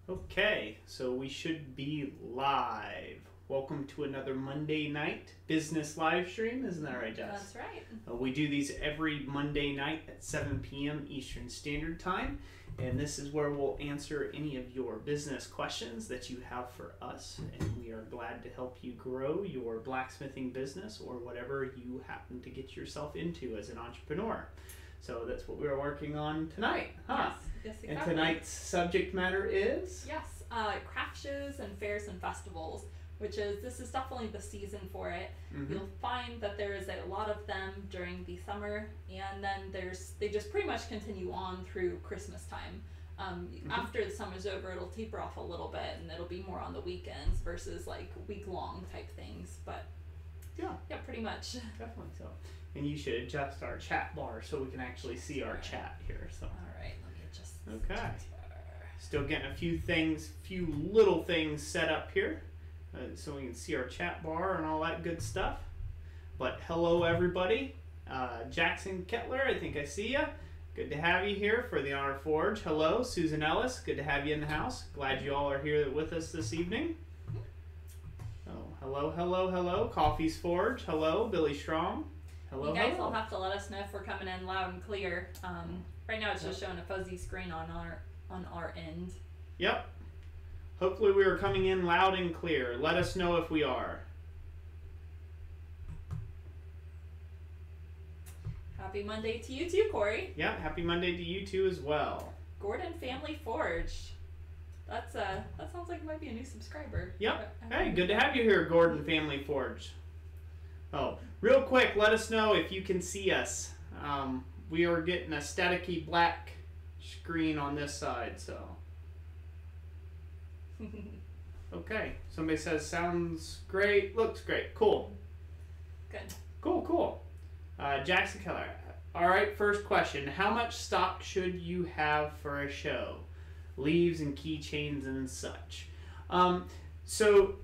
Okay, so we should be live. Welcome to another Monday night business live stream. Isn't that right, Jess? That's right. We do these every Monday night at 7 p.m. Eastern Standard Time. And this is where we'll answer any of your business questions that you have for us. And we are glad to help you grow your blacksmithing business or whatever you happen to get yourself into as an entrepreneur. So that's what we're working on tonight, huh? Yes, exactly. And tonight's subject matter is? Yes, craft shows and fairs and festivals, this is definitely the season for it. Mm-hmm. You'll find that there is a lot of them during the summer, and then they just pretty much continue on through Christmas time. After the summer's over, it'll taper off a little bit, and it'll be more on the weekends versus like week-long type things. But yeah, pretty much. Definitely so. And you should adjust our chat bar so we can actually see our chat here. So. All right, let me adjust. Okay. Still getting a few little things set up here, so we can see our chat bar and all that good stuff. But hello everybody, Jackson Kettler, I think I see ya. Good to have you here for the Honor Forge. Hello, Susan Ellis. Good to have you in the house. Glad you all are here with us this evening. Oh, hello, Coffee's Forge. Hello, Billy Strong. Hello, you guys will have to let us know if we're coming in loud and clear. Right now it's just showing a fuzzy screen on our end. Yep. Hopefully we are coming in loud and clear. Let us know if we are. Happy Monday to you too, Cory. Yeah, happy Monday to you too as well. Gordon Family Forge. That sounds like it might be a new subscriber. Yep. Hey, good to have you here, Gordon Family Forge. Oh, real quick, let us know if you can see us. We are getting a staticky black screen on this side, so. Okay. Somebody says sounds great, looks great. Cool. Good. Cool. Jackson Keller. All right, first question. How much stock should you have for a show? Leaves and keychains and such. So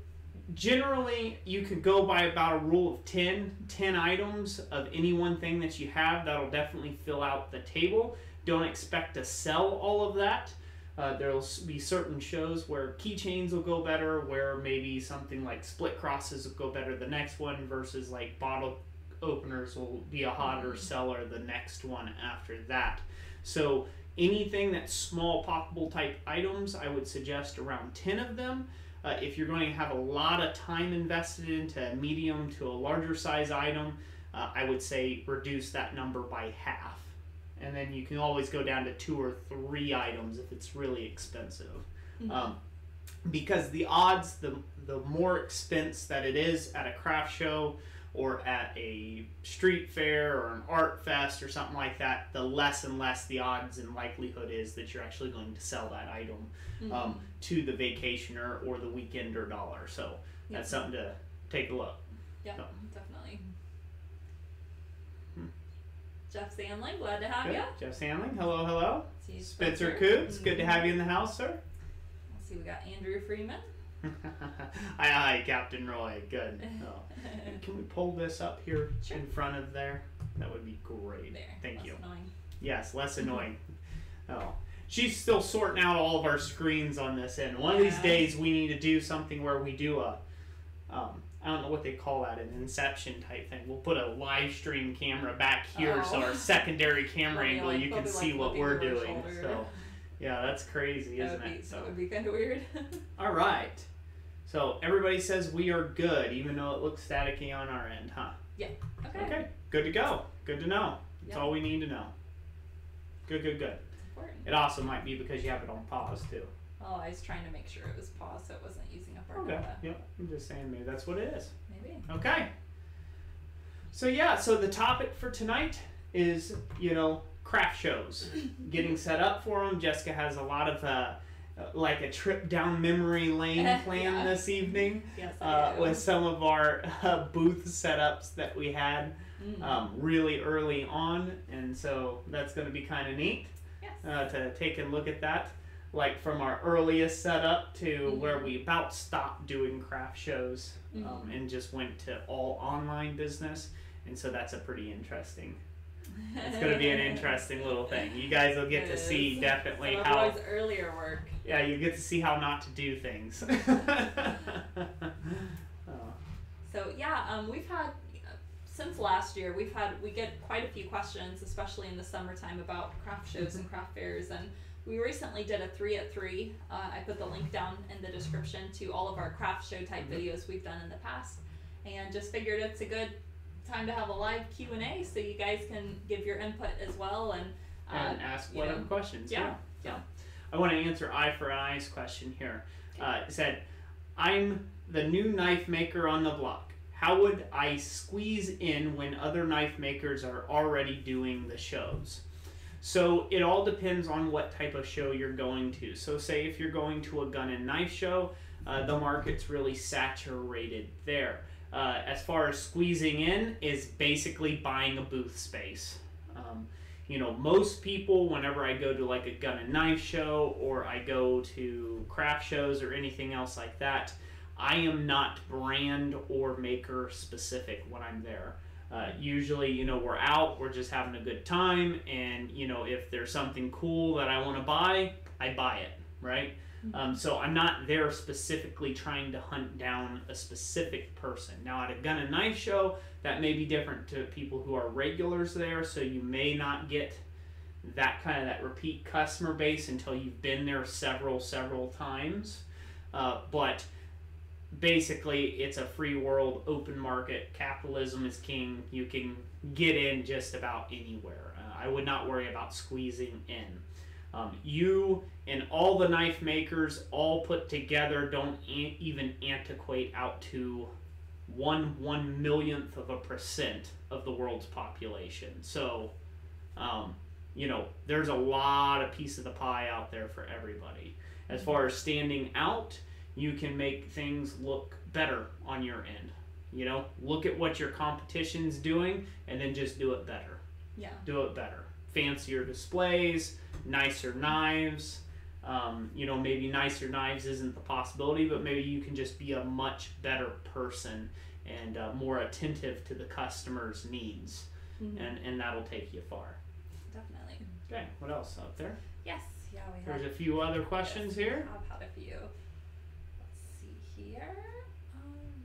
generally you could go by about a rule of 10 items of any one thing that you have. That'll definitely fill out the table. Don't expect to sell all of that. There'll be certain shows where keychains will go better, where maybe something like split crosses will go better the next one versus like bottle openers will be a hotter seller the next one after that. So anything that's small poppable type items, I would suggest around 10 of them. If you're going to have a lot of time invested into a medium to a larger size item, I would say reduce that number by half. And then you can always go down to 2 or 3 items if it's really expensive. Mm-hmm. Because the odds, the more expense that it is at a craft show or at a street fair or an art fest or something like that, the less and less the odds and likelihood is that you're actually going to sell that item to the vacationer or the weekender dollar. So that's something to take a look. Yeah, definitely. Jeff Sandling, glad to have you. Jeff Sandling, hello. Spencer Coots, good to have you in the house, sir. Let's see, we got Andrew Freeman. Hi, Captain Roy. Good. Oh. Can we pull this up here in front of there? That would be great. There. Thank you. Annoying. Yes, less annoying. Oh, she's still sorting out all of our screens on this end. One of these days, we need to do something where we do a, I don't know what they call that, an inception type thing. We'll put a live stream camera back here, so our secondary camera angle, you can see what we're doing. So, yeah, that's crazy, isn't it? So it would be kind of weird. All right. So everybody says we are good, even though it looks staticky on our end, huh? Yeah. Okay. Good to go. Good to know. That's all we need to know. Good. It's important. It also might be because you have it on pause, too. Oh, I was trying to make sure it was paused so it wasn't using up our Okay. data. Yep. I'm just saying maybe that's what it is. Maybe. Okay. So the topic for tonight is, craft shows. Getting set up for them. Jessica has a lot of like a trip down memory lane planned this evening. Yes, I do. With some of our booth setups that we had really early on, and so that's going to be kind of neat to take a look at that, like from our earliest setup to where we about stopped doing craft shows and just went to all online business, and so that's a pretty interesting It's going to be an interesting little thing. You guys will get to see definitely some how... of Roy's earlier work. Yeah, you get to see how not to do things. So yeah, we've had, since last year, we get quite a few questions, especially in the summertime, about craft shows and craft fairs, and we recently did a 3 at 3. I put the link down in the description to all of our craft show type videos we've done in the past, and just figured it's a good time to have a live Q&A so you guys can give your input as well and ask whatever questions. Yeah. I want to answer eye for an eye's question here. It said, I'm the new knife maker on the block. How would I squeeze in when other knife makers are already doing the shows? So it all depends on what type of show you're going to. So say if you're going to a gun and knife show, the market's really saturated there. As far as squeezing in is basically buying a booth space. You know, most people, whenever I go to like a gun and knife show or I go to craft shows or anything else like that, I am not brand or maker specific when I'm there. Usually, you know, we're out, we're just having a good time, and, you know, if there's something cool that I want to buy, I buy it, right? So I'm not there specifically trying to hunt down a specific person. Now, at a gun and knife show, that may be different to people who are regulars there, so you may not get that repeat customer base until you've been there several times. But basically, it's a free world, open market. Capitalism is king. You can get in just about anywhere. I would not worry about squeezing in. You and all the knife makers all put together don't even antiquate out to 1/1,000,000% of the world's population. So, you know, there's a lot of piece of the pie out there for everybody. As far as standing out, you can make things look better on your end. You know, look at what your competition's doing and then just do it better. Yeah. Do it better. Fancier displays, nicer knives. You know, maybe nicer knives isn't the possibility, but maybe you can just be a much better person and more attentive to the customer's needs. And that'll take you far. Definitely. Okay, what else out there? Yes, yeah, we have. There's a few other questions here. I've had a few. Let's see here.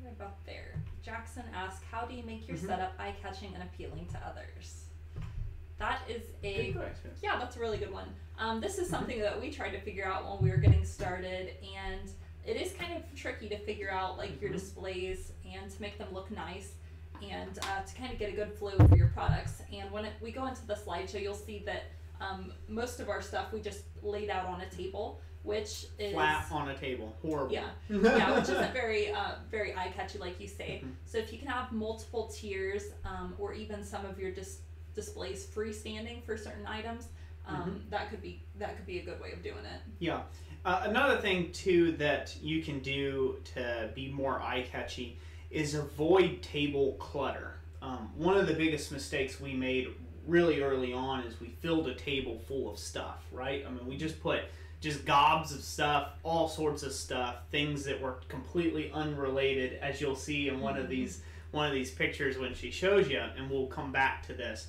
Right about there. Jackson asked, how do you make your setup eye-catching and appealing to others? That is a that's a really good one. This is something that we tried to figure out when we were getting started, and it is kind of tricky to figure out like your displays and to make them look nice and to kind of get a good flow for your products. And when we go into the slideshow, you'll see that most of our stuff we just laid out on a table, which is flat on a table. Horrible. Yeah, which isn't very very eye catchy, like you say. So if you can have multiple tiers, or even some of your displays freestanding for certain items, that could be a good way of doing it. Yeah. Another thing too that you can do to be more eye catchy is avoid table clutter. One of the biggest mistakes we made really early on is we filled a table full of stuff, right? I mean, we just put gobs of stuff, all sorts of stuff, things that were completely unrelated, as you'll see in one of these pictures when she shows you, and we'll come back to this.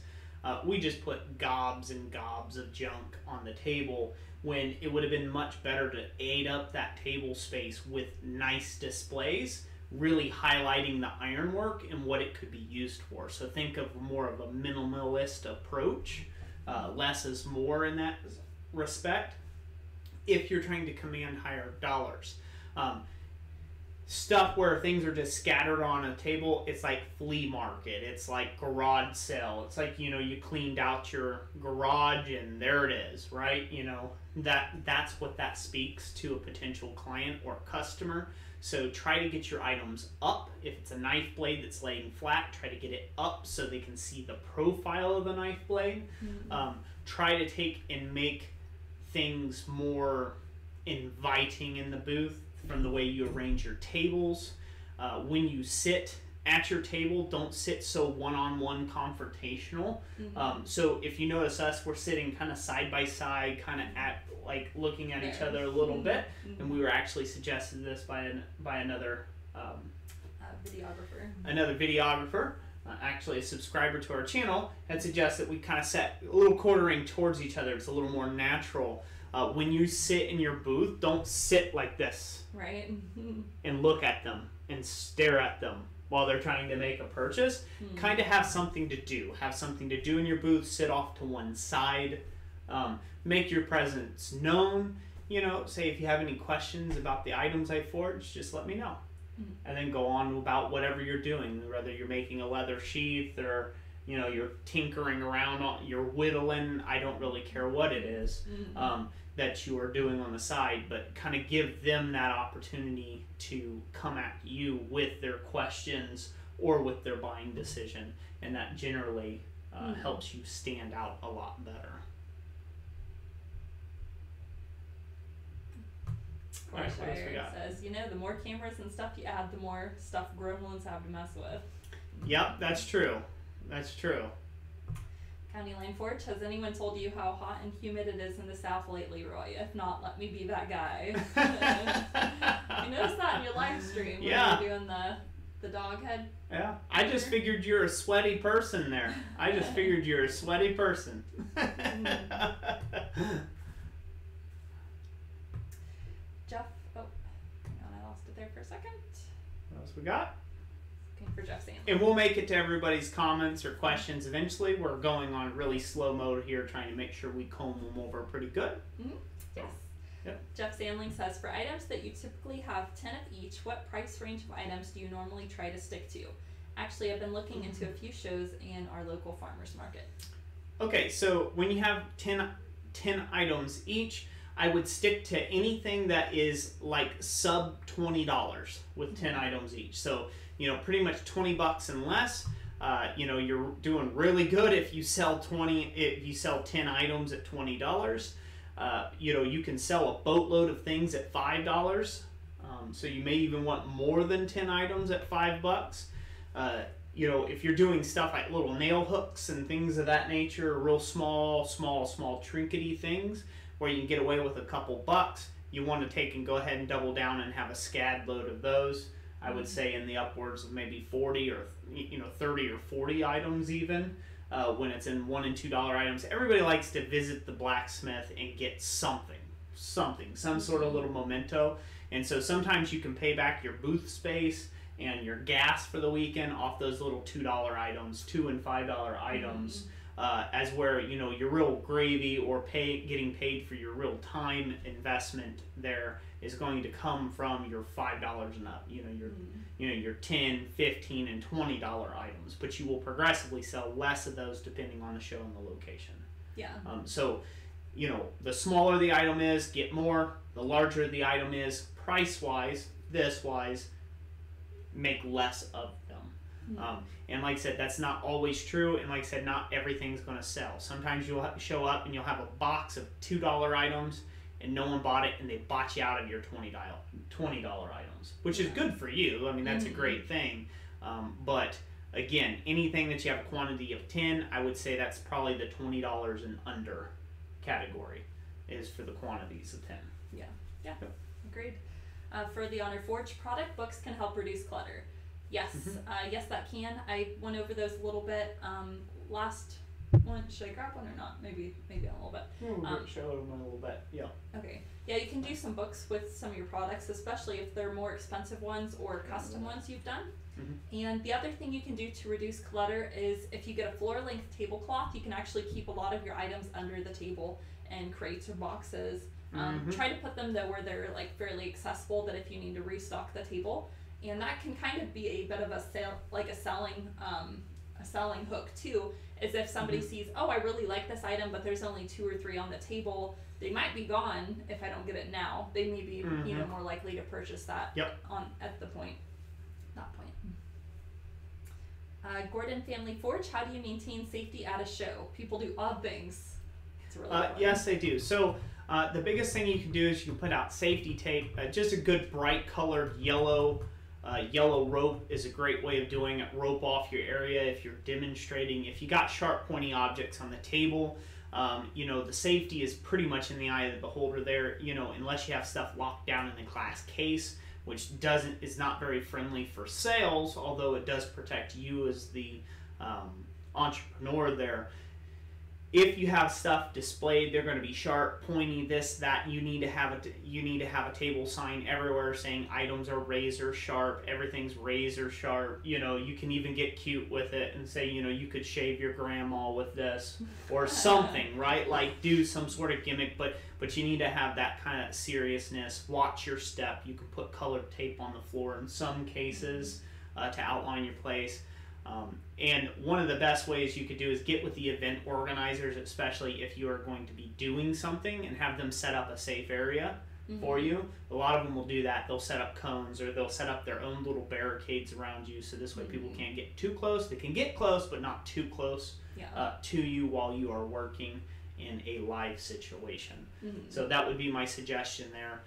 We just put gobs and gobs of junk on the table when it would have been much better to aid up that table space with nice displays, really highlighting the ironwork and what it could be used for. So think of more of a minimalist approach, less is more in that respect, if you're trying to command higher dollars. Stuff where things are just scattered on a table, it's like flea market, it's like garage sale, it's like, you know, you cleaned out your garage and there it is, right? You know, that's what that speaks to a potential client or customer. So try to get your items up. If it's a knife blade that's laying flat, try to get it up so they can see the profile of the knife blade. Try to take and make things more inviting in the booth from the way you arrange your tables. When you sit at your table, don't sit so one-on-one confrontational. So if you notice us, we're sitting kind of side by side, kind of at like looking at each other a little bit, and we were actually suggested this by another videographer. actually a subscriber to our channel, had suggested we kind of set a little quartering towards each other. It's a little more natural. When you sit in your booth, don't sit like this. Right. And look at them and stare at them while they're trying to make a purchase. Kind of have something to do. Have something to do in your booth. Sit off to one side. Make your presence known. You know, say if you have any questions about the items I forged, just let me know. And then go on about whatever you're doing, whether you're making a leather sheath or, you know, you're tinkering around, you're whittling, I don't really care what it is that you are doing on the side, but kind of give them that opportunity to come at you with their questions or with their buying decision, and that generally helps you stand out a lot better. Shire says, you know, the more cameras and stuff you add, the more stuff gremlins have to mess with. Yep, that's true. That's true. County Line Forge, has anyone told you how hot and humid it is in the South lately, Roy? If not, let me be that guy. I noticed that in your live stream when you were doing the dog head. Yeah, I just figured you're a sweaty person there. I just figured you're a sweaty person. Jeff, oh, hang on, I lost it there for a second. What else we got? Looking for Jeff Sandler. And we'll make it to everybody's comments or questions eventually. We're going on really slow mode here, trying to make sure we comb them over pretty good. Yes. Yep. Jeff Sandling says, for items that you typically have 10 of each, what price range of items do you normally try to stick to? Actually, I've been looking into a few shows in our local farmers market. Okay, so when you have 10 items each, I would stick to anything that is like sub $20 with 10 items each. So, you know, pretty much 20 bucks and less. You know, you're doing really good if you sell 10 items at $20. You know, you can sell a boatload of things at $5. So you may even want more than 10 items at $5. You know, if you're doing stuff like little nail hooks and things of that nature, real small trinkety things, where you can get away with a couple bucks, you want to take and go ahead and double down and have a scad load of those. I would say in the upwards of maybe 40 or 30 or 40 items even, when it's in $1 and $2 items. Everybody likes to visit the blacksmith and get some sort of little memento. And so sometimes you can pay back your booth space and your gas for the weekend off those little $2 items, $2 and $5 items. As where, you know, your real gravy or getting paid for your real time investment there is going to come from your $5 and up. You know, your $10, $15, and $20 items, but you will progressively sell less of those depending on the show and the location. Yeah. So, you know, the smaller the item is, get more. The larger the item is, price-wise, this-wise, make less of them. And like I said, that's not always true, and like I said, not everything's going to sell. Sometimes you'll show up and you'll have a box of $2 items and no one bought it, and they bought you out of your $20 items, which is good for you. I mean, that's a great thing. But again, anything that you have a quantity of 10, I would say that's probably the $20 and under category is for the quantities of 10. Yeah, agreed. For the Honor Forge product, books can help reduce clutter. Yes, yes, that can. I went over those a little bit last one. Should I grab one or not? Maybe in a little bit. Show them a little bit. Yeah. Okay. Yeah, you can do some books with some of your products, especially if they're more expensive ones or custom ones you've done. And the other thing you can do to reduce clutter is if you get a floor-length tablecloth, you can actually keep a lot of your items under the table in crates or boxes. Try to put them though where they're like fairly accessible, that if you need to restock the table. And that can kind of be a bit of a selling hook too, is if somebody sees, oh, I really like this item, but there's only 2 or 3 on the table, they might be gone if I don't get it now. They may be you know, more likely to purchase that at that point. Gordon Family Forge, how do you maintain safety at a show? People do odd things. It's really yes, they do. So the biggest thing you can do is you can put out safety tape. Just a good bright colored yellow rope is a great way of doing it. Rope off your area if you're demonstrating. If you got sharp pointy objects on the table, you know, the safety is pretty much in the eye of the beholder there, you know, unless you have stuff locked down in the glass case. which is not very friendly for sales, although it does protect you as the entrepreneur there. If you have stuff displayed, they're going to be sharp, pointy, this, that. You need to have a table sign everywhere saying items are razor sharp. Everything's razor sharp. You know, you can even get cute with it and say, you know, you could shave your grandma with this or something, right? Like do some sort of gimmick, but you need to have that kind of seriousness. Watch your step. You can put colored tape on the floor in some cases to outline your place. And one of the best ways you could do is get with the event organizers, especially if you are going to be doing something, and have them set up a safe area for you. A lot of them will do that. They'll set up cones, or they'll set up their own little barricades around you, so this way people can't get too close. They can get close, but not too close to you while you are working in a live situation. So that would be my suggestion there.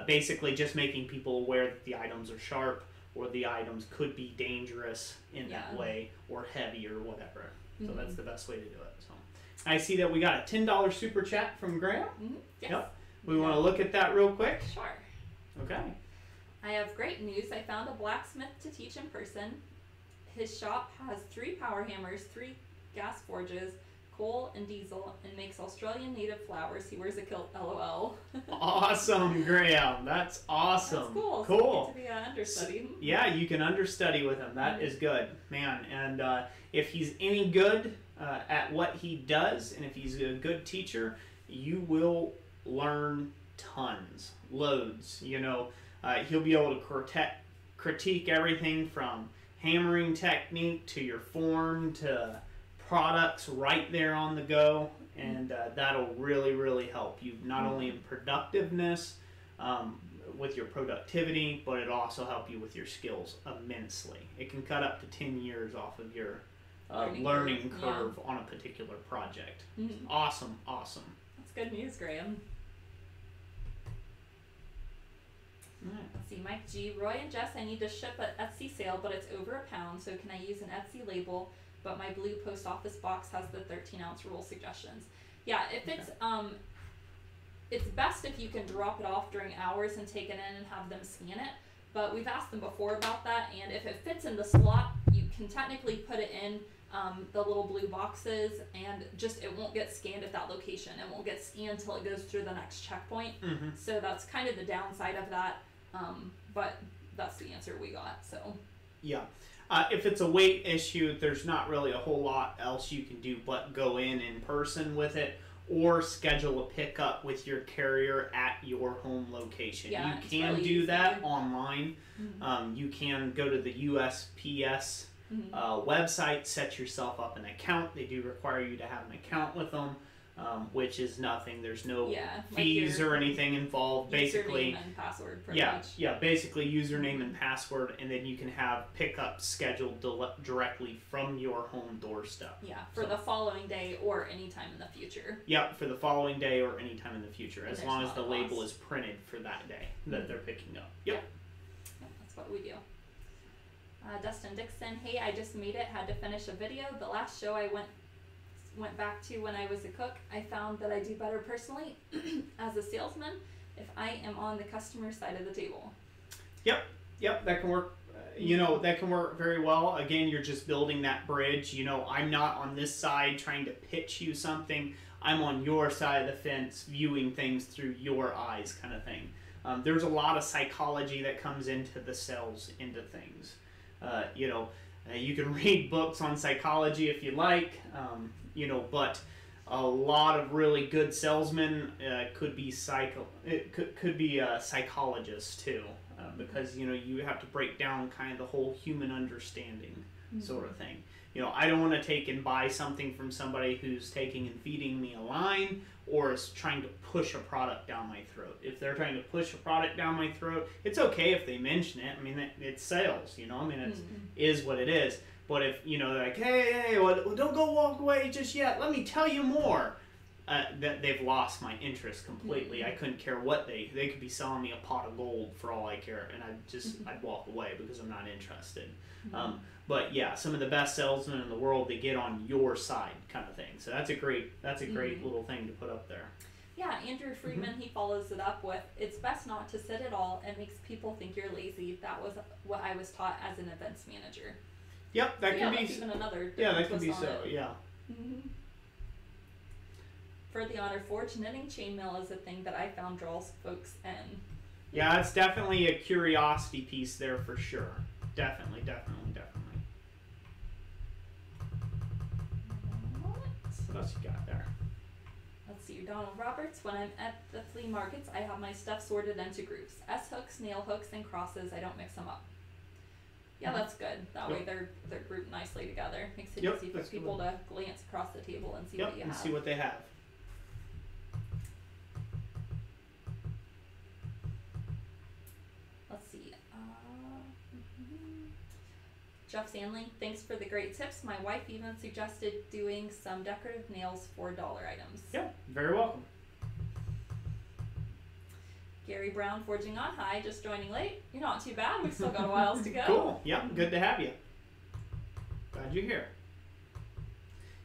Basically just making people aware that the items are sharp, or the items could be dangerous in that way, or heavy, or whatever. So that's the best way to do it. So I see that we got a $10 super chat from Graham. Yes. Yep. We want to look at that real quick. Sure. Okay. I have great news. I found a blacksmith to teach in person. His shop has 3 power hammers, 3 gas forges, coal and diesel, and makes Australian native flowers. He wears a kilt, LOL. Awesome, Graham. That's awesome. That's cool. Cool. So you get to be an understudy. Yeah, you can understudy with him. That is good, man. And if he's any good at what he does, and if he's a good teacher, you will learn tons, loads. You know, he'll be able to critique everything from hammering technique to your form to products right there on the go, and that'll really help you not only in productiveness with your productivity, but it'll also help you with your skills immensely. It can cut up to 10 years off of your learning curve on a particular project. Awesome. That's good news, Graham. Let's see, Mike G. Roy and Jess, I need to ship an Etsy sale, but it's over £1, so can I use an Etsy label? But my blue post office box has the 13-ounce rule suggestions. Yeah, if it's best if you can drop it off during hours and take it in and have them scan it. But we've asked them before about that, and if it fits in the slot, you can technically put it in the little blue boxes, and just it won't get scanned at that location. It won't get scanned until it goes through the next checkpoint. So that's kind of the downside of that. But that's the answer we got. So yeah. If it's a weight issue, there's not really a whole lot else you can do but go in person with it, or schedule a pickup with your carrier at your home location. Yeah, you can do that online. You can go to the USPS website, set yourself up an account. They do require you to have an account with them. Which is nothing. There's no fees or anything involved. Basically, username and password. Pretty much. Basically username and password, and then you can have pickup scheduled directly from your home doorstep. Yeah, for the following day or anytime in the future. Yep, for the following day or anytime in the future, as long as the label is printed for that day that they're picking up. Yep. That's what we do. Dustin Dixon, hey, I just made it. Had to finish a video. The last show I went back to when I was a cook, I found that I do better personally as a salesman if I am on the customer side of the table. Yep, that can work. That can work very well. Again, you're just building that bridge. I'm not on this side trying to pitch you something. I'm on your side of the fence viewing things through your eyes, kind of thing. There's a lot of psychology that comes into the sales into things. You can read books on psychology if you like, but a lot of really good salesmen could be psychologists too, because you have to break down kind of the whole human understanding sort of thing. I don't want to take and buy something from somebody who's taking and feeding me a line or is trying to push a product down my throat. If they're trying to push a product down my throat, it's okay if they mention it. I mean, it's sales, it is what it is. But if, they're like, hey, well, don't go walk away just yet. Let me tell you more. That they've lost my interest completely. I couldn't care what they could be selling me a pot of gold for all I care, and I'd walk away because I'm not interested. But yeah, some of the best salesmen in the world, they get on your side, kind of thing. So that's a great little thing to put up there. Yeah, Andrew Freeman, he follows it up with, it's best not to sit at all. It makes people think you're lazy. That was what I was taught as an events manager. Yep, that can be. That's even another Yeah, that can be twist on so. it. Yeah. Mm-hmm. For the Honor Forge, knitting chainmail is a thing that I found draws folks in. Yeah, it's definitely a curiosity piece there for sure. Definitely. What else you got there? Let's see, Donald Roberts. When I'm at the flea markets, I have my stuff sorted into groups. S-hooks, nail hooks, and crosses. I don't mix them up. Yeah, that's good. That way they're grouped nicely together. Makes it easy for people to glance across the table and see what you have. See what they have. Let's see. Jeff Sandling, thanks for the great tips. My wife even suggested doing some decorative nails for dollar items. Yeah, very welcome. Gary Brown, Forging on High, just joining late. You're not too bad. We've still got a while to go. Cool. Yeah, good to have you. Glad you're here.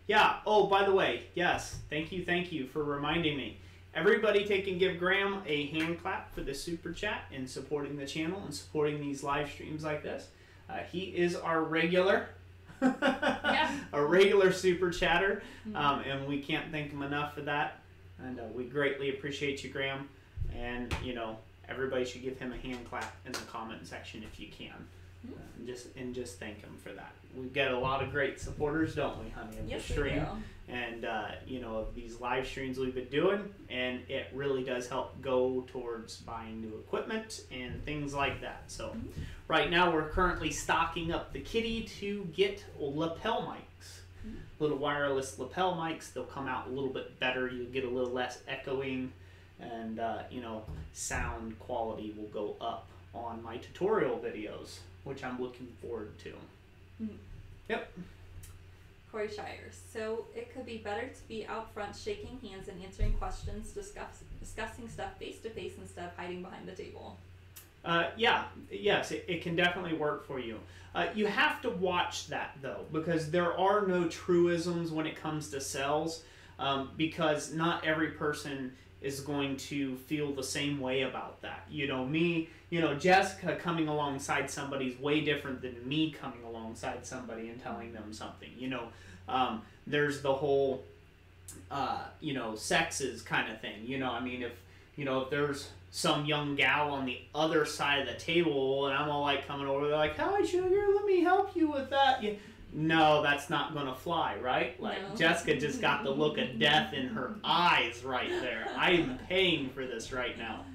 Yeah. Oh, by the way, yes. Thank you for reminding me. Everybody take and give Graham a hand clap for the super chat and supporting the channel and supporting these live streams like this. He is our regular, a regular super chatter, and we can't thank him enough for that. And we greatly appreciate you, Graham. And everybody should give him a hand clap in the comment section if you can, and just thank him for that. We've got a lot of great supporters, don't we, honey, of the stream, and of these live streams we've been doing, and it really does help go towards buying new equipment and things like that. So right now we're currently stocking up the kitty to get lapel mics, little wireless lapel mics. They'll come out a little bit better. You'll get a little less echoing, and sound quality will go up on my tutorial videos, which I'm looking forward to. Yep. Cory Shire. So it could be better to be out front shaking hands and answering questions, discussing stuff face to face instead of hiding behind the table. Yes, it can definitely work for you. You have to watch that though, because there are no truisms when it comes to sales, because not every person is going to feel the same way about that. Jessica coming alongside somebody is way different than me coming alongside somebody and telling them something. There's the whole, sexes kind of thing. If there's some young gal on the other side of the table and I'm all like coming over, they're like, "Hi, sugar, let me help you with that." No, that's not going to fly, right? Like, no. Jessica just got the look of death in her eyes right there. I am paying for this right now.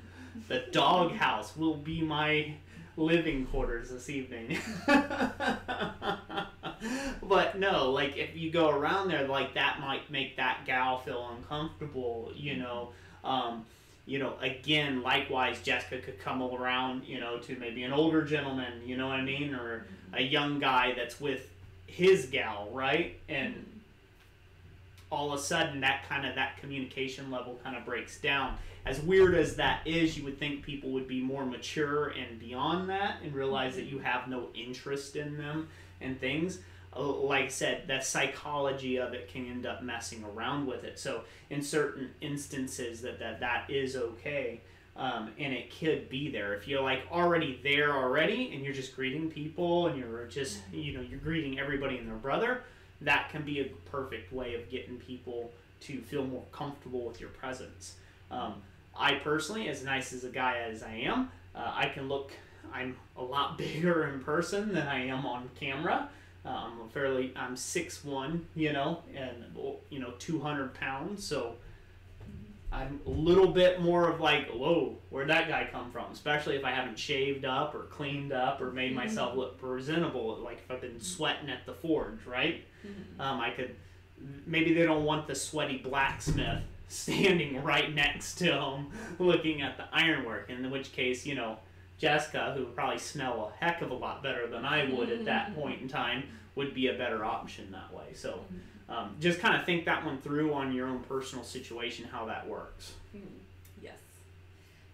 The doghouse will be my living quarters this evening. But no, like, if you go around there, like, that might make that gal feel uncomfortable, again, likewise, Jessica could come around, to maybe an older gentleman, you know what I mean? Or a young guy that's with his gal, right? And all of a sudden that communication level kind of breaks down. As weird as that is, you would think people would be more mature and beyond that and realize that you have no interest in them and things. Like I said, the psychology of it can end up messing around with it. So in certain instances that is okay. And it could be there. If you're like already there and you're just greeting people and you're just, you're greeting everybody and their brother, that can be a perfect way of getting people to feel more comfortable with your presence. I personally, as nice as a guy as I am, I'm a lot bigger in person than I am on camera. I'm 6'1", and 200 pounds, so I'm a little bit more of like, whoa, where'd that guy come from? Especially if I haven't shaved up or cleaned up or made myself look presentable, like if I've been sweating at the forge, right? Maybe they don't want the sweaty blacksmith standing right next to him looking at the ironwork, in which case, Jessica, who would probably smell a heck of a lot better than I would at that point in time, would be a better option that way. So just kind of think that one through on your own personal situation, how that works. Yes.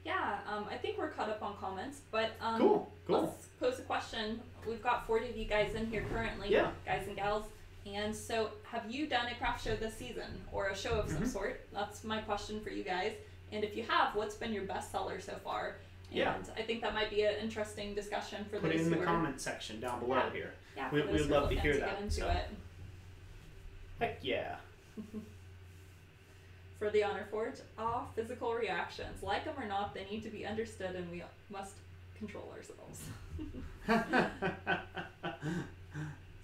Yeah, I think we're caught up on comments, but cool. Let's pose a question. We've got 40 of you guys in here currently, guys and gals. And so, have you done a craft show this season, or a show of some sort? That's my question for you guys. And if you have, what's been your best seller so far? And I think that might be an interesting discussion for Put those it in who the are, comment section down below here. Yeah, We'd love to hear that. Get into it. Heck yeah. For the Honor Forge, physical reactions. Like them or not, they need to be understood, and we must control ourselves.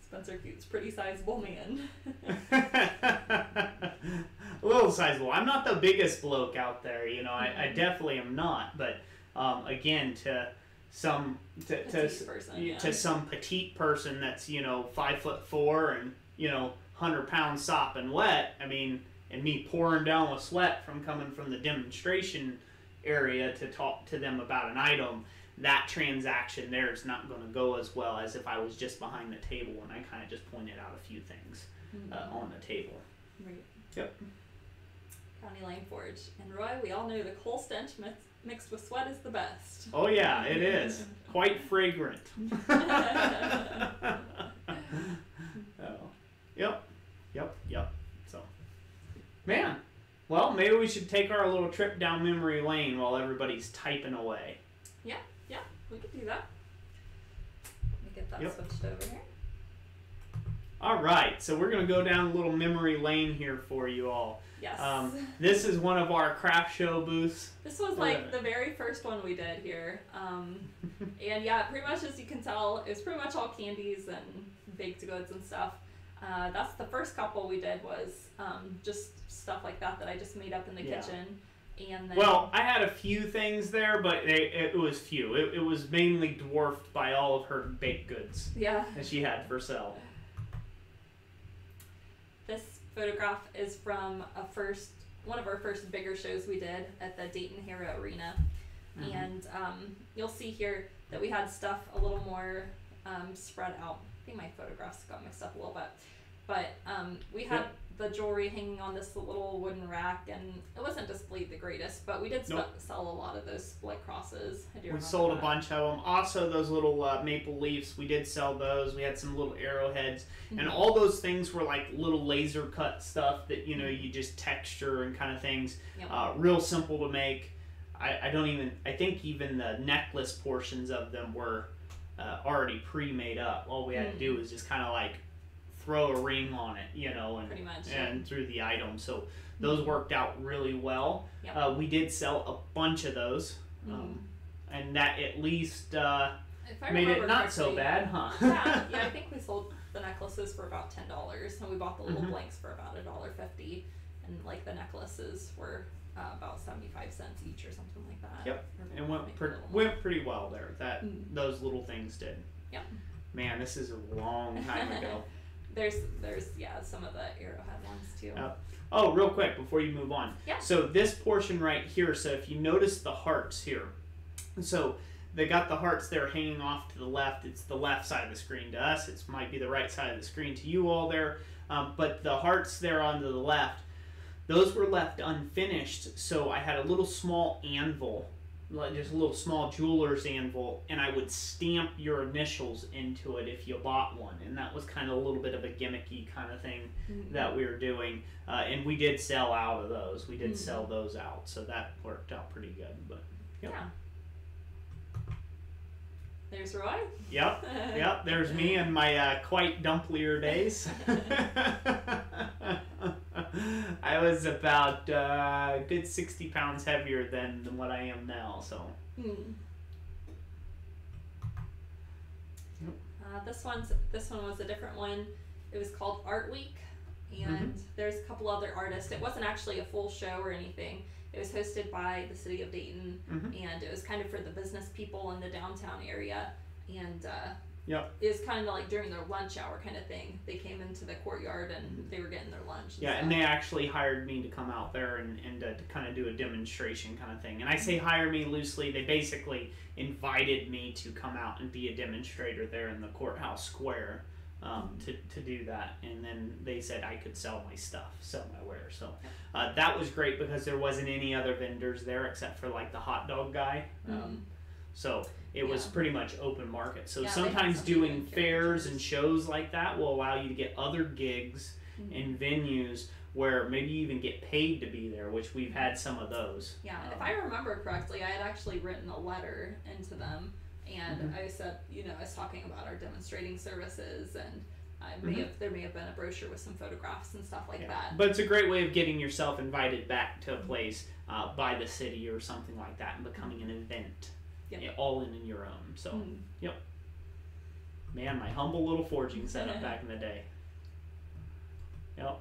Spencer Cute's pretty sizable man. A little sizable. I'm not the biggest bloke out there, you know. I definitely am not. But again, to some to some petite person that's 5'4" and 100-pound sopping wet. I mean, and me pouring down with sweat from coming from the demonstration area to talk to them about an item. That transaction there is not going to go as well as if I was just behind the table and I kind of just pointed out a few things on the table. Right. Yep. County Line Forge. And Roy, we all know the coal stench mixed with sweat is the best. Oh yeah, it is. Quite fragrant. Yep. So, man, well, maybe we should take our little trip down memory lane while everybody's typing away. Yeah, we could do that. Let me get that switched over here. All right, so we're going to go down a little memory lane here for you all. Yes. This is one of our craft show booths. This was like the very first one we did here. And yeah, pretty much as you can tell, it was pretty much all candies and baked goods and stuff. That's the first couple we did was just stuff like that I just made up in the kitchen. And then, well, I had a few things there, but it was few. It was mainly dwarfed by all of her baked goods that she had for sale. This photograph is from one of our first bigger shows we did at the Dayton Hero Arena. And you'll see here that we had stuff a little more spread out. I think my photographs got mixed up a little bit. But we had the jewelry hanging on this little wooden rack, and it wasn't displayed the greatest, but we did sell a lot of those split crosses. We sold a bunch of them. Also, those little maple leaves, we did sell those. We had some little arrowheads, and all those things were like little laser cut stuff that you just texture and kind of things. Real simple to make. I think even the necklace portions of them were already pre-made up. All we had to do was just kind of like throw a ring on it, and pretty much, and through the item. So those worked out really well. We did sell a bunch of those, and that at least made it not so bad, huh? I think we sold the necklaces for about $10, and we bought the little blanks for about $1.50, and like the necklaces were about 75 cents each or something like that. Yep, and went pretty well there. Those little things did. Yep. Man, this is a long time ago. There's some of the arrowhead ones too. Oh, real quick before you move on. Yeah. So this portion right here, so if you notice the hearts here, so they got the hearts there hanging off to the left. It's the left side of the screen to us. It might be the right side of the screen to you all there. But the hearts there onto the left, those were left unfinished. So I had a little small anvil, just a little small jeweler's anvil, and I would stamp your initials into it if you bought one, and that was kind of a little bit of a gimmicky kind of thing that we were doing, and we did sell out of those. We did sell those out, so that worked out pretty good. But there's Roy. Yep. There's me in my quite dumplier days. I was about a good 60 pounds heavier than what I am now, so. This one was a different one. It was called Art Week, and there's a couple other artists. It wasn't actually a full show or anything. It was hosted by the city of Dayton, and it was kind of for the business people in the downtown area, and it was kind of like during their lunch hour kind of thing. They came into the courtyard and they were getting their lunch. And they actually hired me to come out there and to kind of do a demonstration kind of thing. And I say hire me loosely. They basically invited me to come out and be a demonstrator there in the courthouse square to do that. And then they said I could sell my stuff, sell my wares. So that was great because there wasn't any other vendors there except for like the hot dog guy. So it was pretty much open market. So Yeah, sometimes some doing even fairs characters. and shows like that will allow you to get other gigs and venues where maybe you even get paid to be there, which we've had some of those. Yeah, if I remember correctly, I had actually written a letter into them, and I said, you know, I was talking about our demonstrating services, and there may have been a brochure with some photographs and stuff like that. But it's a great way of getting yourself invited back to a place by the city or something like that and becoming an event. Yep. All in your own. So, yep. Man, my humble little forging setup back in the day. Yep.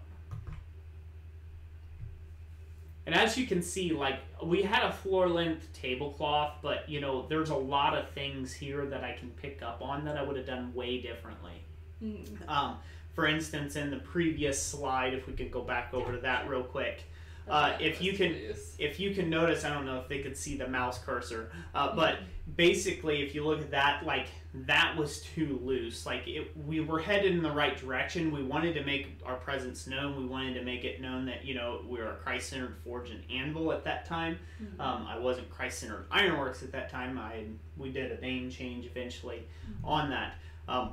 And as you can see, like, we had a floor length tablecloth, but, you know, there's a lot of things here that I can pick up on that I would have done way differently. For instance, in the previous slide, if we could go back over to that real quick, if you can notice, I don't know if they could see the mouse cursor, but basically, if you look at that, like, that was too loose. Like, we were headed in the right direction. We wanted to make our presence known. We wanted to make it known that, you know, we were a Christ-centered forge and anvil at that time. I wasn't Christ-centered ironworks at that time. We did a name change eventually on that.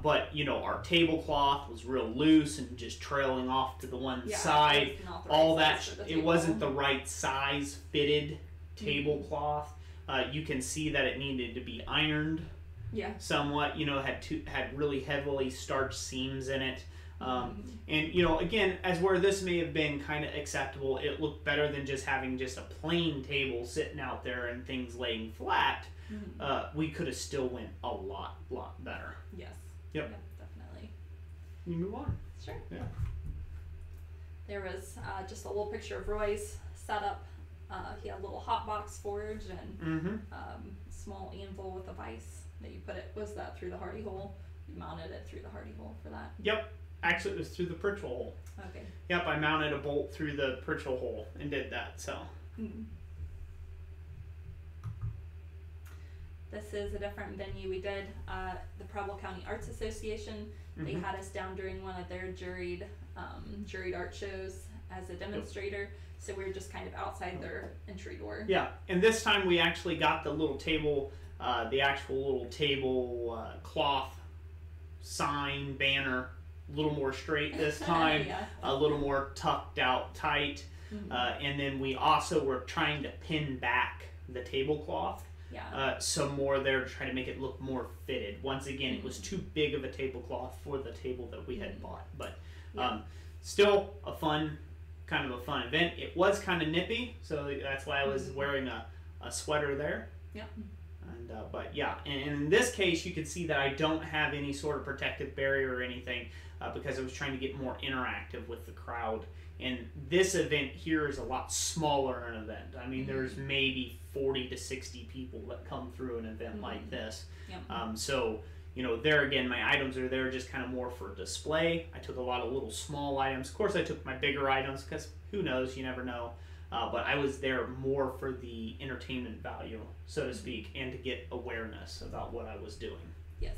But, you know, our tablecloth was real loose and just trailing off to the one side. All that, it wasn't the right size fitted tablecloth. You can see that it needed to be ironed somewhat. You know, had really heavily starched seams in it. And, you know, again, as where this may have been kind of acceptable, it looked better than just having just a plain table sitting out there and things laying flat. We could have still went a lot better. Yes. Yep. Definitely. You move on. Sure. Yeah. There was just a little picture of Roy's setup. He had a little hot box forge and small anvil with a vise that you put it. Was that through the hardy hole? You mounted it through the hardy hole for that? Yep. Actually, it was through the Pritchell hole. Okay. Yep, I mounted a bolt through the Pritchell hole and did that. So. This is a different venue we did. The Preble County Arts Association. They had us down during one of their juried art shows as a demonstrator. So we were just kind of outside their entry door. Yeah, and this time we actually got the little table, the actual little table cloth sign banner, a little more straight this time, a little more tucked out tight. And then we also were trying to pin back the tablecloth. Some more there to try to make it look more fitted. Once again, it was too big of a tablecloth for the table that we had bought, but still a fun event. It was kind of nippy, so that's why I was wearing a sweater there. And but yeah, and in this case, you can see that I don't have any sort of protective barrier or anything because I was trying to get more interactive with the crowd. And this event here is a lot smaller an event. I mean, there's maybe 40 to 60 people that come through an event like this. So, you know, there again, my items are there just kind of more for display. I took a lot of little small items. Of course, I took my bigger items because who knows, you never know. But I was there more for the entertainment value, so to speak, and to get awareness about what I was doing. Yes.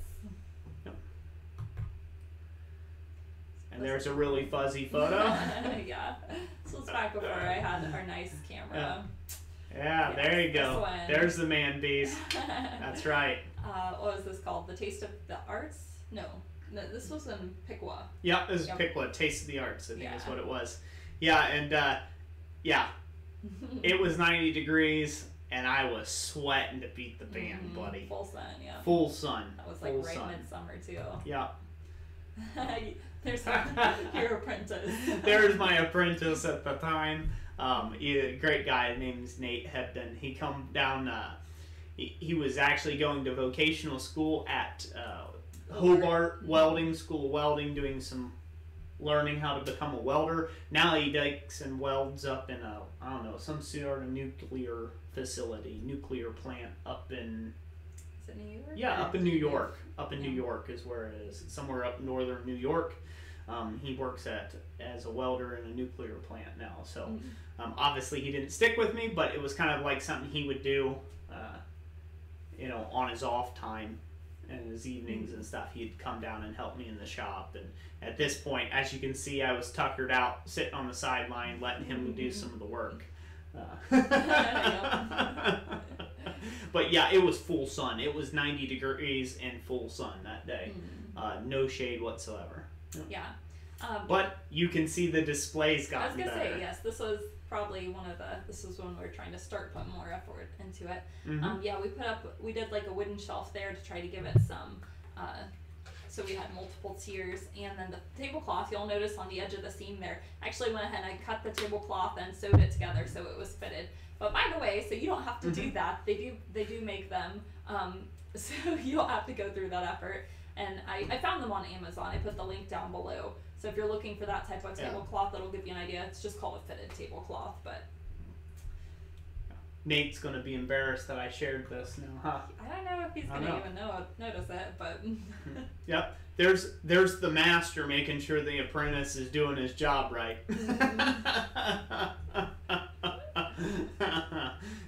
And there's a really fuzzy photo. Yeah. This was back before I had our nice camera. Yeah, there you go. There's the man beast. That's right. What was this called? The Taste of the Arts? No, this was in Piqua. Yeah, this is Piqua. Taste of the Arts, I think is what it was. Yeah, and it was 90 degrees, and I was sweating to beat the band, buddy. Full sun, yeah. Full sun. That was like midsummer, too. Yeah. There's your apprentice. There's my apprentice at the time. A great guy named Nate Hebden. He come down. He was actually going to vocational school at Hobart Welding School of Welding, doing some learning how to become a welder. Now he dikes and welds up in some sort of nuclear facility, nuclear plant up in. Is it New York? Yeah, up in New York. Up in New York is where it is. It's somewhere up northern New York. He works as a welder in a nuclear plant now. So obviously he didn't stick with me, but it was kind of like something he would do, on his off time and his evenings and stuff. He'd come down and help me in the shop. And at this point, as you can see, I was tuckered out, sitting on the sideline, letting him do some of the work. But yeah, it was full sun. It was 90 degrees and full sun that day. No shade whatsoever. Yeah. But you can see the displays got better. I was going to say, yes, this was probably this was when we were trying to start putting more effort into it. Yeah, we did like a wooden shelf there to try to give it some, so we had multiple tiers, and then the tablecloth, you'll notice on the edge of the seam there, I actually went ahead and I cut the tablecloth and sewed it together so it was fitted. But by the way, so you don't have to do that. They do make them, so you don't have to go through that effort. And I found them on Amazon. I put the link down below. So if you're looking for that type of tablecloth, that'll give you an idea. It's just called a fitted tablecloth, but Nate's gonna be embarrassed that I shared this now, huh? I don't know if he's gonna even notice it, but yep. There's the master making sure the apprentice is doing his job right.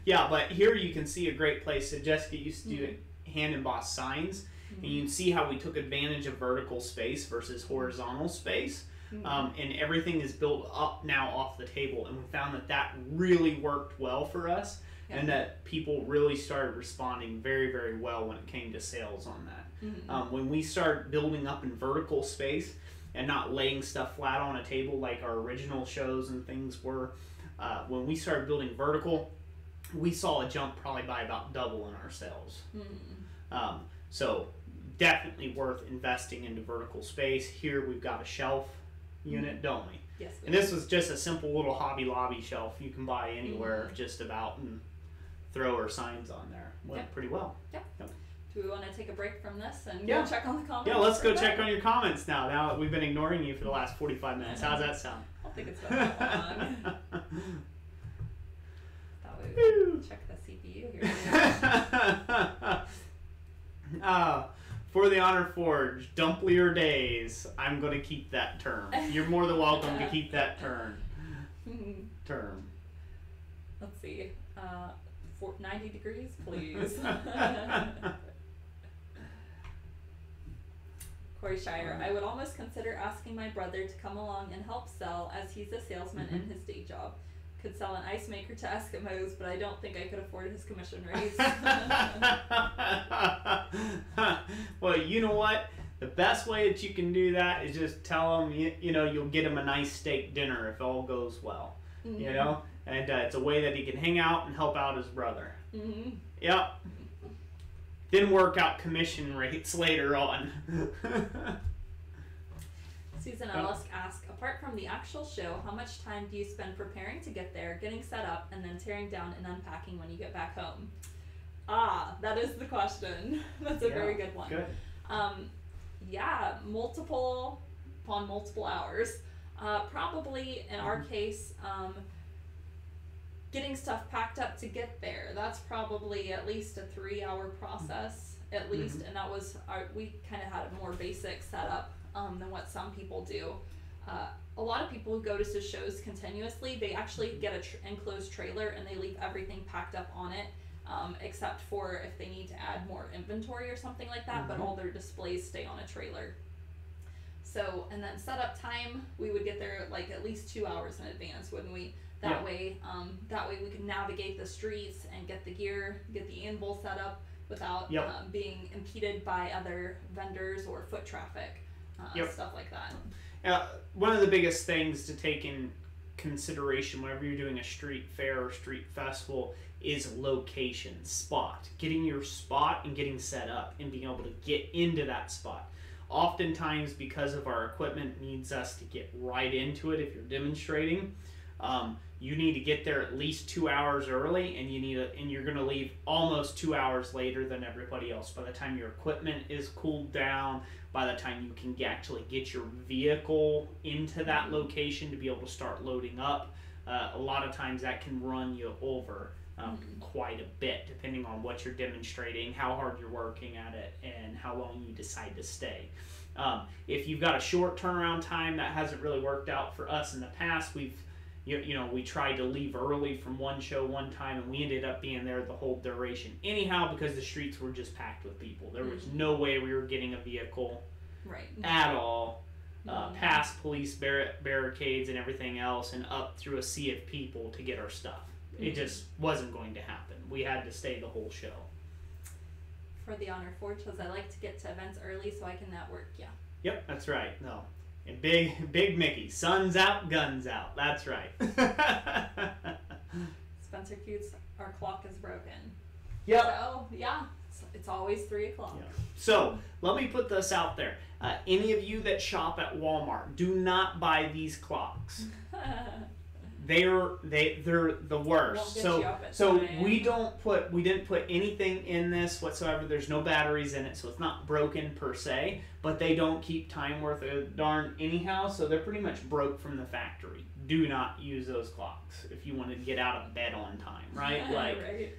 Yeah, but here you can see a great place. So Jessica used to do hand embossed signs. And you can see how we took advantage of vertical space versus horizontal space. And everything is built up now off the table. And we found that really worked well for us. And that people really started responding very, very well when it came to sales on that. When we start building up in vertical space and not laying stuff flat on a table like our original shows and things were, when we started building vertical, we saw a jump probably by about double in our sales. So definitely worth investing into vertical space. Here we've got a shelf unit, don't we? Yes. And this was just a simple little Hobby Lobby shelf you can buy anywhere just about, and throw our signs on there. Went pretty well. Yep. Do we want to take a break from this and go check on the comments? Yeah, let's go check on your comments now. Now that we've been ignoring you for the last 45 minutes. How's that sound? I don't think it's been that long. That way we can check the CPU here. For the Honor Forge, dumplier days. I'm going to keep that term. You're more than welcome to keep that term. Let's see. 90 degrees, please. Cory Shire. I would almost consider asking my brother to come along and help sell, as he's a salesman in his day job. Could sell an ice maker to Eskimos, but I don't think I could afford his commission raise. Well, you know what? The best way that you can do that is just tell him, you'll get him a nice steak dinner if all goes well. You know? And it's a way that he can hang out and help out his brother. Yep. Then work out commission rates later on. Susan Ellis asked, apart from the actual show, how much time do you spend preparing to get there, getting set up, and then tearing down and unpacking when you get back home? That is the question. That's a very good one. Good. Multiple hours. Probably in our case, getting stuff packed up to get there. That's probably at least a 3-hour process, at least, and that was we kind of had a more basic setup than what some people do. A lot of people who go to shows continuously, they actually get an enclosed trailer and they leave everything packed up on it, except for if they need to add more inventory or something like that, but all their displays stay on a trailer. So, and then setup time, we would get there like at least 2 hours in advance, wouldn't we? That way we can navigate the streets and get the gear, get the anvil set up without being impeded by other vendors or foot traffic, stuff like that. One of the biggest things to take in consideration whenever you're doing a street fair or street festival is location, spot. Getting your spot and getting set up and being able to get into that spot. Oftentimes, because of our equipment needs us to get right into it if you're demonstrating, you need to get there at least 2 hours early, and you're going to leave almost 2 hours later than everybody else. By the time your equipment is cooled down, by the time you can actually get your vehicle into that location to be able to start loading up, a lot of times that can run you over quite a bit, depending on what you're demonstrating, how hard you're working at it, and how long you decide to stay. If you've got a short turnaround time, that hasn't really worked out for us in the past. We tried to leave early from one show one time, and we ended up being there the whole duration. Anyhow, because the streets were just packed with people. There was no way we were getting a vehicle at all, past police barricades and everything else, and up through a sea of people to get our stuff. It just wasn't going to happen. We had to stay the whole show. For the Honor Forge says, I like to get to events early so I can network. Yeah. Yep, that's right. No. And big Mickey. Sun's out, guns out. That's right. Spencer Cutes, our clock is broken. Yep. So, yeah, it's always 3 o'clock. Yeah. So, let me put this out there. Any of you that shop at Walmart, do not buy these clocks. They're the worst. So we didn't put anything in this whatsoever. There's no batteries in it, so it's not broken per se. But they don't keep time worth a darn anyhow, so they're pretty much broke from the factory. Do not use those clocks if you want to get out of bed on time, right? Right.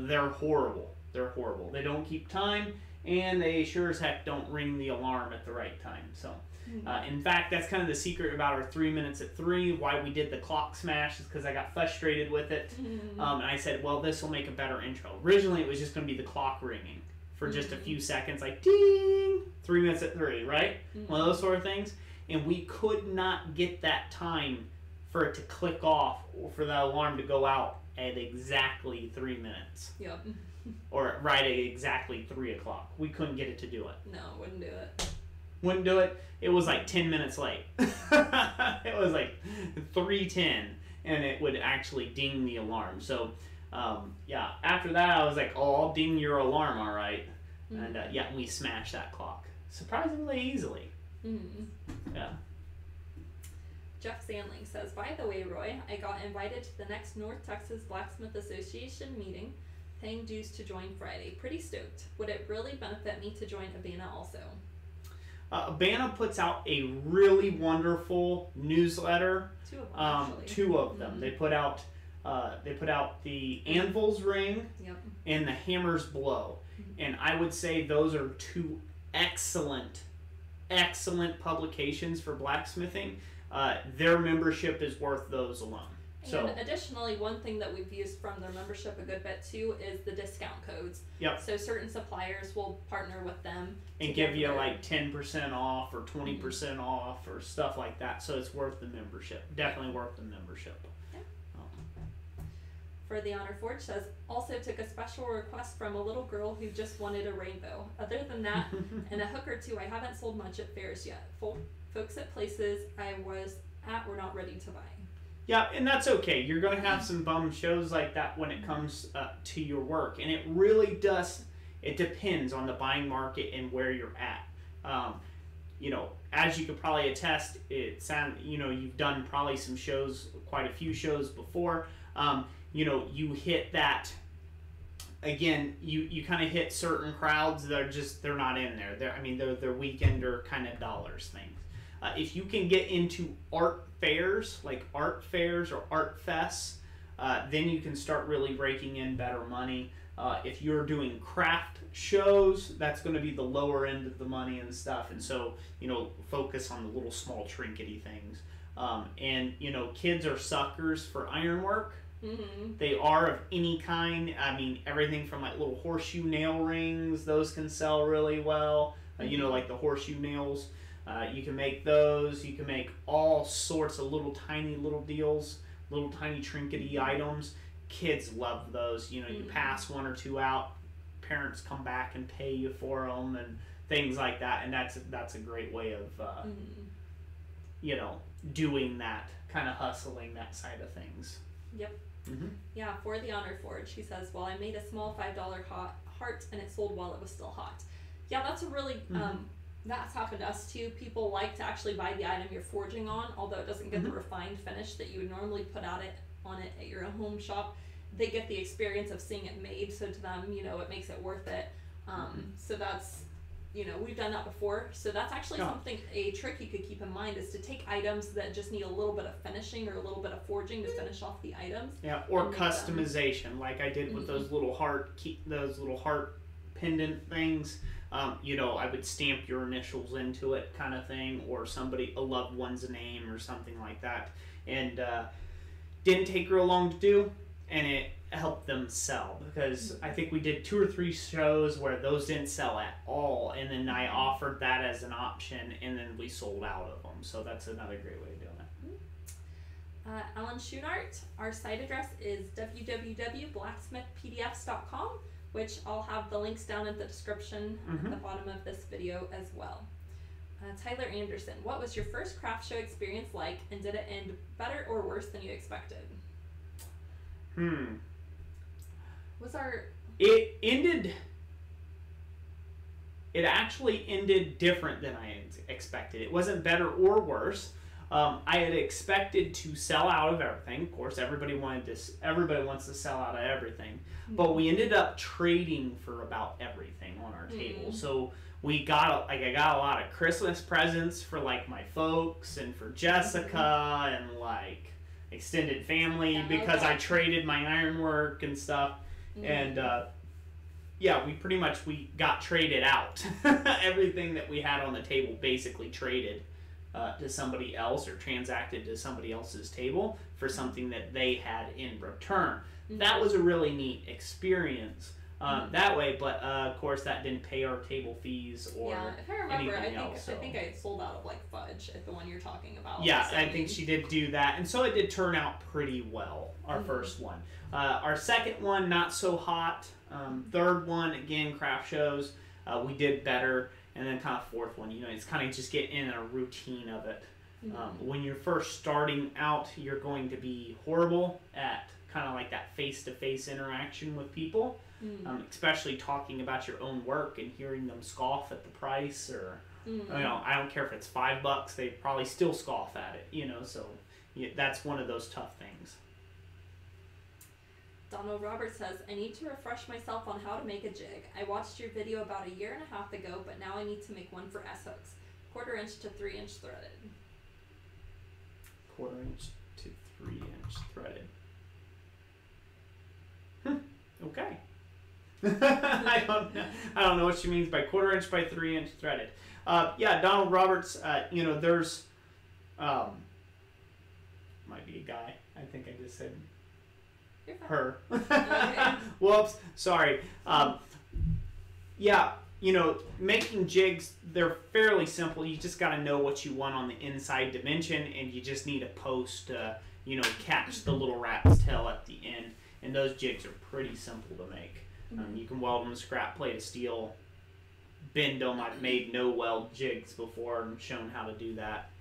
They're horrible. They're horrible. They don't keep time, and they sure as heck don't ring the alarm at the right time. So. In fact, that's kind of the secret about our 3 minutes at 3. Why we did the clock smash is because I got frustrated with it. And I said, well, this will make a better intro. Originally, it was just going to be the clock ringing for just a few seconds, like ding, 3 minutes at 3, right? One of those sort of things. And we could not get that time for it to click off or for the alarm to go out at exactly 3 minutes. Yep. Or right at exactly 3 o'clock. We couldn't get it to do it. No, wouldn't do it. Wouldn't do it. It was like 10 minutes late. It was like 3:10, and it would actually ding the alarm. So, yeah, after that, I was like, oh, I'll ding your alarm, all right. And, yeah, we smashed that clock surprisingly easily. Yeah. Jeff Sandling says, by the way, Roy, I got invited to the next North Texas Blacksmith Association meeting, paying dues to join Friday. Pretty stoked. Would it really benefit me to join Abana also? Abana puts out a really wonderful newsletter. 2 of them, actually. 2 of them. They put out the Anvil's Ring and the Hammer's Blow, and I would say those are 2 excellent publications for blacksmithing. Their membership is worth those alone. And additionally, one thing that we've used from their membership a good bit too is the discount codes. Yep. So certain suppliers will partner with them and give you like 10% off or 20% off or stuff like that. So it's worth the membership. Definitely worth the membership. Yeah. For the Honor Forge says, also took a special request from a little girl who just wanted a rainbow. Other than that, and a hook or 2, I haven't sold much at fairs yet. Folks at places I was at were not ready to buy. Yeah, and that's okay. You're going to have some bum shows like that when it comes to your work. And it really does, it depends on the buying market and where you're at. You know, as you could probably attest, you've done probably some shows, quite a few shows before. You know, you hit that, again, you kind of hit certain crowds that are they're not in there. They're weekender kind of dollars things. If you can get into art fairs, like art fairs or art fests, then you can start really raking in better money. If you're doing craft shows, that's going to be the lower end of the money and stuff. And so, you know, focus on the little small trinkety things. And, you know, kids are suckers for ironwork. They are of any kind. I mean, everything from like little horseshoe nail rings, those can sell really well. You know, like the horseshoe nails. You can make those. You can make all sorts of little tiny deals, little tiny trinkety items. Kids love those. You know, you pass 1 or 2 out, parents come back and pay you for them and things like that. And that's a great way of, you know, doing that, kind of hustling that side of things. Yep. Yeah, for the Honor Forge, she says, well, I made a small $5 heart and it sold while it was still hot. Yeah, that's a really... That's happened to us too. People like to actually buy the item you're forging on, although it doesn't get the refined finish that you would normally put on it at your own home shop. They get the experience of seeing it made, so to them, you know, it makes it worth it. So that's, you know, we've done that before. So that's actually a trick you could keep in mind is to take items that just need a little bit of finishing or a little bit of forging to finish off the items. Yeah, or customization, like I did with those little heart pendant things. You know, I would stamp your initials into it kind of thing, or a loved one's name or something like that. And didn't take real long to do, and it helped them sell, because I think we did 2 or 3 shows where those didn't sell at all, and then I offered that as an option, and then we sold out of them. So that's another great way of doing it. Alan Schoonart, our site address is www.blacksmithpdfs.com. which I'll have the links down in the description at the bottom of this video as well. Tyler Anderson, what was your first craft show experience like, and did it end better or worse than you expected? It actually ended different than I expected. It wasn't better or worse. I had expected to sell out of everything. Of course, everybody wants to sell out of everything. But we ended up trading for about everything on our table. So I got a lot of Christmas presents for like my folks and for Jessica and like extended family because I traded my ironwork and stuff. And we got traded out. Everything that we had on the table basically traded to somebody else or transacted to somebody else's table for something that they had in return. That was a really neat experience that way, but of course that didn't pay our table fees or if I remember, anything else. I think I sold out of like fudge at the one you're talking about. Yeah, I think she did do that, and so it did turn out pretty well, our first one. Our second one, not so hot. Third one, again, craft shows, we did better. And then kind of fourth one, it's kind of just getting in a routine of it. When you're first starting out, you're going to be horrible at kind of like that face-to-face interaction with people, especially talking about your own work and hearing them scoff at the price or, I don't care if it's $5, they probably still scoff at it, so that's one of those tough things. Donald Roberts says, I need to refresh myself on how to make a jig. I watched your video about a year and a half ago, but now I need to make one for S-hooks. 1/4 inch to 3 inch threaded. 1/4 inch to 3 inch threaded. Okay. I don't know what she means by 1/4 inch by 3 inch threaded. Donald Roberts, there's might be a guy. I think I just said her. Whoops, sorry. Making jigs, they're fairly simple. You just got to know what you want on the inside dimension, and you just need a post to, catch the little rat's tail at the end. And those jigs are pretty simple to make. You can weld them with scrap plate of steel, bend them. I've made no weld jigs before and shown how to do that.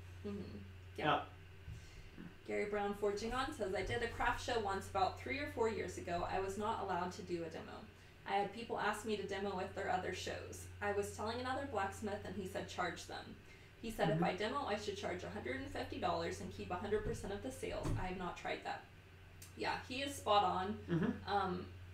Gary Brown Forging On says, I did a craft show once about 3 or 4 years ago. I was not allowed to do a demo. I had people ask me to demo at their other shows. I was telling another blacksmith and he said charge them. He said if I demo I should charge $150 and keep 100% of the sales. I have not tried that. Yeah, he is spot on.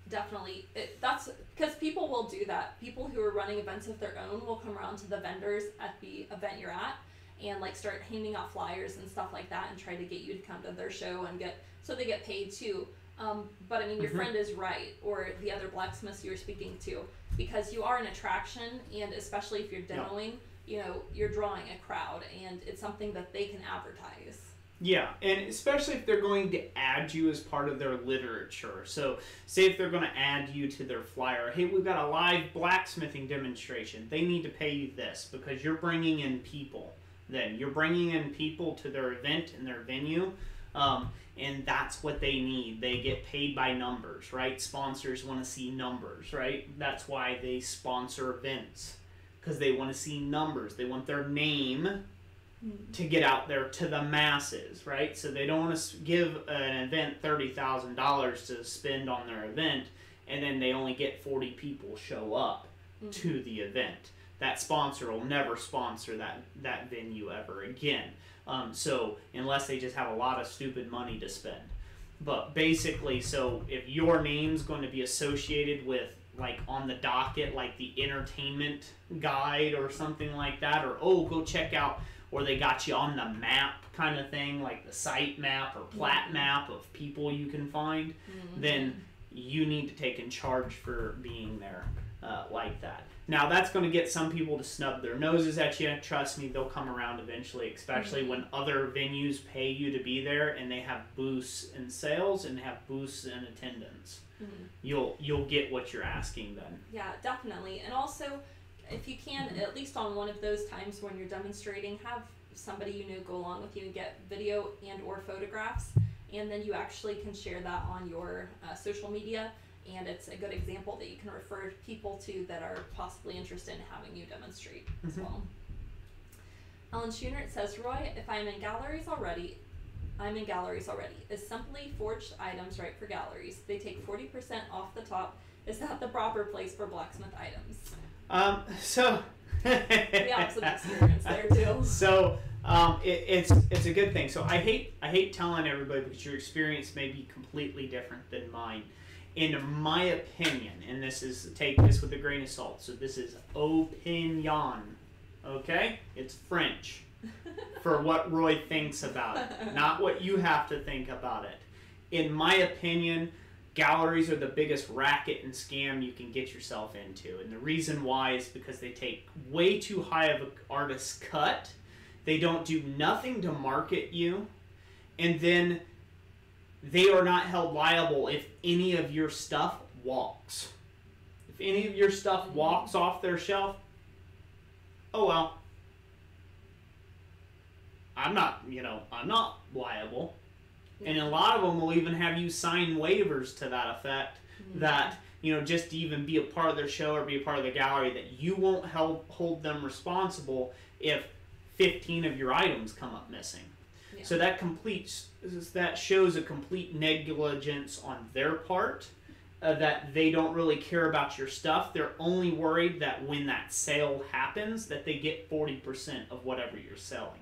Definitely. That's because people will do that. People who are running events of their own will come around to the vendors at the event you're at and like start handing out flyers and stuff like that and try to get you to come to their show and so they get paid too. But I mean, your friend is right, or the other blacksmiths you're speaking to, because you are an attraction, and especially if you're demoing, you're drawing a crowd, and it's something that they can advertise. Yeah, and especially if they're going to add you as part of their literature. So, say if they're going to add you to their flyer, hey, we've got a live blacksmithing demonstration. They need to pay you this because you're bringing in people. Then you're bringing in people to their event and their venue, and that's what they need. They get paid by numbers, right? Sponsors want to see numbers, right? That's why they sponsor events, because they want to see numbers. They want their name to get out there to the masses, right? So they don't want to give an event $30,000 to spend on their event, and then they only get 40 people show up to the event. That sponsor will never sponsor that venue ever again. So unless they just have a lot of stupid money to spend. But basically, so if your name's going to be associated with, like, on the docket, like the entertainment guide or something like that, or, go check out, or they got you on the map kind of thing, like the site map or plat map of people you can find, then you need to take in charge for being there like that. Now, that's going to get some people to snub their noses at you. Trust me, they'll come around eventually, especially when other venues pay you to be there and they have booths in sales and have booths in attendance. You'll get what you're asking then. Yeah, definitely. And also, if you can, at least on one of those times when you're demonstrating, have somebody go along with you and get video and or photographs, and then you actually can share that on your social media. and it's a good example that you can refer people to that are possibly interested in having you demonstrate as well. Alan Schunert says, Roy, if I'm in galleries already. Is simply forged items right for galleries? They take 40% off the top. Is that the proper place for blacksmith items? So we have some experience there too. So it's a good thing. So I hate telling everybody because your experience may be completely different than mine. In my opinion, and take this with a grain of salt. So this is opinion, okay? It's French for what Roy thinks about it, not what you have to think about it. In my opinion, galleries are the biggest racket and scam you can get yourself into. And the reason why is because they take way too high of an artist's cut. They don't do nothing to market you. And then they are not held liable if any of your stuff walks. If any of your stuff walks off their shelf, oh well. I'm not liable. And a lot of them will even have you sign waivers to that effect that, just to even be a part of their show or be a part of the gallery, that you won't hold them responsible if 15 of your items come up missing. Yeah. So that shows a complete negligence on their part, that they don't really care about your stuff. They're only worried that when that sale happens, that they get 40% of whatever you're selling.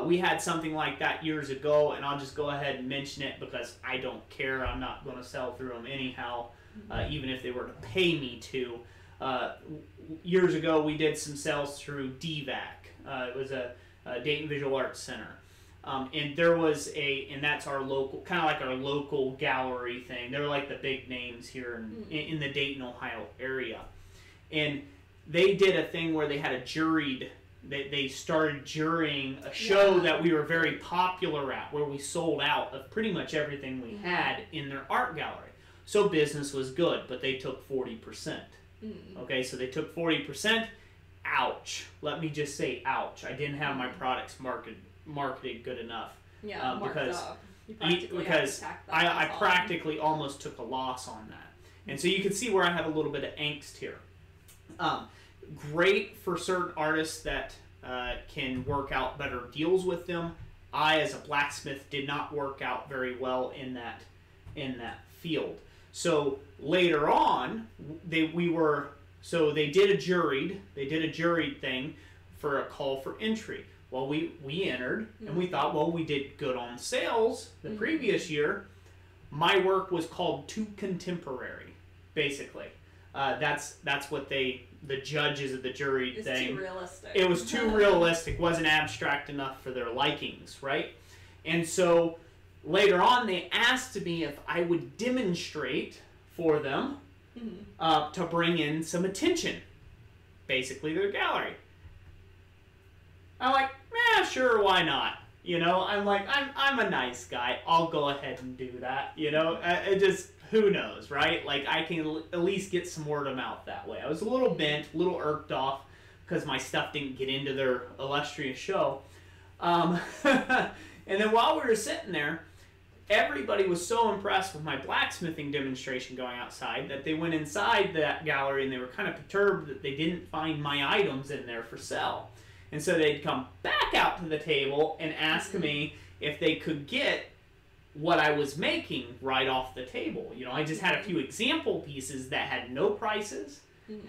We had something like that years ago, and I'll just go ahead and mention it because I don't care. I'm not going to sell through them anyhow, even if they were to pay me to. Years ago, we did some sales through DVAC. It was a Dayton Visual Arts Center. And there was and that's our local, kind of like our local gallery thing. They're like the big names here in the Dayton, Ohio area. And they did a thing where they had a juried, they started jurying a show that we were very popular at, where we sold out of pretty much everything we had in their art gallery. So business was good, but they took 40%. Okay, so they took 40%. Ouch. Let me just say ouch. I didn't have my products marketed good enough. Yeah, because I practically almost took a loss on that. And so you can see where I have a little bit of angst here. Great for certain artists that can work out better deals with them. I, as a blacksmith, did not work out very well in that field. So later on, they did a juried thing for a call for entry. Well, we entered, and we thought, well, we did good on sales the previous year. My work was called too contemporary, basically. That's what the judges of the jury thing. It was too realistic. It was too realistic. Wasn't abstract enough for their likings, right? And so later on, they asked me if I would demonstrate for them to bring in some attention, basically, to their gallery. I'm like, sure, why not? I'm like, I'm a nice guy. I'll go ahead and do that. It just, who knows, right? Like, I can at least get some word of mouth that way. I was a little bent, a little irked off because my stuff didn't get into their illustrious show. And then while we were sitting there, everybody was so impressed with my blacksmithing demonstration going outside that they went inside that gallery and they were kind of perturbed that they didn't find my items in there for sale. And so they'd come back out to the table and ask me if they could get what I was making right off the table. I just had a few example pieces that had no prices,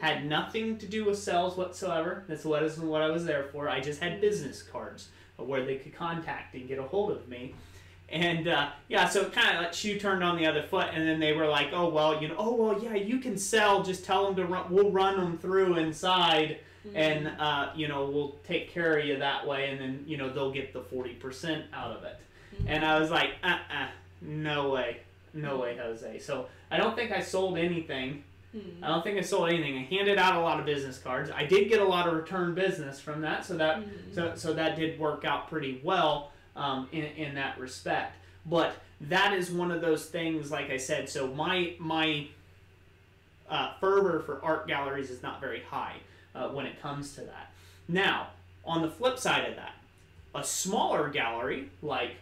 had nothing to do with sales whatsoever. That's what I was there for. I just had business cards where they could contact and get a hold of me. And so it kind of like shoe turned on the other foot, and then they were like, you can sell. Just tell them to run. We'll run them through inside. And, we'll take care of you that way, and then, they'll get the 40% out of it. And I was like, no way, Jose. So I don't think I sold anything. I handed out a lot of business cards. I did get a lot of return business from that, so that did work out pretty well in that respect. But that is one of those things, like I said, so my fervor for art galleries is not very high. When it comes to that. Now, on the flip side of that, a smaller gallery like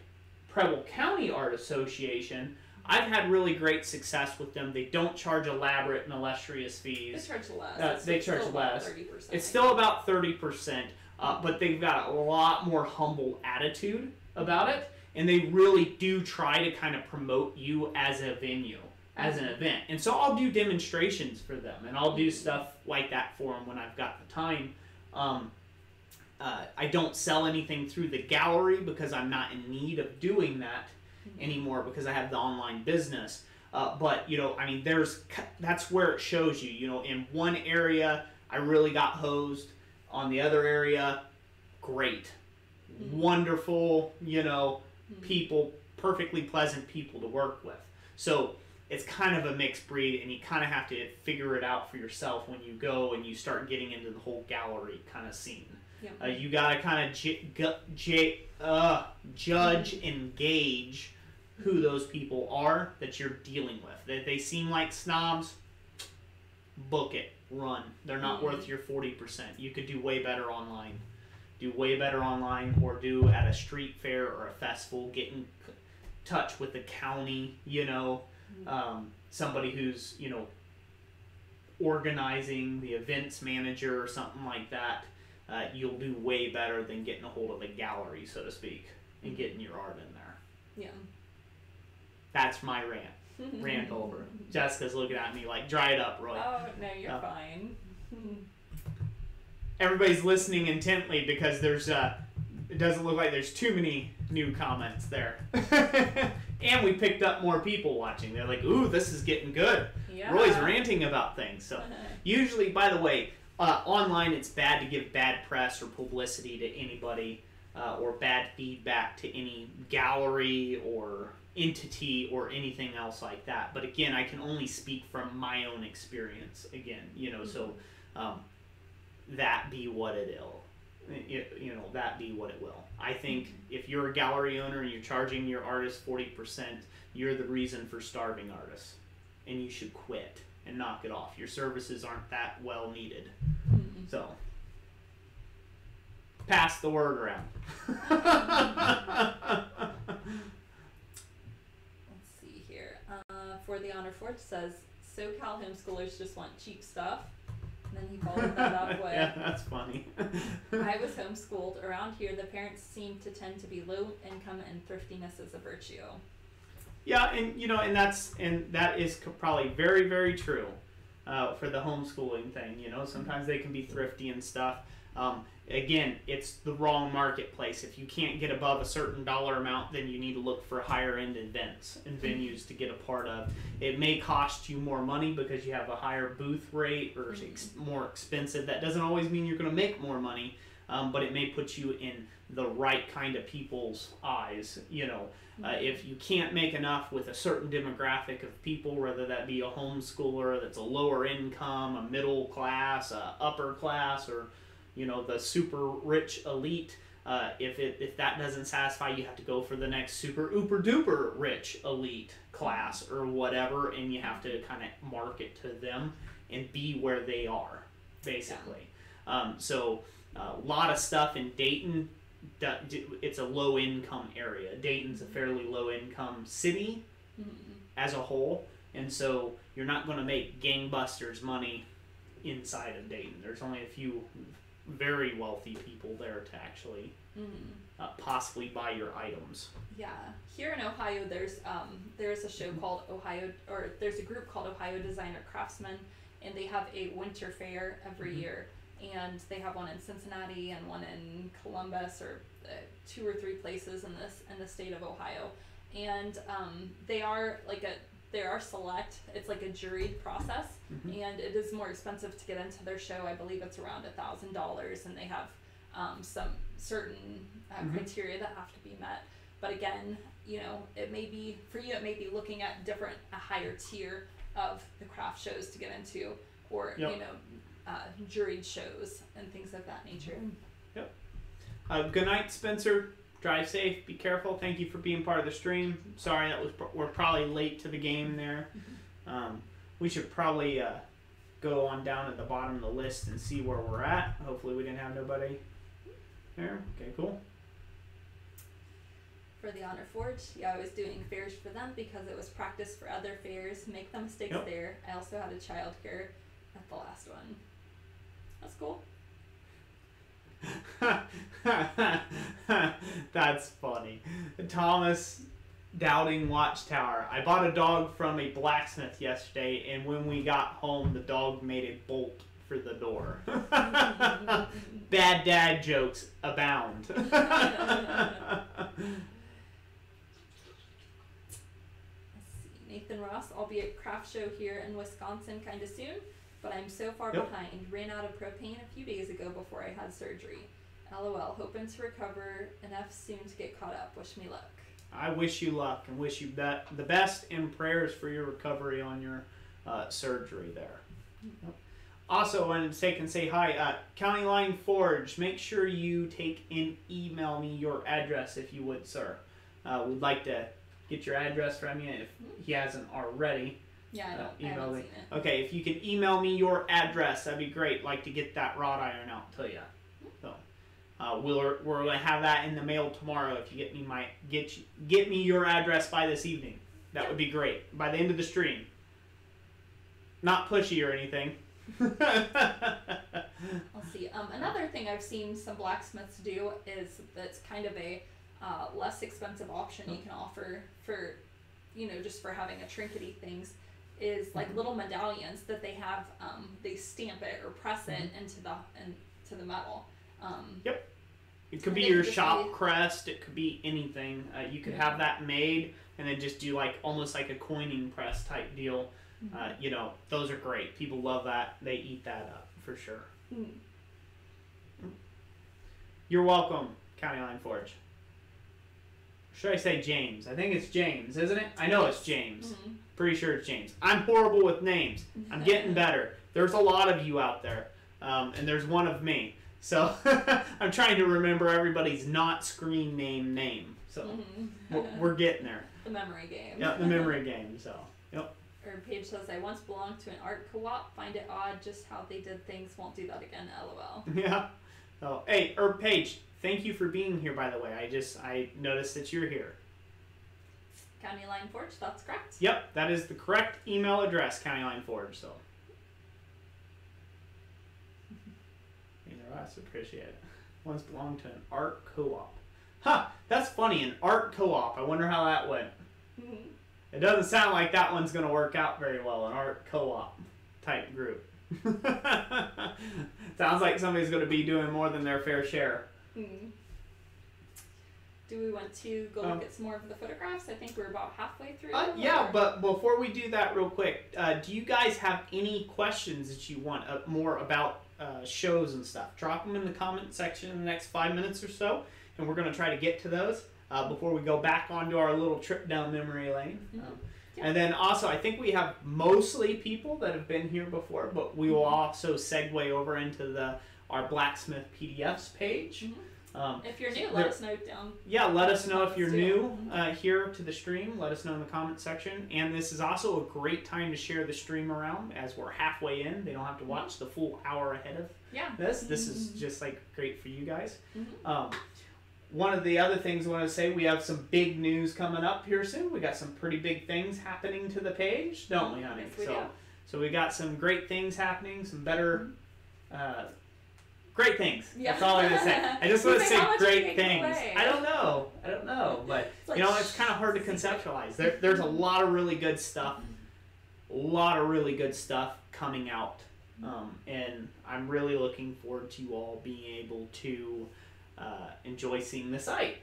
Preble County Art Association, I've had really great success with them. They don't charge elaborate and illustrious fees. They charge less. They charge less. 30%, it's still about 30%, but they've got a lot more humble attitude about it, and they really do try to kind of promote you as a venue, as an event. And so I'll do demonstrations for them, and I'll do stuff like that for them when I've got the time. I don't sell anything through the gallery because I'm not in need of doing that anymore because I have the online business. But, you know, I mean, that's where it shows you, you know, in one area, I really got hosed. On the other area, great. Wonderful, you know, people, perfectly pleasant people to work with. So it's kind of a mixed breed, and you kind of have to figure it out for yourself when you go and you start getting into the whole gallery kind of scene. Yep. You got to kind of judge and gauge who those people are that you're dealing with. If they seem like snobs, book it, run. They're not worth your 40%. You could do way better online. Do way better online, or do at a street fair or a festival, get in touch with the county, you know, somebody who's, you know, organizing, the events manager or something like that. You'll do way better than getting a hold of the gallery, so to speak, and getting your art in there. Yeah. That's my rant over. Jessica's looking at me like, dry it up, Roy. Oh, no, you're fine. Everybody's listening intently because there's, it doesn't look like there's too many new comments there. And we picked up more people watching. They're like, ooh, this is getting good. Yeah. Roy's ranting about things. So usually, by the way, online it's bad to give bad press or publicity to anybody or bad feedback to any gallery or entity or anything else like that. But again, I can only speak from my own experience again, you know, so that be what it will. You know, that be what it will. I think if you're a gallery owner and you're charging your artists 40%, you're the reason for starving artists, and you should quit and knock it off. Your services aren't that well needed. So pass the word around. Let's see here. For the Honor Forge says, SoCal homeschoolers just want cheap stuff. And then he followed that up with, yeah, that's funny. I was homeschooled. Around here, the parents seem to tend to be low income, and thriftiness is a virtue. Yeah, and you know, and that is probably very, very true for the homeschooling thing. You know, sometimes they can be thrifty and stuff. Again, it's the wrong marketplace. If you can't get above a certain dollar amount, then you need to look for higher end events and venues to get a part of. It may cost you more money because you have a higher booth rate or more expensive. That doesn't always mean you're going to make more money, but it may put you in the right kind of people's eyes. You know, if you can't make enough with a certain demographic of people, whether that be a homeschooler that's a lower income, a middle class, a upper class, or you know, the super rich elite, if that doesn't satisfy, you have to go for the next super uber duper rich elite class or whatever, and you have to kind of market to them and be where they are, basically. So a lot of stuff in Dayton, it's a low income area. Dayton's a fairly low income city as a whole, and so you're not going to make gangbusters money inside of Dayton. There's only a few very wealthy people there to actually possibly buy your items. Yeah, here in Ohio, there's a show called there's a group called Ohio Designer Craftsmen, and they have a winter fair every year, and they have one in Cincinnati and one in Columbus, or 2 or 3 places in the state of Ohio, and they are select. It's like a juried process, and it is more expensive to get into their show. I believe it's around $1,000, and they have some certain criteria that have to be met. But again, you know, it may be looking at a higher tier of the craft shows to get into, or you know, juried shows and things of that nature. Yep. Good night, Spencer. Drive safe. Be careful. Thank you for being part of the stream. Sorry that we're probably late to the game there. We should probably go on down at the bottom of the list and see where we're at. Hopefully we didn't have nobody there. Okay, cool. For the Honor Forge, yeah, I was doing fairs for them because it was practice for other fairs, make the mistakes there. I also had a childcare at the last one. That's cool. That's funny. Thomas Doubting Watchtower. I bought a dog from a blacksmith yesterday, and when we got home, the dog made a bolt for the door. Bad dad jokes abound. Nathan Ross, I'll be at craft show here in Wisconsin kind of soon, but I'm so far Yep. behind. Ran out of propane a few days ago before I had surgery. LOL, hoping to recover enough soon to get caught up. Wish me luck. I wish you luck and wish you the best and prayers for your recovery on your surgery there. Yep. Also, I wanted to take and say hi. County Line Forge, make sure you take and email me your address if you would, sir. We'd like to get your address from you if he hasn't already. Yeah, I Email haven't me. seen it. Okay, if you could email me your address, that'd be great. Like to get that wrought iron out to you. So, we're gonna have that in the mail tomorrow. If you get me your address by this evening, that would be great. By the end of the stream. Not pushy or anything. I'll see. Another thing I've seen some blacksmiths do is that's kind of a less expensive option you can offer for, just for having a trinkety things, is like little medallions that they have. They stamp it or press it into the metal. Yep. It could be your shop crest. It could be anything. You could have that made and then just do like almost like a coining press type deal. Those are great. People love that. They eat that up for sure. You're welcome, County Line Forge. Should I say James? I think it's James, isn't it? I know it's James. Pretty sure it's James. I'm horrible with names. I'm getting better. There's a lot of you out there, and there's one of me. So I'm trying to remember everybody's not screen name. So we're getting there. The memory game. Yeah, the memory game. So, yep. Or Paige says, I once belonged to an art co-op. Find it odd just how they did things. Won't do that again. LOL. Yeah. Oh, hey, Paige, thank you for being here, by the way. I noticed that you're here. County Line Forge, that's correct. Yep, that is the correct email address, County Line Forge. So, I appreciate it. Once belonged to an art co-op. Huh, that's funny, an art co-op. I wonder how that went. It doesn't sound like that one's going to work out very well, an art co-op type group. Sounds like somebody's going to be doing more than their fair share. Do we want to go look at some more of the photographs? I think we're about halfway through. Yeah, but before we do that real quick, do you guys have any questions that you want more about shows and stuff? Drop them in the comment section in the next 5 minutes or so, and we're going to try to get to those before we go back onto our little trip down memory lane. And then also, I think we have mostly people that have been here before, but we will also segue over into our Blacksmith PDFs page. If you're new, let us know down. Yeah, let us know if you're new here to the stream. Let us know in the comment section. And this is also a great time to share the stream around as we're halfway in. They don't have to watch the full hour ahead of this. This is just like great for you guys. One of the other things I want to say, we have some big news coming up here soon. We got some pretty big things happening to the page, don't we, honey? Yes, we do. So we got some great things happening, some better... great things. Yeah. That's all I'm going to say. I just want to say great things. Away? I don't know. But, like, it's kind of hard to conceptualize. There's a lot of really good stuff. A lot of really good stuff coming out. And I'm really looking forward to you all being able to enjoy seeing the site.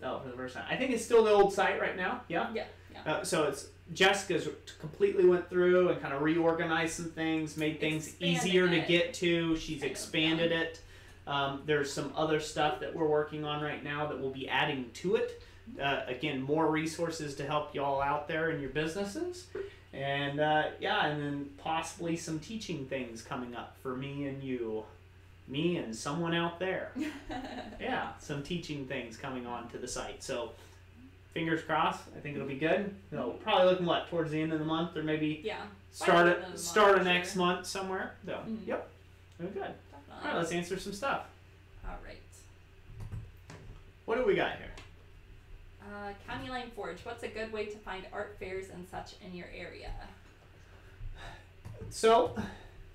For the first time. I think it's still the old site right now. Yeah? Yeah. So it's Jessica's completely went through and kind of reorganized some things, made things easier to get to. She's expanded it. There's some other stuff that we're working on right now that we'll be adding to it. Again, more resources to help y'all out there in your businesses. And and then possibly some teaching things coming up for me and you. Me and someone out there. Some teaching things coming on to the site. So fingers crossed. I think it'll be good. So probably looking towards the end of the month or maybe start of next month somewhere. So yep, very good. Definitely. All right, let's answer some stuff. All right. What do we got here? County Line Forge. What's a good way to find art fairs and such in your area? So,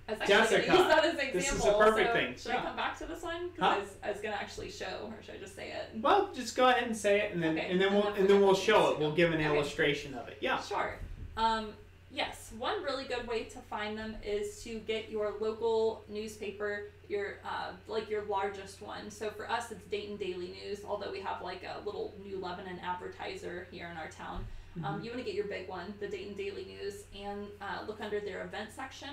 I was Jessica, going to use that as an example. this is a perfect thing. Should I come back to this one? Because I was going to actually show, or should I just say it? Well, just go ahead and say it, and then Okay. and then we'll show it. We'll give an illustration of it. Yeah. Sure. Yes, one really good way to find them is to get your local newspaper, your largest one. So for us, it's Dayton Daily News, although we have like a little New Lebanon Advertiser here in our town. You want to get your big one, the Dayton Daily News, and look under their event section.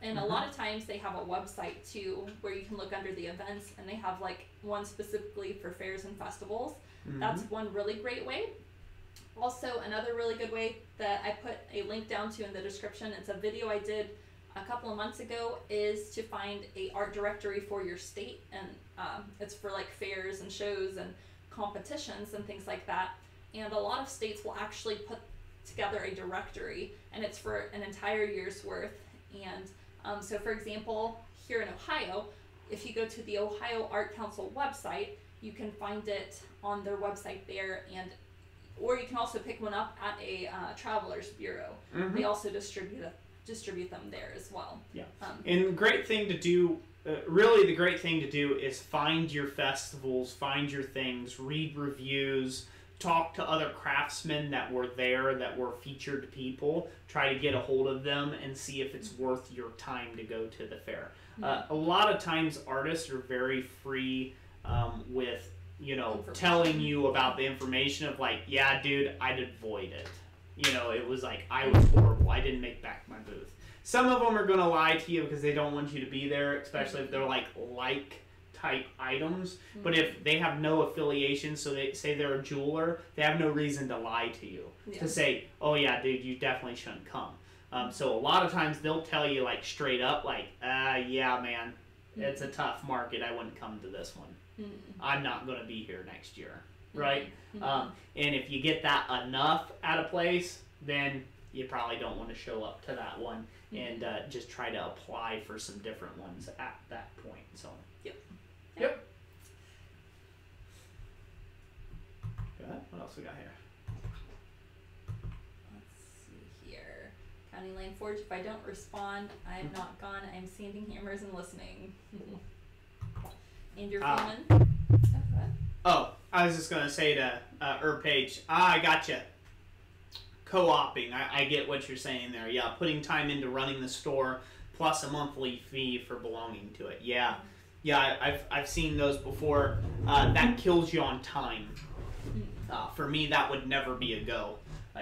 And a lot of times they have a website too, where you can look under the events, and they have like one specifically for fairs and festivals. That's one really great way. Also, another really good way that I put a link down to in the description, it's a video I did a couple of months ago, is to find a art directory for your state, and it's for like fairs and shows and competitions and things like that. And a lot of states will actually put together a directory, and it's for an entire year's worth. And so for example, here in Ohio, if you go to the Ohio Art Council website, you can find it on their website there, or you can also pick one up at a traveler's bureau. They also distribute them there as well. Yeah. And the great thing to do, really the great thing to do, is find your festivals, find your things, read reviews, talk to other craftsmen that were there, that were featured people, try to get a hold of them and see if it's worth your time to go to the fair. A lot of times artists are very free with, telling you about the information of like, yeah, dude, I did void it. It was like, I was horrible. I didn't make back my booth. Some of them are going to lie to you because they don't want you to be there, especially if they're like type items. But if they have no affiliation, so they say they're a jeweler, they have no reason to lie to you. To say, oh yeah, dude, you definitely shouldn't come. So a lot of times they'll tell you like straight up, like, yeah, man, it's a tough market. I wouldn't come to this one. I'm not going to be here next year, right? And if you get that enough at a place, then you probably don't want to show up to that one and just try to apply for some different ones at that point. So. Yep. Go ahead. What else we got here? Let's see here. County Line Forge. If I don't respond, I am not gone. I'm sanding hammers and listening. Andrew Freeman. Oh, I was just gonna say to Herb Page. I gotcha. Co-oping. I get what you're saying there. Yeah, putting time into running the store plus a monthly fee for belonging to it. Yeah. Yeah, I've seen those before. That kills you on time. For me, that would never be a go,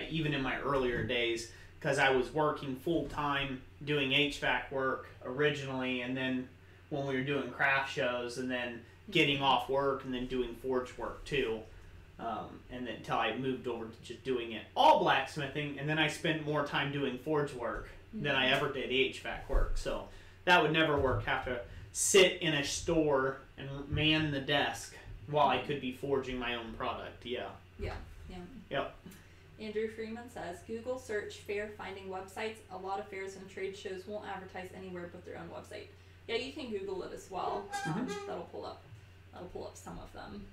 even in my earlier days, because I was working full-time doing HVAC work originally, and then when we were doing craft shows, and then getting off work, and then doing forge work too. And then until I moved over to just doing it all blacksmithing, and then I spent more time doing forge work than I ever did HVAC work. So that would never work. Have to sit in a store and man the desk while I could be forging my own product. Yeah. Yep. Andrew Freeman says, Google search fair finding websites. A lot of fairs and trade shows won't advertise anywhere but their own website. Yeah, you can Google it as well. That'll pull up some of them.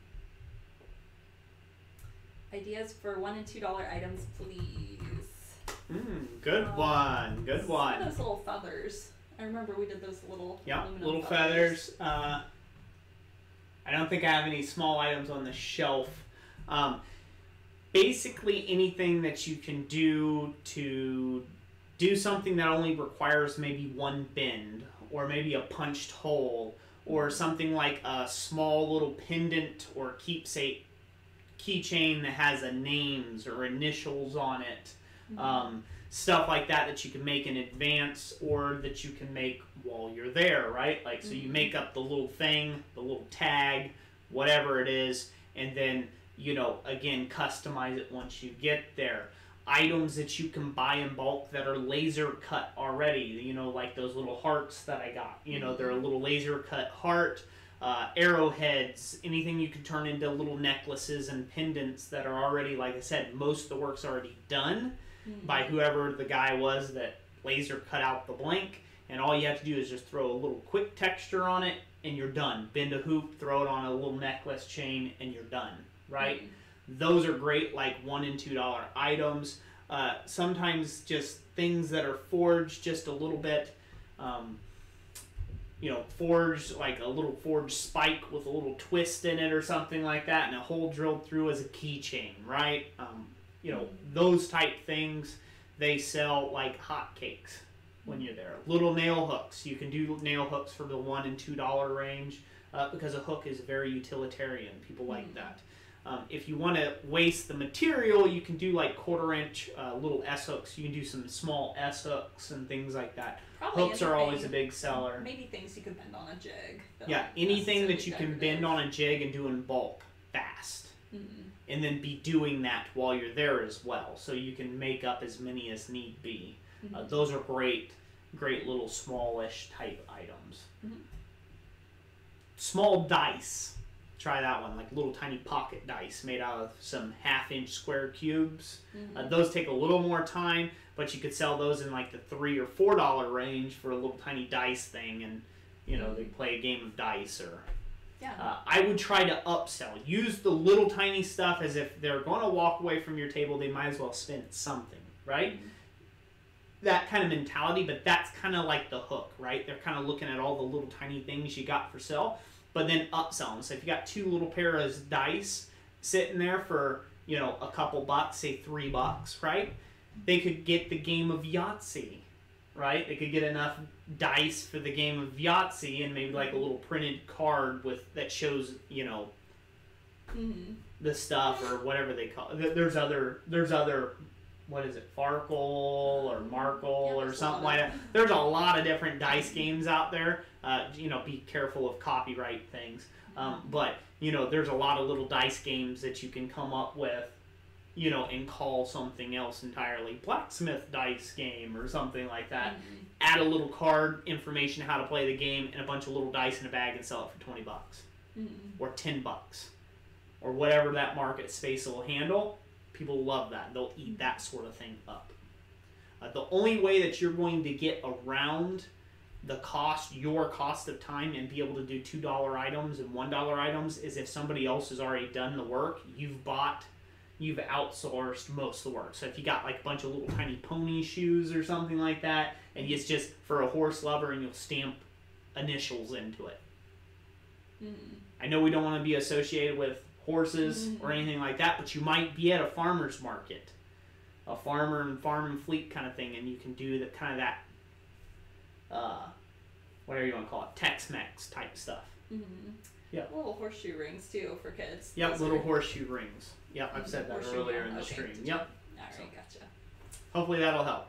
Ideas for $1 and $2 items, please. Good one. Good one. Those little feathers. I remember we did those little little feathers. I don't think I have any small items on the shelf. Basically anything that you can do to do something that only requires maybe one bend, or maybe a punched hole, or something like a small little pendant or keepsake keychain that has a names or initials on it. Stuff like that you can make in advance, or that you can make while you're there, right? Like, so you make up the little thing, the little tag, whatever it is, and then, again, customize it once you get there. Items that you can buy in bulk that are laser cut already, like those little hearts that I got. They're a little laser cut heart, arrowheads, anything you can turn into little necklaces and pendants that are already, like I said, most of the work's already done by whoever the guy was that laser cut out the blank, and all you have to do is just throw a little quick texture on it and you're done. Bend a hoop, throw it on a little necklace chain, and you're done, right? Those are great, like $1 and $2 items. Sometimes just things that are forged just a little bit, forged, like a little forged spike with a little twist in it or something like that, and a hole drilled through as a keychain, right? Those type things, they sell like hotcakes when you're there. Little nail hooks. You can do nail hooks for the $1 and $2 range because a hook is very utilitarian. People like that. If you want to waste the material, you can do like 1/4 inch little S hooks. You can do some small S hooks and things like that. Probably hooks are always a big seller. Maybe things you could bend on a jig. Yeah, anything that you can bend on a jig and do in bulk fast. And then be doing that while you're there as well. So you can make up as many as need be. Those are great little smallish type items. Small dice. Try that one, like little tiny pocket dice made out of some 1/2 inch square cubes. Those take a little more time, but you could sell those in like the $3 or $4 range for a little tiny dice thing, and they play a game of dice. Or I would try to upsell. Use the little tiny stuff as if they're going to walk away from your table, they might as well spend something, right? That kind of mentality, but that's kind of like the hook, right? They're kind of looking at all the little tiny things you got for sale, but then upsell them. So if you got 2 little pairs of dice sitting there for, a couple bucks, say $3, right? They could get the game of Yahtzee, right? They could get enough dice for the game of Yahtzee and maybe like a little printed card that shows, the stuff or whatever they call it. There's other what is it, Farkle or Markle or something like that. There's a lot of different dice games out there. Be careful of copyright things. But there's a lot of little dice games that you can come up with, and call something else entirely. Blacksmith dice game or something like that. Add a little card, information how to play the game, and a bunch of little dice in a bag and sell it for $20 or $10 or whatever that market space will handle. People love that. They'll eat that sort of thing up. The only way that you're going to get around your cost of time, and be able to do $2 items and $1 items is if somebody else has already done the work. You've outsourced most of the work. So if you got like a bunch of little tiny pony shoes or something like that, and it's just for a horse lover, and you'll stamp initials into it. I know we don't want to be associated with horses or anything like that, but you might be at a farmer's market, a farmer and farm and fleet kind of thing, and you can do whatever you want to call it, Tex-Mex type stuff. Yeah. Little horseshoe rings too for kids. Yep, little horseshoe rings. Yep, I've said that earlier in the stream. Yep. Alright, gotcha. Hopefully that'll help.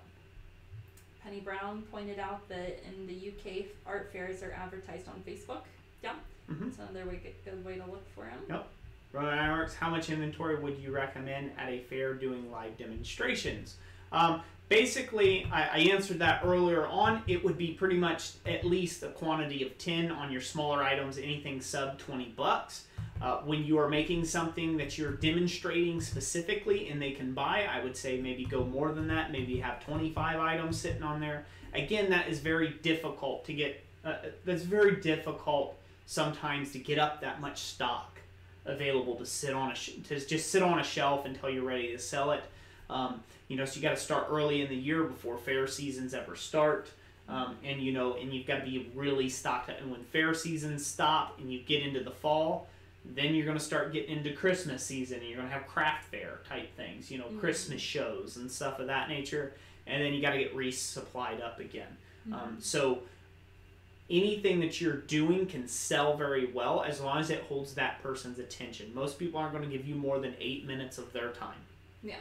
Penny Brown pointed out that in the UK, art fairs are advertised on Facebook. Yeah. That's another good way to look for them. Yep. Rowan Ironworks, how much inventory would you recommend at a fair doing live demonstrations? Basically, I answered that earlier on. It would be pretty much at least a quantity of 10 on your smaller items, anything sub $20. When you are making something that you're demonstrating specifically and they can buy, I would say maybe go more than that. Maybe have 25 items sitting on there. Again, that is very difficult to get. That's very difficult sometimes to get up that much stock available to sit on just sit on a shelf until you're ready to sell it. So you got to start early in the year before fair seasons ever start. And you've got to be really stocked up. And when fair seasons stop and you get into the fall, then you're going to start getting into Christmas season, and you're going to have craft fair type things, Christmas shows and stuff of that nature. And then you got to get resupplied up again. So anything that you're doing can sell very well as long as it holds that person's attention. Most people aren't going to give you more than 8 minutes of their time. Yeah.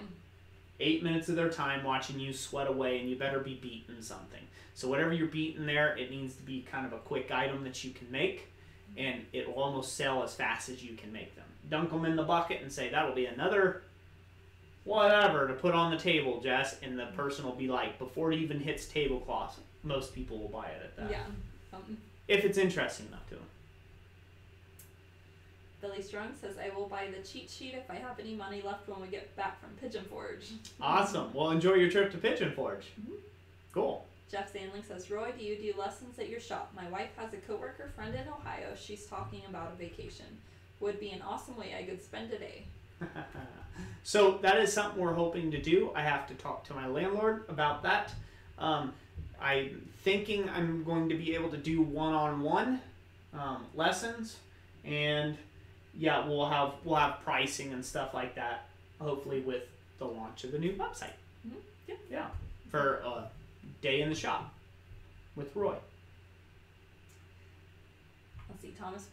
8 minutes of their time watching you sweat away, and you better be beating something. So whatever you're beating there, it needs to be kind of a quick item that you can make, and it will almost sell as fast as you can make them. Dunk them in the bucket and say, that'll be another whatever to put on the table, Jess, and the person will be like, before it even hits tablecloth, most people will buy it at that. Yeah. If it's interesting enough to them. Billy Strong says, I will buy the cheat sheet if I have any money left when we get back from Pigeon Forge. Awesome. Well, enjoy your trip to Pigeon Forge. Cool. Jeff Sandling says, Roy, do you do lessons at your shop? My wife has a coworker friend in Ohio. She's talking about a vacation. Would be an awesome way I could spend a day. So that is something we're hoping to do. I have to talk to my landlord about that. I'm thinking I'm going to be able to do one-on-one lessons, and yeah, we'll have pricing and stuff like that. Hopefully, with the launch of the new website. Mm-hmm. Yep. Yeah, for a day in the shop with Roy. Let's see, Thomas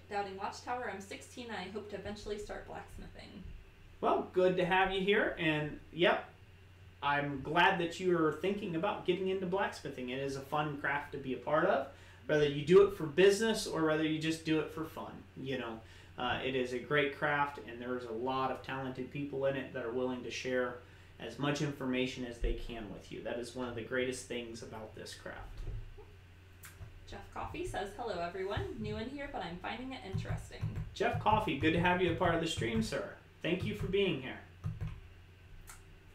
Doubting Watchtower. I'm 16 and I hope to eventually start blacksmithing. Well, good to have you here, and yep, I'm glad that you are thinking about getting into blacksmithing. It is a fun craft to be a part of, whether you do it for business or whether you just do it for fun. You know, it is a great craft, and there's a lot of talented people in it that are willing to share as much information as they can with you. That is one of the greatest things about this craft. Jeff Coffey says, hello everyone, new in here, but I'm finding it interesting. Jeff Coffey, good to have you a part of the stream, sir. Thank you for being here.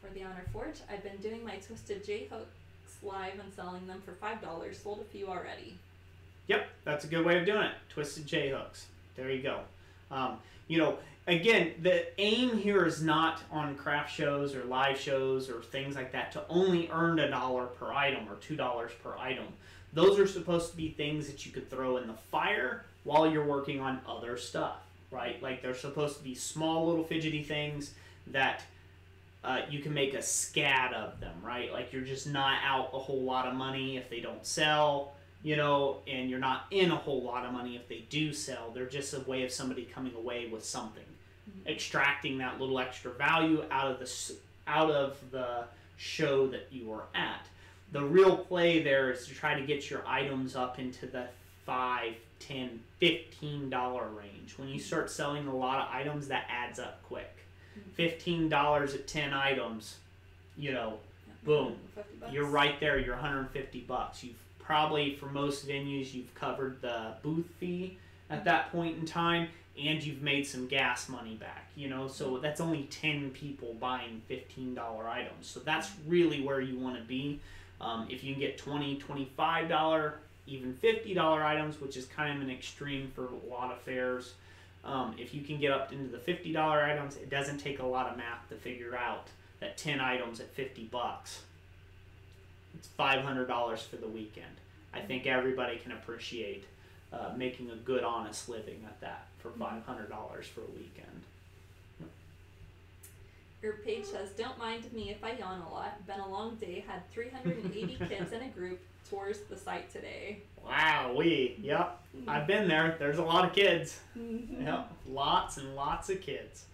For the Honor Forge, I've been doing my Twisted J hooks live and selling them for $5. Sold a few already. Yep, that's a good way of doing it. Twisted J hooks. There you go. You know, again, the aim here is not on craft shows or live shows or things like that to only earn $1 per item or $2 per item. Those are supposed to be things that you could throw in the fire while you're working on other stuff, right? Like they're supposed to be small little fidgety things that you can make a scad of them, right? Like you're just not out a whole lot of money if they don't sell, you know, and you're not in a whole lot of money if they do sell. They're just a way of somebody coming away with something, extracting that little extra value out of the show that you were at. The real play there is to try to get your items up into the $5, $10, $15 range. When you start selling a lot of items, that adds up quick. $15 at 10 items, you know, boom, you're right there. You're $150. You've probably, for most venues, you've covered the booth fee at that point in time, and you've made some gas money back, you know, so that's only 10 people buying $15 items. So that's really where you want to be. If you can get $20, $25, even $50 items, which is kind of an extreme for a lot of fairs, if you can get up into the $50 items, it doesn't take a lot of math to figure out that 10 items at $50, it's $500 for the weekend. I think everybody can appreciate making a good, honest living at that for $500 for a weekend. Your page says, don't mind me if I yawn a lot. Been a long day. Had 380 kids in a group tours the site today. Wow, yep. I've been there. There's a lot of kids. Yep, lots and lots of kids.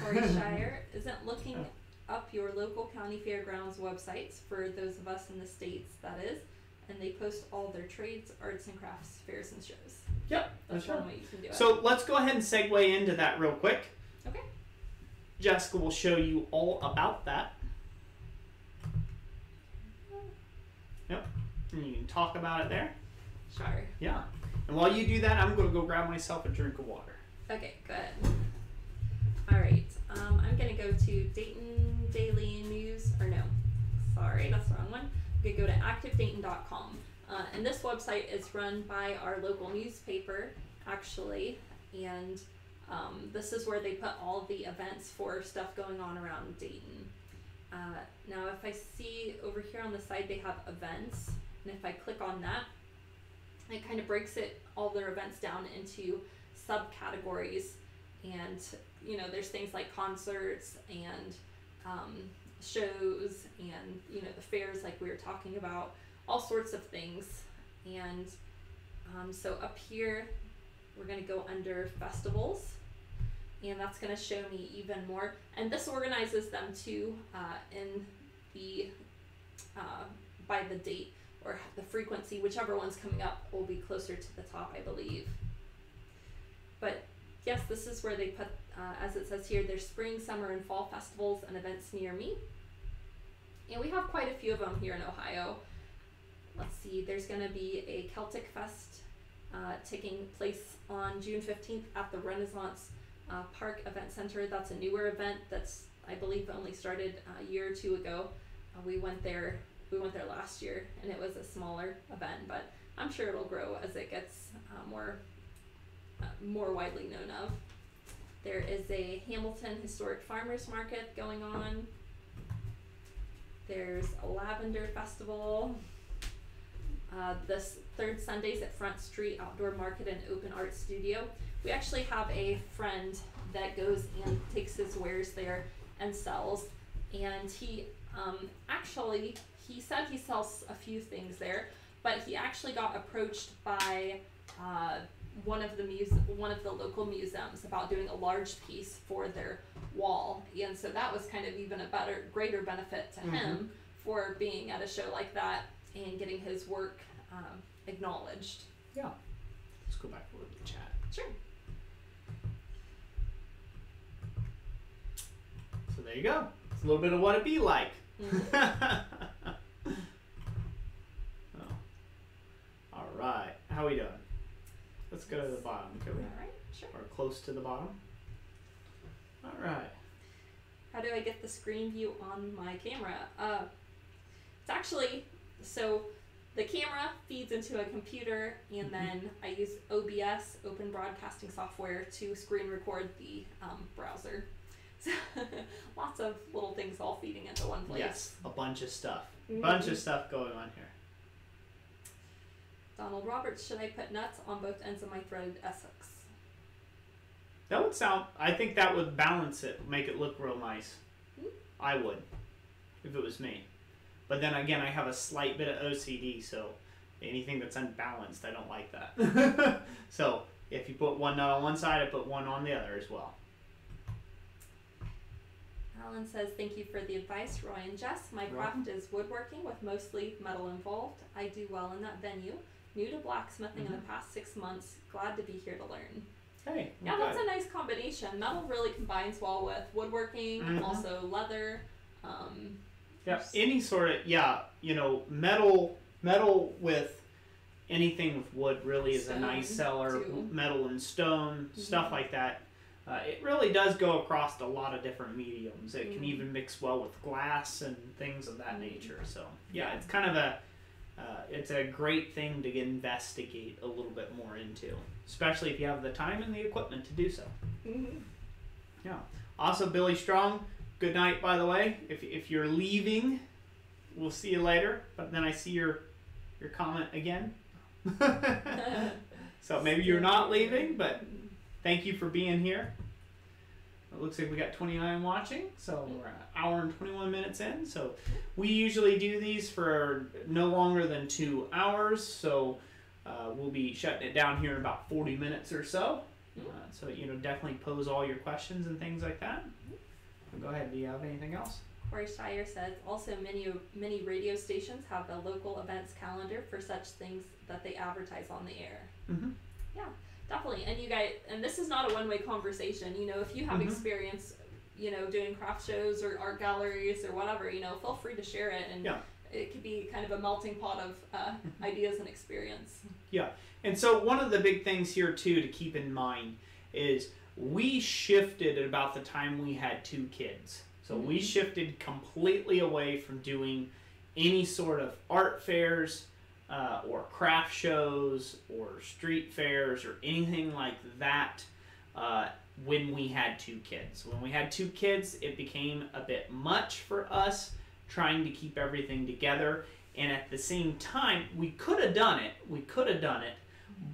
Cory Shire isn't looking up your local county fairgrounds websites for those of us in the States, that is, and they post all their trades, arts and crafts, fairs and shows. Yep, that's one way you can do it. So let's go ahead and segue into that real quick. Okay. Jessica will show you all about that. Yep, and you can talk about it there. Sure. Yeah, and while you do that, I'm going to go grab myself a drink of water. Okay, good. All right, I'm going to go to Dayton Daily News, or no, sorry, that's the wrong one. I'm going to go to activedayton.com. And this website is run by our local newspaper, actually, and this is where they put all the events for stuff going on around Dayton. Now, if I see over here on the side, they have events, and if I click on that, it kind of breaks all their events down into subcategories, and you know, there's things like concerts and shows, and you know, the fairs like we were talking about, all sorts of things. And so up here we're going to go under festivals, and that's going to show me even more, and this organizes them too in the by the date or the frequency, whichever one's coming up will be closer to the top, I believe. But yes, this is where they put, as it says here, there's spring, summer, and fall festivals and events near me. And we have quite a few of them here in Ohio. Let's see, there's going to be a Celtic Fest taking place on June 15th at the Renaissance Park Event Center. That's a newer event that's, I believe, only started a year or two ago. We went there last year, and it was a smaller event, but I'm sure it'll grow as it gets more more widely known of. There is a Hamilton Historic Farmers Market going on. There's a Lavender Festival. This third Sundays at Front Street Outdoor Market and Open Art Studio. We actually have a friend that goes and takes his wares there and sells. And he he said he sells a few things there, but he actually got approached by one of the local museums about doing a large piece for their wall, and so that was kind of even a greater benefit to him for being at a show like that and getting his work acknowledged. Yeah. Let's go back over to the chat. Sure. So there you go. It's a little bit of what it'd be like. Oh. All right. How are we doing? Let's go to the bottom, can we? All right, sure. Or close to the bottom. All right. How do I get the screen view on my camera? It's actually, so the camera feeds into a computer, and then I use OBS, Open Broadcasting Software, to screen record the browser. So lots of little things all feeding into one place. Yes, a bunch of stuff. Bunch of stuff going on here. Donald Roberts, should I put nuts on both ends of my threaded Essex? That would sound, I think that would balance it, make it look real nice. I would, if it was me. But then again, I have a slight bit of OCD, so anything that's unbalanced, I don't like that. So if you put one nut on one side, I put one on the other as well. Alan says, thank you for the advice, Roy and Jess. My craft is woodworking with mostly metal involved. I do well in that venue. New to blacksmithing in the past 6 months. Glad to be here to learn. Hey. Yeah, that's a nice combination. Metal really combines well with woodworking, also leather. Yeah, any sort of, metal with anything with wood really is a nice seller. Too. Metal and stone, stuff like that. It really does go across a lot of different mediums. It can even mix well with glass and things of that nature. So yeah, it's kind of it's a great thing to investigate a little bit more into, especially if you have the time and the equipment to do so. Yeah. Also, Billy Strong, good night, by the way. If you're leaving, we'll see you later. But then I see your comment again. So maybe you're not leaving, but thank you for being here. It looks like we got 29 watching, so we're an hour and 21 minutes in. So we usually do these for no longer than 2 hours. So we'll be shutting it down here in about 40 minutes or so. So definitely pose all your questions and things like that. Go ahead. Do you have anything else? Cory Shire says, also many radio stations have a local events calendar for such things that they advertise on the air. Yeah. Definitely, and you guys, and this is not a one-way conversation. If you have experience, doing craft shows or art galleries or whatever, feel free to share it, and it could be kind of a melting pot of ideas and experience. Yeah, and so one of the big things here too to keep in mind is we shifted at about the time we had 2 kids. So we shifted completely away from doing any sort of art fairs. Or craft shows or street fairs or anything like that when we had 2 kids. When we had 2 kids, it became a bit much for us trying to keep everything together. And at the same time, we could have done it.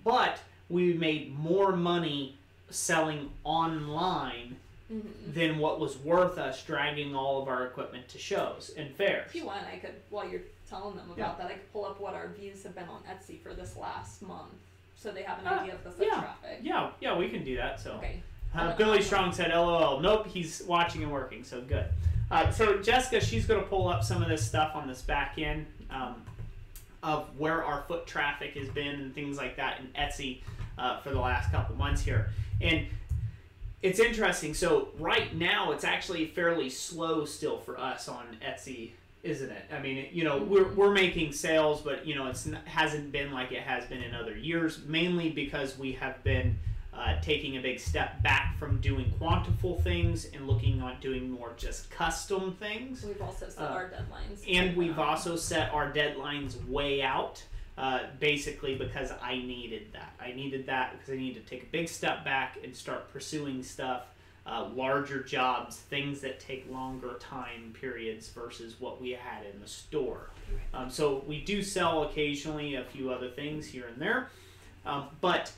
But we made more money selling online than what was worth us dragging all of our equipment to shows and fairs. If you want, I could, while you're telling them about that, I could pull up what our views have been on Etsy for this last month, so they have an idea of the foot traffic. Yeah, we can do that. So, okay. Billy Strong said, "LOL." Nope, he's watching and working, so good. So Jessica, she's going to pull up some of this stuff on this back end of where our foot traffic has been and things like that in Etsy for the last couple months here, and it's interesting. So right now, it's actually fairly slow still for us on Etsy, isn't it? I mean, we're making sales, but hasn't been like it has been in other years. Mainly because we have been taking a big step back from doing quantiful things and looking on doing more just custom things. We've also set our deadlines, and we've also set our deadlines way out. basically because I needed that. I needed that because I needed to take a big step back and start pursuing stuff, larger jobs, things that take longer time periods versus what we had in the store. So we do sell occasionally a few other things here and there, but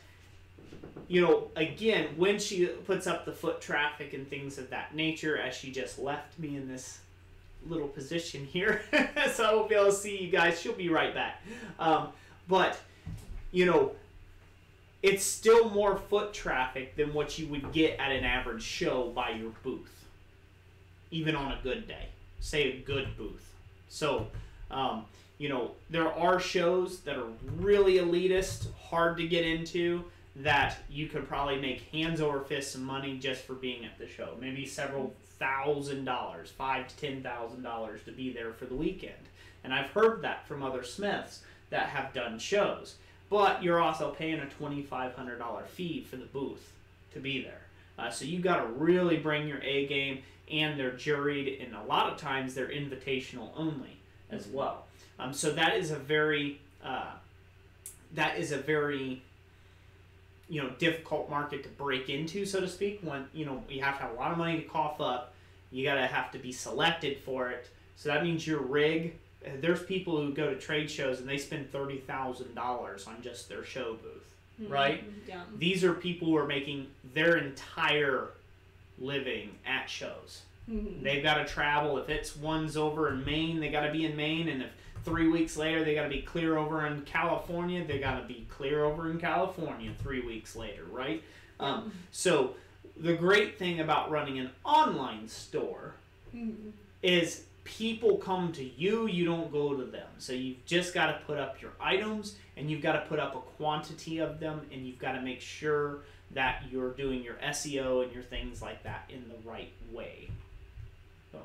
you know, again, when she puts up the foot traffic and things of that nature, as she just left me in this little position here, so I won't be able to see you guys. She'll be right back. But, you know, it's still more foot traffic than what you would get at an average show by your booth, even on a good day. Say a good booth. So, you know, there are shows that are really elitist, hard to get into, that you could probably make hands over fists of money just for being at the show. Maybe several $1,000, $5,000 to $10,000 to be there for the weekend. And I've heard that from other smiths that have done shows. But you're also paying a $2,500 fee for the booth to be there. So you got to really bring your A game, and they're juried, and a lot of times they're invitational only as well. So that is a very you know, difficult market to break into, so to speak. When, you know, you have to have a lot of money to cough up. You gotta have to be selected for it. So that means your rig. There's people who go to trade shows and they spend $30,000 on just their show booth, right? Yeah. These are people who are making their entire living at shows. They've got to travel. If it's one's over in Maine, they got to be in Maine, and if 3 weeks later they got to be clear over in California, they got to be clear over in California 3 weeks later, right? So the great thing about running an online store is people come to you, you don't go to them. So you've just got to put up your items, and you've got to put up a quantity of them, and you've got to make sure that you're doing your SEO and your things like that in the right way. So.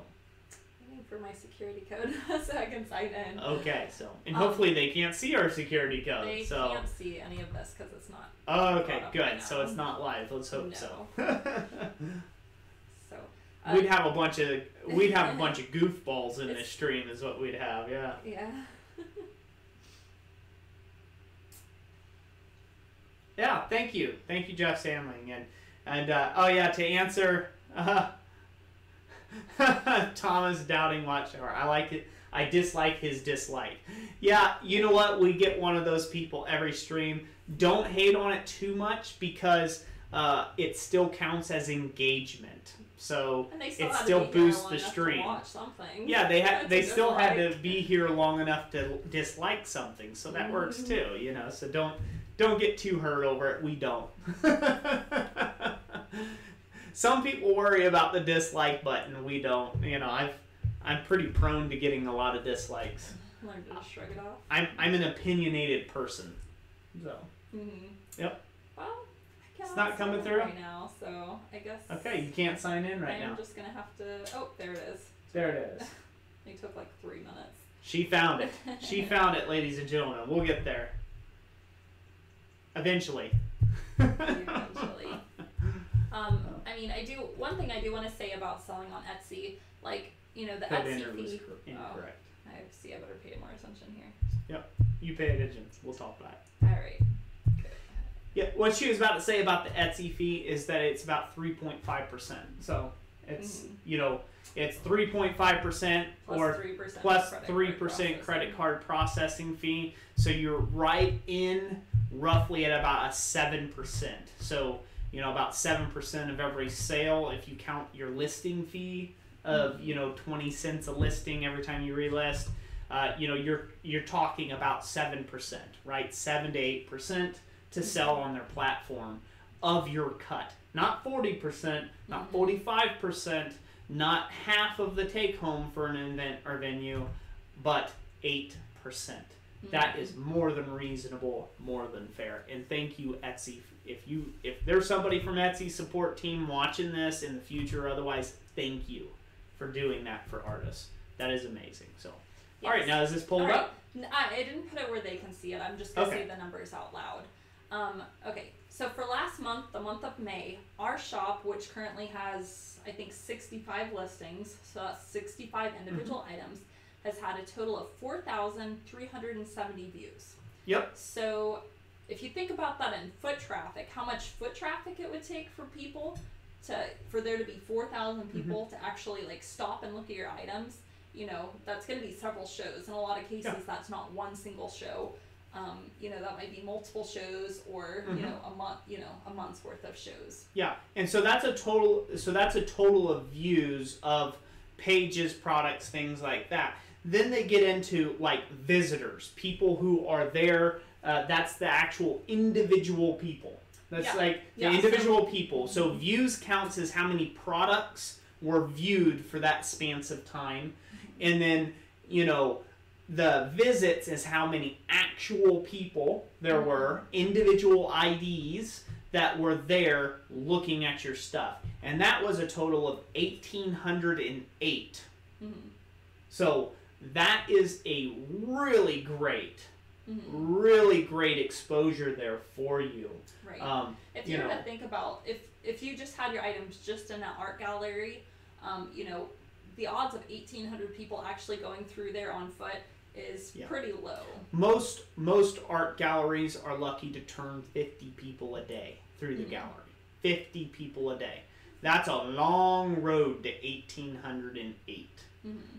For my security code so I can sign in. Okay, so, and hopefully they can't see our security code. They so. can't see any of this because it's not. Oh, okay, good. Right, so it's not live. Let's hope so. So we'd have a bunch of goofballs in this stream, is what we'd have. Yeah. Yeah. Yeah. Thank you, Jeff Samling, and oh yeah, to answer. Thomas Doubting Watchtower. I like it. I dislike his dislike. Yeah, you know what? We get one of those people every stream. Don't hate on it too much because it still counts as engagement. So it still boosts the stream. Yeah, they still had to be here long enough to dislike something, so that works too. You know, so don't get too hurt over it. We don't. Some people worry about the dislike button. We don't. You know, I'm pretty prone to getting a lot of dislikes. Learn to just shrug it off. I'm an opinionated person. So. Yep. Well, I can't. It's not coming through right now, so I guess. Okay, you can't sign in right now. I'm just gonna have to. Oh, there it is. There it is. It took like 3 minutes. She found it. She found it, ladies and gentlemen. We'll get there. Eventually. Eventually. I mean, one thing I do want to say about selling on Etsy, like, you know, the Etsy fee. Incorrect. I better pay more attention here. Yep. You pay attention. We'll talk about All it. right. Good. Yeah, what she was about to say about the Etsy fee is that it's about 3.5%. So it's, you know, it's 3.5% or 3% plus 3% credit card processing fee. So you're right in roughly at about a 7%. So, you know, about 7% of every sale, if you count your listing fee of, you know, 20 cents a listing every time you relist, you know, you're talking about 7%, right? 7 to 8% to sell on their platform of your cut. Not 40%, not 45%, not half of the take home for an event or venue, but 8%. That is more than reasonable, more than fair. And thank you, Etsy. If there's somebody from Etsy support team watching this in the future, otherwise, thank you for doing that for artists. That is amazing. So, yes. All right, now is this pulled up? I didn't put it where they can see it. I'm just gonna say the numbers out loud. Okay, so for last month, the month of May, our shop, which currently has, I think, 65 listings, so that's 65 individual items, has had a total of 4,370 views. Yep. So if you think about that in foot traffic, how much foot traffic it would take for people for there to be 4,000 people to actually like stop and look at your items, you know, that's going to be several shows. In a lot of cases, that's not one single show. You know, that might be multiple shows or, you know, a month's worth of shows. Yeah. And so that's a total of views of pages, products, things like that. Then they get into like visitors, people who are there. That's the actual individual people. That's like the individual people. So views counts as how many products were viewed for that span of time. And then, you know, the visits is how many actual people there were, individual IDs that were there looking at your stuff. And that was a total of 1,808. So that is a really great exposure there for you. Right. If you were to think about, if you just had your items just in that art gallery, you know, the odds of 1,800 people actually going through there on foot is pretty low. Most art galleries are lucky to turn 50 people a day through the gallery. 50 people a day. That's a long road to 1,808.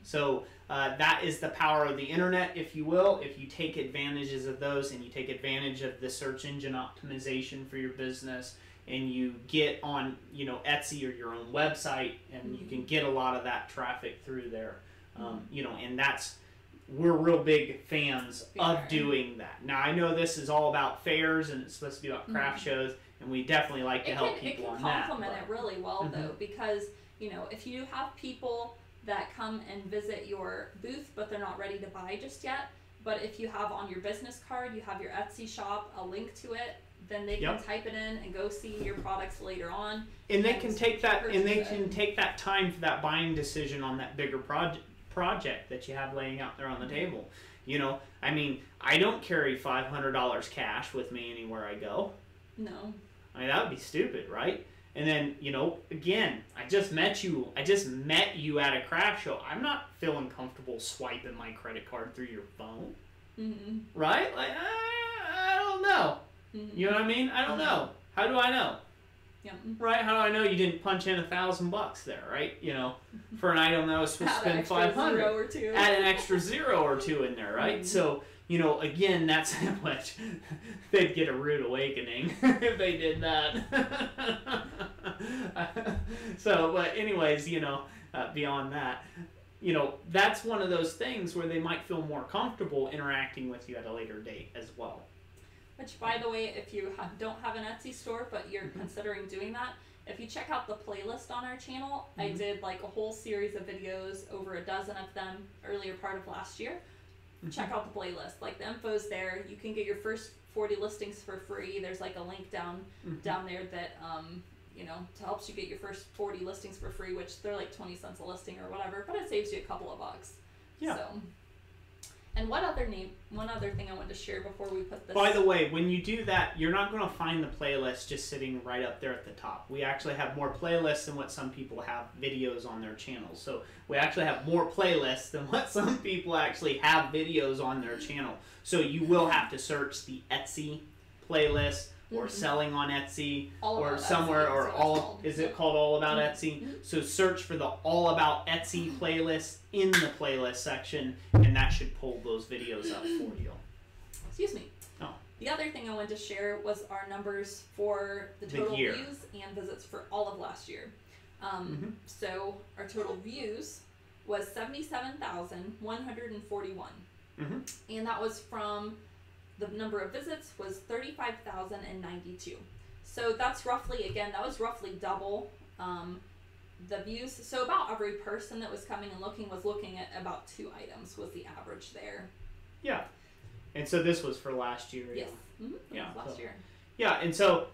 So that is the power of the internet, if you will. If you take advantages of those and you take advantage of the search engine optimization for your business, and you get on, you know, Etsy or your own website, and you can get a lot of that traffic through there. You know, and we're real big fans of doing that. Now, I know this is all about fairs and it's supposed to be about craft shows, and we definitely like to help people on that. It can complement it really well, though, because, you know, if you have people that come and visit your booth, but they're not ready to buy just yet, but if you have on your business card, you have your Etsy shop, a link to it, then they can type it in and go see your products later on. And they can take that, time for that buying decision on that bigger project that you have laying out there on the table. You know, I mean, I don't carry $500 cash with me anywhere I go. No. I mean, that would be stupid, right? And then, you know, again, I just met you at a craft show. I'm not feeling comfortable swiping my credit card through your phone. Right? Like, I don't know. You know what I mean? I don't know. How do I know? Right? How do I know you didn't punch in $1,000 there, right? You know, for an item that was supposed to spend $500. Add an extra zero or two in there, right? So, you know, again, that's how much they'd get a rude awakening if they did that. So, but anyways, you know, beyond that, you know, that's one of those things where they might feel more comfortable interacting with you at a later date as well. Which, by the way, if you don't have an Etsy store, but you're considering doing that, if you check out the playlist on our channel, I did like a whole series of videos, over a dozen of them, earlier part of last year. Check out the playlist. Like, the info's there. You can get your first 40 listings for free. There's like a link down there that you know, helps you get your first 40 listings for free, which they're like 20 cents a listing or whatever, but it saves you a couple of bucks. Yeah. So, and one other thing I wanted to share before we put this. By the way, when you do that, you're not going to find the playlist just sitting right up there at the top. We actually have more playlists than what some people have videos on their channels. So we actually have more playlists than what some people actually have videos on their channel. So you will have to search the Etsy playlist, or selling on Etsy, or somewhere, or all. Is it called All About Etsy? So search for the All About Etsy playlist in the playlist section, and that should pull those videos up for you. Excuse me. Oh. The other thing I wanted to share was our numbers for the total views and visits for all of last year. So our total views was 77,141, and that was from. The number of visits was 35,092. So that's roughly, again, that was roughly double the views. So about every person that was coming and looking was looking at about 2 items was the average there. Yeah. And so this was for last year. Yes. Yeah. Last year. Yeah, and so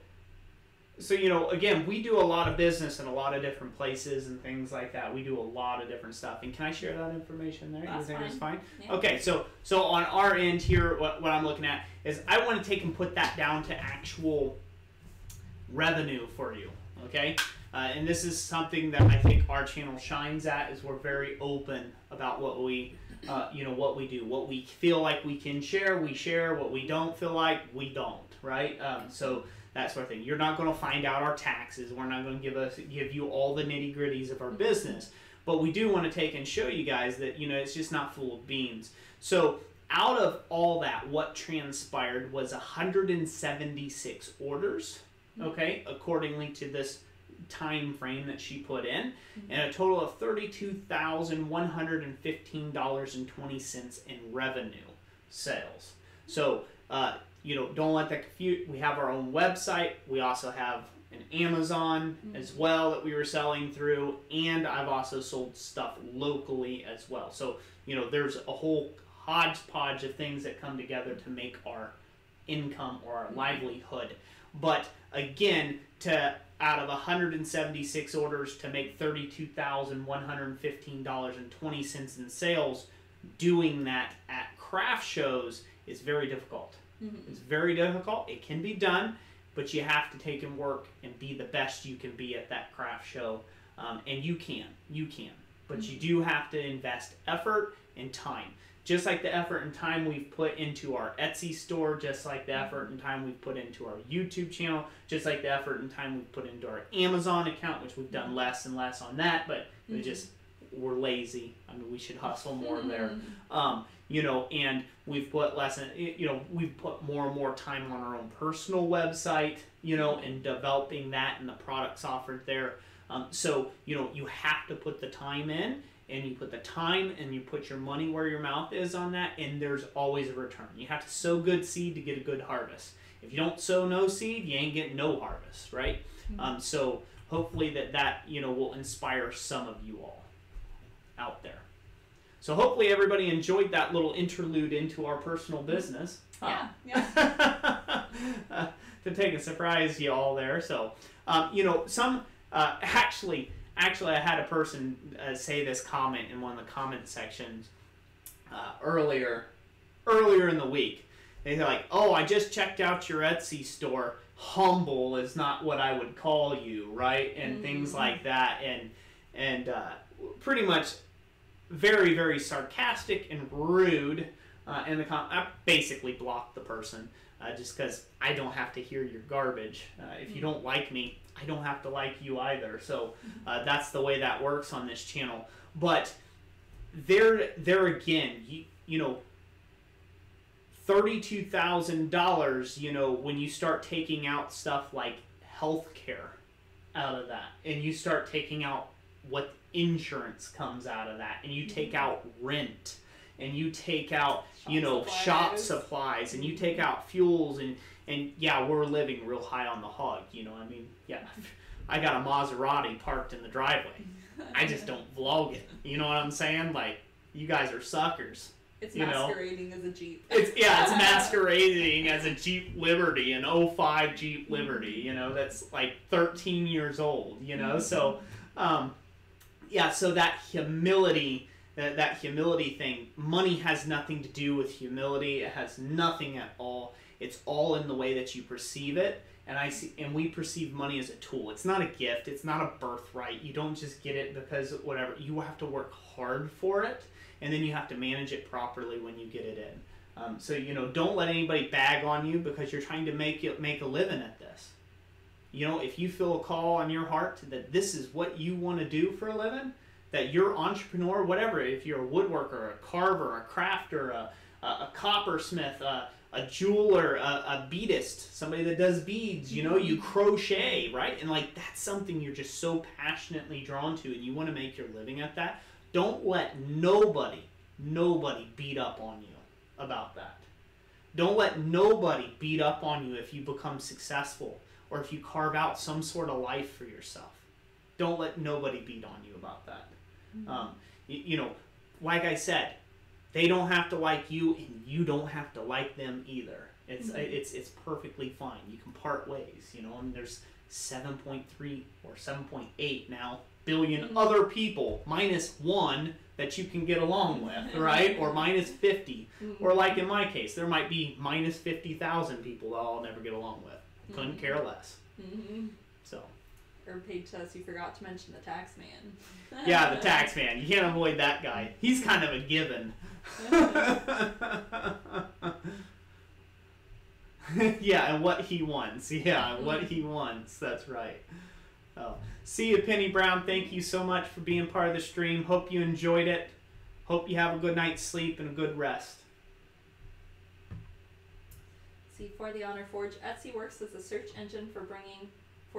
you know, again, we do a lot of business in a lot of different places and things like that. We do a lot of different stuff. And can I share that information there? That's you think it's fine? Yeah. Okay, so on our end here, what I'm looking at is I want to take and put that down to actual revenue for you, okay? And this is something that I think our channel shines at, is we're very open about what we what we do. What we feel like we can share, we share. What we don't feel like, we don't, right? So that sort of thing. You're not going to find out our taxes. We're not going to give you all the nitty gritties of our business. But we do want to take and show you guys that, it's just not full of beans. So out of all that, what transpired was 176 orders, okay, accordingly to this time frame that she put in, and a total of $32,115.20 in revenue sales. So, don't let that confuse. We have our own website. We also have an Amazon as well that we were selling through, and I've also sold stuff locally as well. So, there's a whole hodgepodge of things that come together to make our income or our livelihood. But again, out of 176 orders to make $32,115.20 in sales, doing that at craft shows is very difficult. It's very difficult. It can be done, but you have to take and work and be the best you can be at that craft show. And you can. But you do have to invest effort and time. Just like the effort and time we've put into our Etsy store, just like the effort and time we've put into our YouTube channel, just like the effort and time we've put into our Amazon account, which we've done less and less on that, but we're lazy. I mean, we should hustle more there. And we've put we've put more and more time on our own personal website, and developing that and the products offered there. So, you have to put the time in, and you put the time and you put your money where your mouth is on that, and there's always a return. You have to sow good seed to get a good harvest. If you don't sow no seed, you ain't getting no harvest, right? So hopefully that will inspire some of you all out there. So hopefully everybody enjoyed that little interlude into our personal business. Yeah. To take a surprise you all there. So, Actually, I had a person say this comment in one of the comment sections earlier in the week. They're like, "Oh, I just checked out your Etsy store. Humble is not what I would call you, right?" And things like that, and pretty much very, very sarcastic and rude. In the I basically blocked the person just because I don't have to hear your garbage. If you don't like me, I don't have to like you either. So that's the way that works on this channel. But there again, $32,000, when you start taking out stuff like healthcare out of that, and you start taking out what insurance comes out of that, and you take out rent, and you take out, shop supplies, and you take out fuels, and yeah, we're living real high on the hog, I got a Maserati parked in the driveway. I just don't vlog it. You know what I'm saying? Like, you guys are suckers. It's masquerading as a Jeep. It's masquerading as a Jeep Liberty, an '05 Jeep Liberty, that's like 13 years old, So, so that humility, that humility thing, money has nothing to do with humility. It has nothing at all. It's all in the way that you perceive it. And we perceive money as a tool. It's not a gift. It's not a birthright. You don't just get it because whatever. You have to work hard for it, and then you have to manage it properly when you get it in. So don't let anybody bag on you because you're trying to make a living at this. If you feel a call on your heart that this is what you want to do for a living, that you're entrepreneur, whatever. If you're a woodworker, a carver, a crafter, a coppersmith, a jeweler, a beadist, somebody that does beads, you crochet, right? And that's something you're just so passionately drawn to, and you want to make your living at that. Don't let nobody beat up on you about that. Don't let nobody beat up on you if you become successful or if you carve out some sort of life for yourself. Don't let nobody beat on you about that. Like I said, they don't have to like you, and you don't have to like them either. It's perfectly fine. You can part ways, and there's 7.3 or 7.8 now billion other people, minus one that you can get along with, right? Or minus 50. Or like in my case, there might be minus 50,000 people that I'll never get along with. Couldn't care less. So. Our page says you forgot to mention the tax man. Yeah, the tax man. You can't avoid that guy. He's kind of a given. Yeah, and what he wants. Yeah, what he wants. That's right. Oh. See you, Penny Brown. Thank you so much for being part of the stream. Hope you enjoyed it. Hope you have a good night's sleep and a good rest. See, for the Honor Forge, Etsy works as a search engine for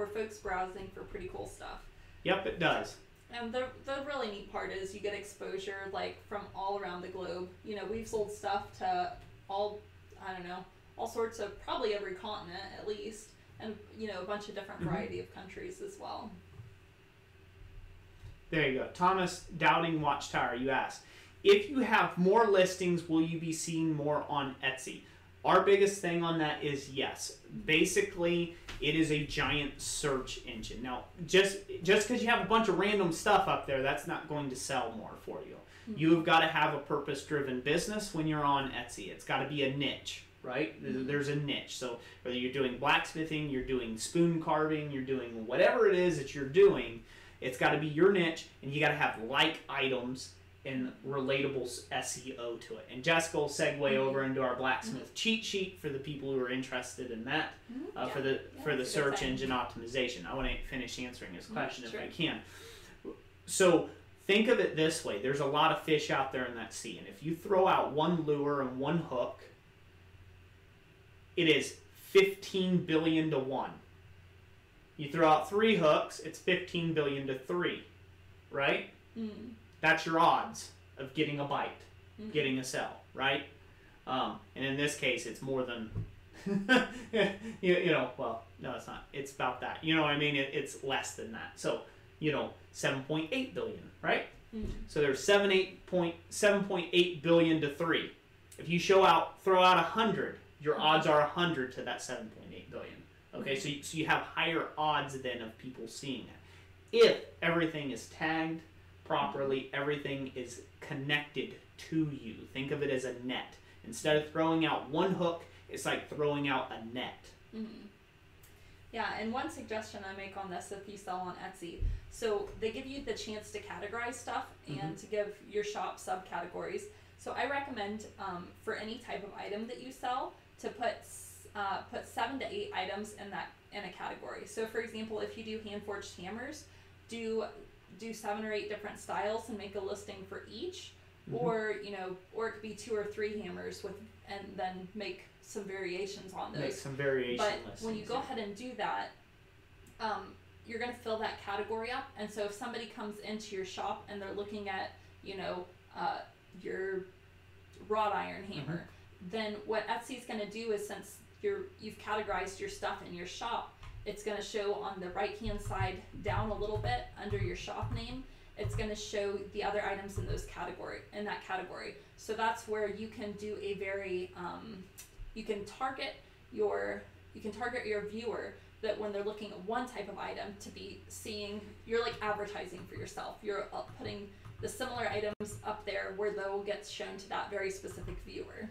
folks browsing for pretty cool stuff. Yep, it does. And the really neat part is you get exposure like from all around the globe. You know, we've sold stuff to all sorts of, probably every continent at least, and you know, a bunch of different variety of countries as well. There you go. Thomas Doubting Watchtower, you asked, if you have more listings, will you be seen more on Etsy? Our biggest thing on that is yes. Basically, it is a giant search engine. Now, just because you have a bunch of random stuff up there, that's not going to sell more for you. Mm-hmm. You've got to have a purpose-driven business when you're on Etsy. It's got to be a niche, right? Mm-hmm. There's a niche. So whether you're doing blacksmithing, you're doing spoon carving, you're doing whatever it is that you're doing, it's got to be your niche, and you got to have like items and relatable SEO to it. And Jessica will segue over into our blacksmith cheat sheet for the people who are interested in that, for the search engine optimization. I want to finish answering his question if I can. So think of it this way. There's a lot of fish out there in that sea, and if you throw out one lure and one hook, it is 15 billion to 1. You throw out 3 hooks, it's 15 billion to 3, right? Mm. That's your odds of getting a bite, getting a sell, right? And in this case, it's more than, well, no, it's not. It's about that. You know what I mean? It's less than that. So, 7.8 billion, right? Mm-hmm. So there's 7.8 billion to 3. If you throw out 100, your odds are 100 to that 7.8 billion. Okay, so you have higher odds then of people seeing it. If everything is tagged properly, everything is connected to you. Think of it as a net. Instead of throwing out one hook, it's like throwing out a net. Mm-hmm. Yeah, and one suggestion I make on this, if you sell on Etsy, so they give you the chance to categorize stuff and to give your shop subcategories. So I recommend for any type of item that you sell to put 7 to 8 items in a category. So for example, if you do hand forged hammers, do 7 or 8 different styles and make a listing for each, or it could be 2 or 3 hammers and then make some variations on those. Make some variation But listings, when you go ahead and do that, you're going to fill that category up. And so if somebody comes into your shop and they're looking at your wrought iron hammer, then what Etsy's going to do is, since you've categorized your stuff in your shop, it's going to show on the right hand side down a little bit under your shop name. It's going to show the other items in that category. So that's where you can do a very you can target your viewer, that when they're looking at one type of item to be seeing, you're like advertising for yourself. You're putting the similar items up there where they'll get shown to that very specific viewer.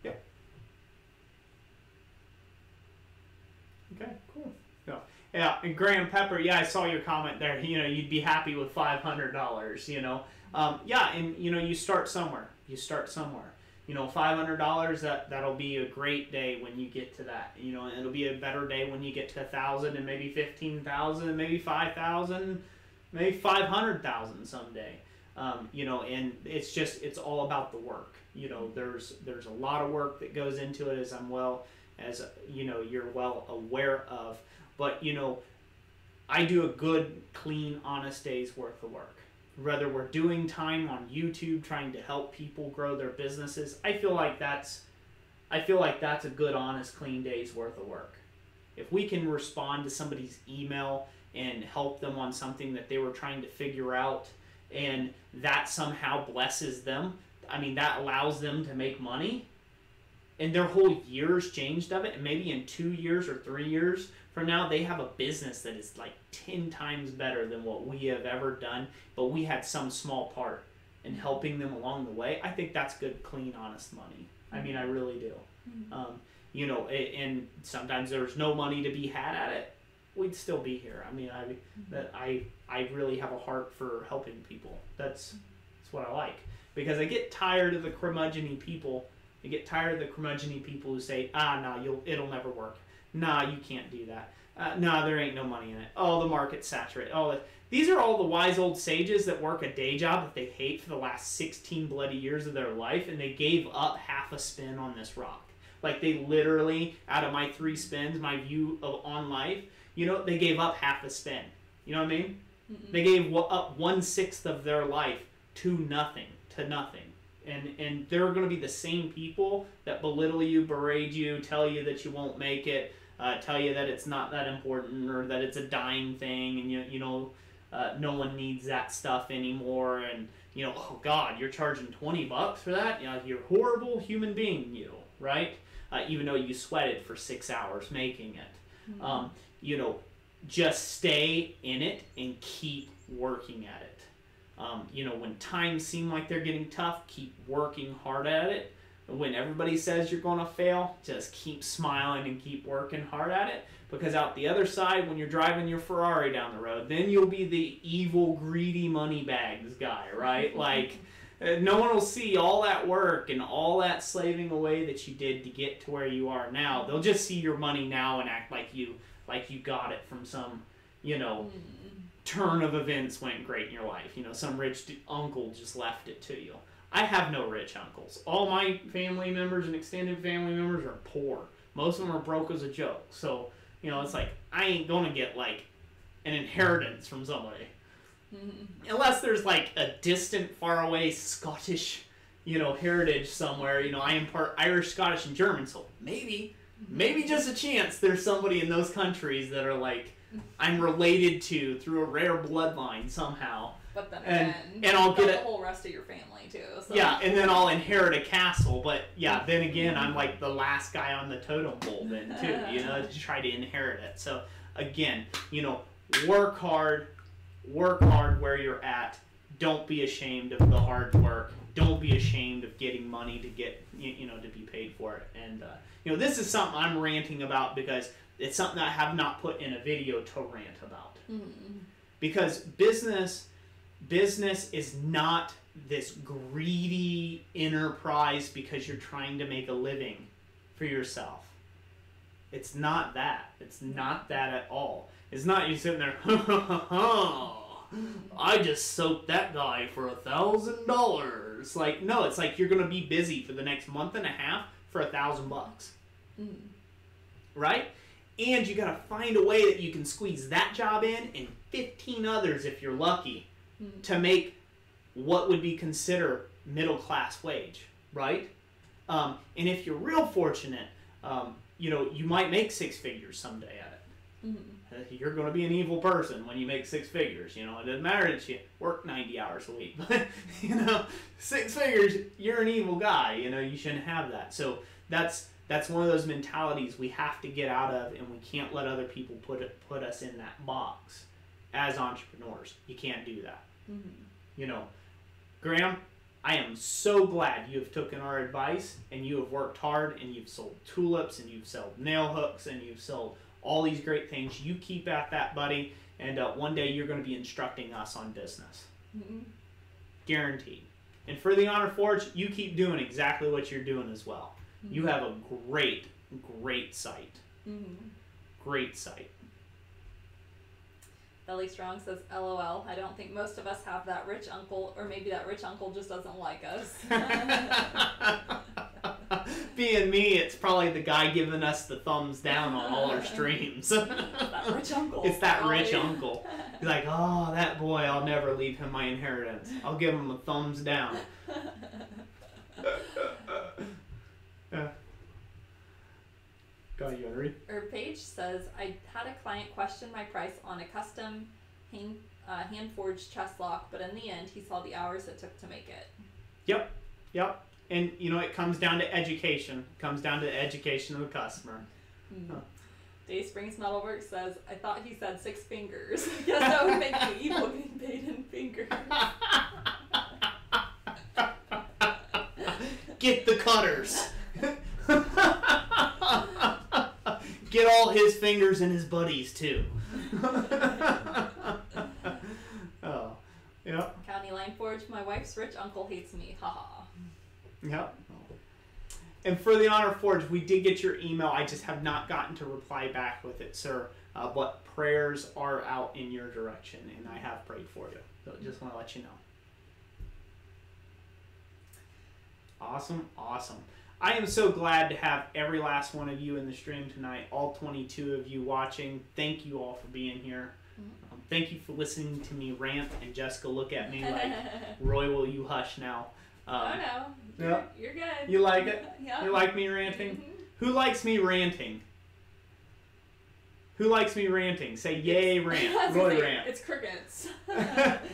Yep. Okay, cool. Yeah, and Graham Pepper, I saw your comment there. You'd be happy with $500, yeah, and, you start somewhere. $500, that'll be a great day when you get to that. And it'll be a better day when you get to 1,000 and maybe 15,000 and maybe 5,000, maybe 500,000 someday. And it's all about the work. There's a lot of work that goes into it, as you're well aware of. But, I do a good, clean, honest day's worth of work. Whether we're doing time on YouTube trying to help people grow their businesses, I feel like that's a good, honest, clean day's worth of work. If we can respond to somebody's email and help them on something that they were trying to figure out, and that somehow blesses them, that allows them to make money, and their whole year's changed of it, and maybe in 2 years or 3 years from now, they have a business that is like 10 times better than what we have ever done, but we had some small part in helping them along the way. I think that's good, clean, honest money. I really do. And sometimes there's no money to be had at it, we'd still be here. I mean, I really have a heart for helping people. That's what I like, because I get tired of the curmudgeon-y people. I get tired of the curmudgeon-y people who say, no, it'll never work. Nah, you can't do that. Nah, there ain't no money in it. Oh, the market's saturated. Oh, these are all the wise old sages that work a day job that they hate for the last 16 bloody years of their life, and they gave up half a spin on this rock. Like, they literally, out of my 3 spins, my view on life, they gave up half a spin. You know what I mean? Mm-mm. They gave up 1/6 of their life to nothing. And they're going to be the same people that belittle you, berate you, tell you that you won't make it, tell you that it's not that important, or that it's a dying thing, and no one needs that stuff anymore, and oh God, you're charging $20 for that? You're a horrible human being, right? Even though you sweated for 6 hours making it. Mm-hmm. Just stay in it and keep working at it. When times seem like they're getting tough, keep working hard at it. When everybody says you're going to fail, just keep smiling and keep working hard at it. Because out the other side, when you're driving your Ferrari down the road, then you'll be the evil, greedy money bags guy, right? Like, no one will see all that work and all that slaving away that you did to get to where you are now. They'll just see your money now and act like you got it from some, turn of events went great in your life. Some rich uncle just left it to you. I have no rich uncles. All my family members and extended family members are poor. Most of them are broke as a joke. So, it's like, I ain't going to get, like, an inheritance from somebody. Mm-hmm. Unless there's, like, a distant, faraway Scottish, heritage somewhere. I am part Irish, Scottish, and German, so maybe just a chance there's somebody in those countries that are, like, I'm related to through a rare bloodline somehow. But then and I'll get the whole rest of your family too. So. Yeah, and then I'll inherit a castle. But yeah, then again, I'm like the last guy on the totem pole then too. To try to inherit it. So again, work hard where you're at. Don't be ashamed of the hard work. Don't be ashamed of getting money to get to be paid for it. And this is something I'm ranting about because it's something I have not put in a video to rant about. Mm-hmm. Because business is not this greedy enterprise because you're trying to make a living for yourself. It's not that. It's not that at all. It's not you sitting there, I just soaked that guy for $1,000. Like, no, it's like you're going to be busy for the next month and a half for $1,000. Mm. Right? And you got to find a way that you can squeeze that job in and 15 others if you're lucky to make what would be considered middle class wage, right? And if you're real fortunate, you might make 6 figures someday at it. Mm-hmm. You're going to be an evil person when you make 6 figures. It doesn't matter that you work 90 hours a week, but 6 figures, you're an evil guy. You shouldn't have that. So that's one of those mentalities we have to get out of, and we can't let other people put us in that box as entrepreneurs. You can't do that. Mm-hmm. Graham, I am so glad you have taken our advice and you have worked hard and you've sold tulips and you've sold nail hooks and you've sold all these great things. You keep at that, buddy, and one day you're going to be instructing us on business. Mm-hmm. Guaranteed. And for the Honor Forge, you keep doing exactly what you're doing as well. Mm-hmm. You have a great site. Mm-hmm. Great site. Belly Strong says, LOL, I don't think most of us have that rich uncle, or maybe that rich uncle just doesn't like us. Being me, it's probably the guy giving us the thumbs down on all our streams. That rich uncle. It's that rich uncle. He's like, oh, that boy, I'll never leave him my inheritance. I'll give him a thumbs down. You read? Paige says, I had a client question my price on a custom hand-forged chest lock, but in the end, he saw the hours it took to make it. Yep. And, it comes down to education. It comes down to the education of the customer. Mm-hmm. Day Springs Metalwork says, I thought he said 6 fingers. Guess that would make me evil getting paid in fingers. Get the cutters. get all his fingers and his buddies too. Oh, yeah. County Line Forge, my wife's rich uncle hates me. Haha. Yep. And for the Honor Forge, we did get your email. I just have not gotten to reply back with it, sir. But prayers are out in your direction, and I have prayed for you. So just want to let you know. Awesome, awesome. I am so glad to have every last one of you in the stream tonight, all 22 of you watching. Thank you all for being here. Thank you for listening to me rant, and Jessica look at me like, Roy, will you hush now? Oh no, you're good. You like it? Yeah. You like me ranting? Mm-hmm. Who likes me ranting? Who likes me ranting? Say yay rant. Roy rant. It's crickets.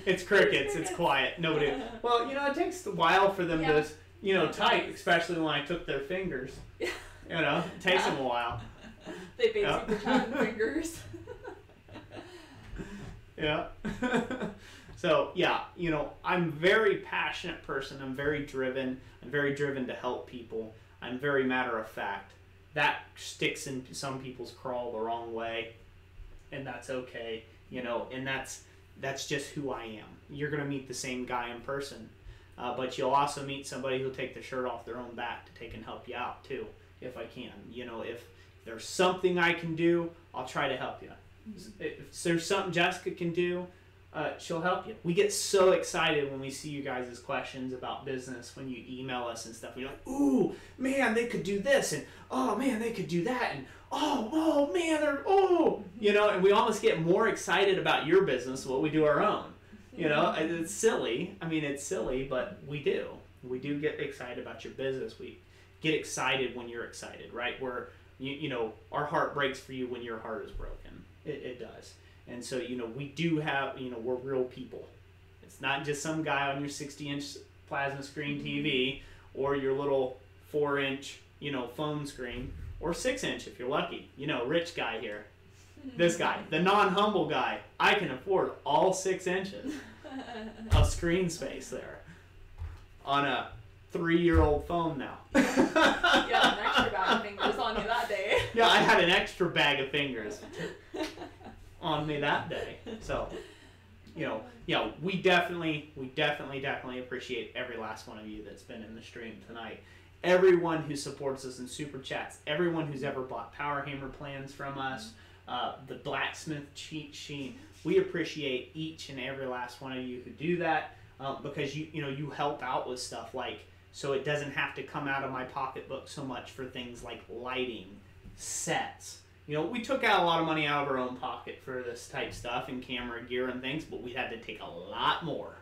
It's crickets. It's quiet. Nobody. Well, it takes a while for them to, type, especially when I took their fingers. It takes them a while. They basically have fingers. Yeah. So, yeah, I'm a very passionate person. I'm very driven. I'm very driven to help people. I'm very matter of fact. That sticks in some people's craw the wrong way, and that's okay, and that's just who I am. You're going to meet the same guy in person, but you'll also meet somebody who'll take the shirt off their own back to take and help you out, too, if I can. If there's something I can do, I'll try to help you. If there's something Jessica can do, she'll help you. We get so excited when we see you guys' questions about business when you email us and stuff. We're like, ooh, man, they could do this, and oh, man, they could do that, and oh, man, and we almost get more excited about your business than what we do our own. It's silly. It's silly, but we do. We do get excited about your business. We get excited when you're excited, right? Where, our heart breaks for you when your heart is broken. It does. And so, we do have, we're real people. It's not just some guy on your 60-inch plasma screen TV or your little 4-inch, phone screen, or 6-inch if you're lucky. Rich guy here. This guy, the non-humble guy. I can afford all 6 inches of screen space there on a 3-year-old phone now. You had an extra bag of fingers on you that day. Yeah, I had an extra bag of fingers on me that day. So, we definitely appreciate every last one of you that's been in the stream tonight. Everyone who supports us in super chats, everyone who's ever bought Power Hammer plans from us, the Blacksmith cheat sheet. We appreciate each and every last one of you who do that because you help out with stuff so it doesn't have to come out of my pocketbook so much for things like lighting, sets. We took out a lot of money out of our own pocket for this type stuff and camera gear and things, but we had to take a lot more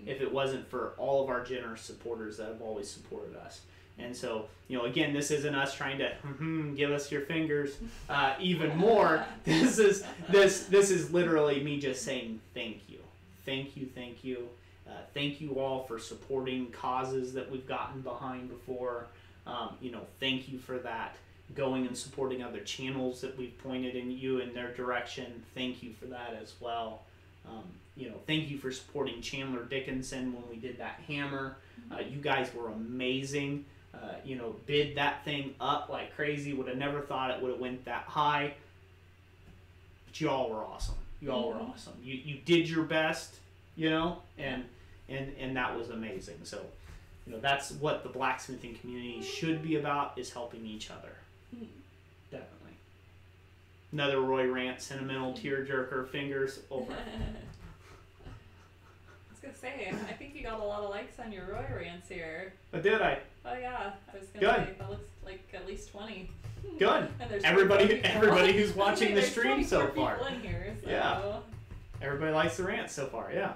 if it wasn't for all of our generous supporters that have always supported us. And so, again, this isn't us trying to give us your fingers even more. This is literally me just saying thank you. Thank you, thank you. Thank you all for supporting causes that we've gotten behind before. Thank you for that. Going and supporting other channels that we've pointed in their direction. Thank you for that as well. Thank you for supporting Chandler Dickinson when we did that hammer. You guys were amazing. Bid that thing up like crazy. Would have never thought it would have went that high. But you all were awesome. You all were awesome. You did your best, and that was amazing. So, that's what the blacksmithing community should be about, is helping each other. Definitely. Another Roy rant, sentimental tearjerker, fingers over. I was gonna say, I think you got a lot of likes on your Roy rants here. Oh, did I? Oh yeah, I was gonna say that looks like at least 20. Good. And there's everybody who's watching the stream so far. People in here, so. Yeah. Everybody likes the rant so far. Yeah.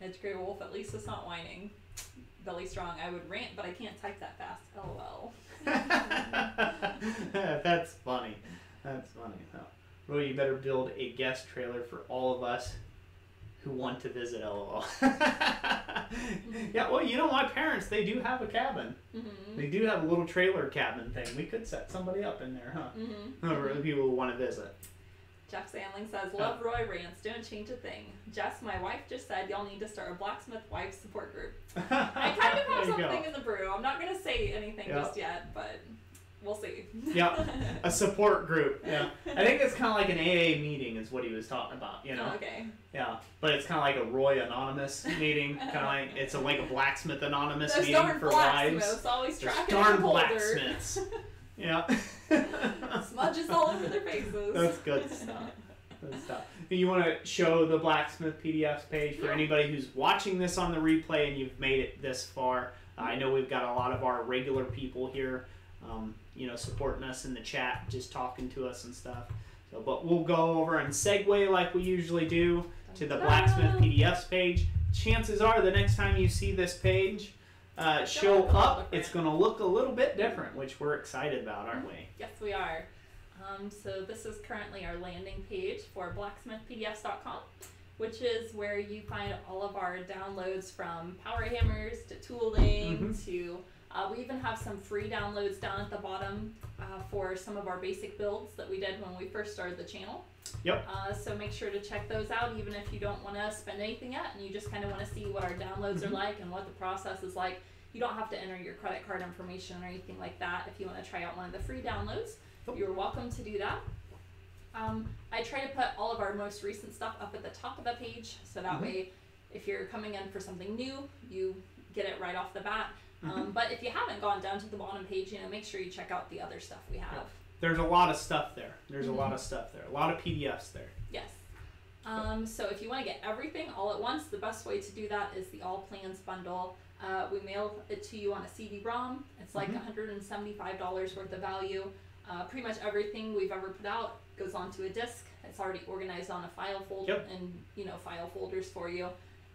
Edge Grey Wolf, at least it's not whining. Belly Strong, I would rant, but I can't type that fast. LOL. That's funny. That's funny. Oh. Roy, you better build a guest trailer for all of us who want to visit LOL. Yeah, well, my parents, they do have a cabin. They do have a little trailer cabin thing. We could set somebody up in there, huh? For the people who want to visit. Jeff Sandling says, love Roy rants, don't change a thing. Jess, my wife just said y'all need to start a Blacksmith wife support group. I kind of have something in the brew. I'm not going to say anything just yet, but we'll see. Yeah, a support group. Yeah, I think it's kind of like an AA meeting, is what he was talking about. You know. Okay. Yeah, but it's kind of like a Roy Anonymous meeting. Kind of like it's like a Blacksmith Anonymous Those meeting darn for wives. blacksmiths always Those tracking darn the folder. blacksmiths. Yeah. Smudges all over their faces. That's good stuff. Good stuff. You want to show the Blacksmith PDFs page for anybody who's watching this on the replay and you've made it this far. I know we've got a lot of our regular people here, you know, supporting us in the chat, just talking to us and stuff. So, but we'll go over and segue like we usually do to the Blacksmith PDFs page. Chances are the next time you see this page show up, it's going to look a little bit different, which we're excited about, aren't we? Yes, we are. So this is currently our landing page for blacksmithpdfs.com, which is where you find all of our downloads from power hammers to tooling to we even have some free downloads down at the bottom for some of our basic builds that we did when we first started the channel. Yep. So make sure to check those out, even if you don't want to spend anything yet and you just kind of want to see what our downloads are like and what the process is like. You don't have to enter your credit card information or anything like that if you want to try out one of the free downloads. You're welcome to do that. I try to put all of our most recent stuff up at the top of the page, so that way if you're coming in for something new, you get it right off the bat. But if you haven't gone down to the bottom page, you know, make sure you check out the other stuff we have. There's a lot of stuff there. There's a lot of stuff there. A lot of PDFs there. Yes. So if you want to get everything all at once, the best way to do that is the All Plans bundle. We mail it to you on a CD-ROM. It's like $175 worth of value. Pretty much everything we've ever put out goes onto a disk. It's already organized on a file folder and, you know, file folders for you.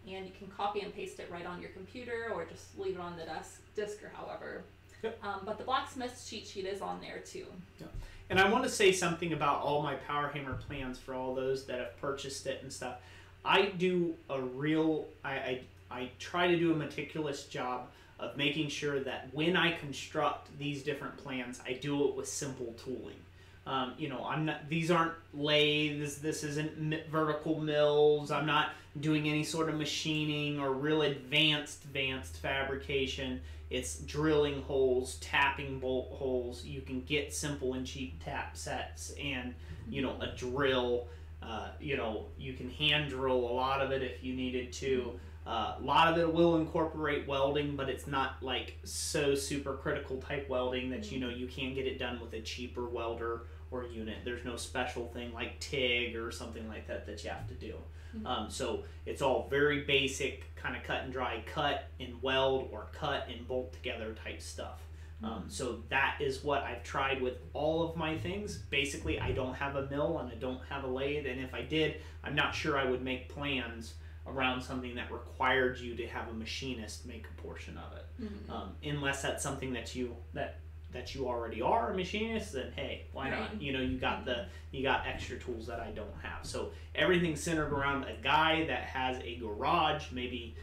And you can copy and paste it right on your computer or just leave it on the disk or however. But the Blacksmith's cheat sheet is on there too. And I want to say something about all my power hammer plans for all those that have purchased it and stuff. I do a real, I try to do a meticulous job of making sure that when I construct these different plans, I do it with simple tooling. You know, these aren't lathes, this isn't vertical mills, I'm not doing any sort of machining or real advanced fabrication. It's drilling holes, tapping bolt holes. You can get simple and cheap tap sets and, you know, a drill. You know, you can hand drill a lot of it if you needed to. A lot of it will incorporate welding, but it's not like so super critical type welding that, you know, you can't get it done with a cheaper welder or unit. There's no special thing like TIG or something like that that you have to do. So it's all very basic, kind of cut and dry, cut and weld or cut and bolt together type stuff. So that is what I've tried with all of my things. Basically, I don't have a mill and I don't have a lathe, and if I did, I'm not sure I would make plans around something that required you to have a machinist make a portion of it. Unless that's something that you already are a machinist, then hey, why not? You know, you got extra tools that I don't have. So everything's centered around a guy that has a garage, maybe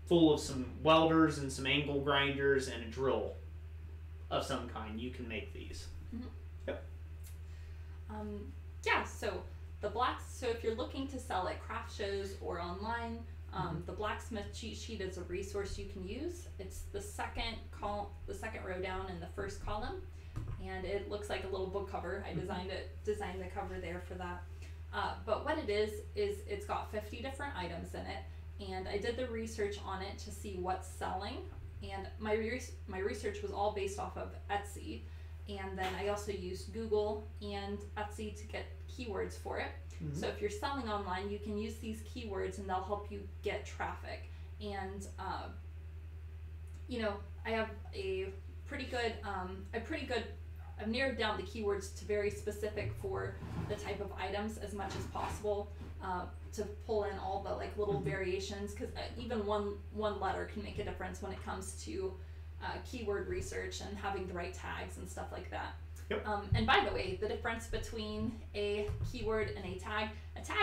full of some welders and some angle grinders and a drill of some kind. You can make these. Yeah, so so if you're looking to sell at craft shows or online, the Blacksmith cheat sheet is a resource you can use. It's the second row down in the first column, and it looks like a little book cover. I designed the cover there for that. But what it is it's got 50 different items in it, and I did the research on it to see what's selling. And my research was all based off of Etsy, and then I also used Google and Etsy to get keywords for it. So if you're selling online, you can use these keywords and they'll help you get traffic. And you know, I have I've narrowed down the keywords to very specific for the type of items as much as possible, to pull in all the like little variations, because even one letter can make a difference when it comes to keyword research and having the right tags and stuff like that. And by the way, the difference between a keyword and a tag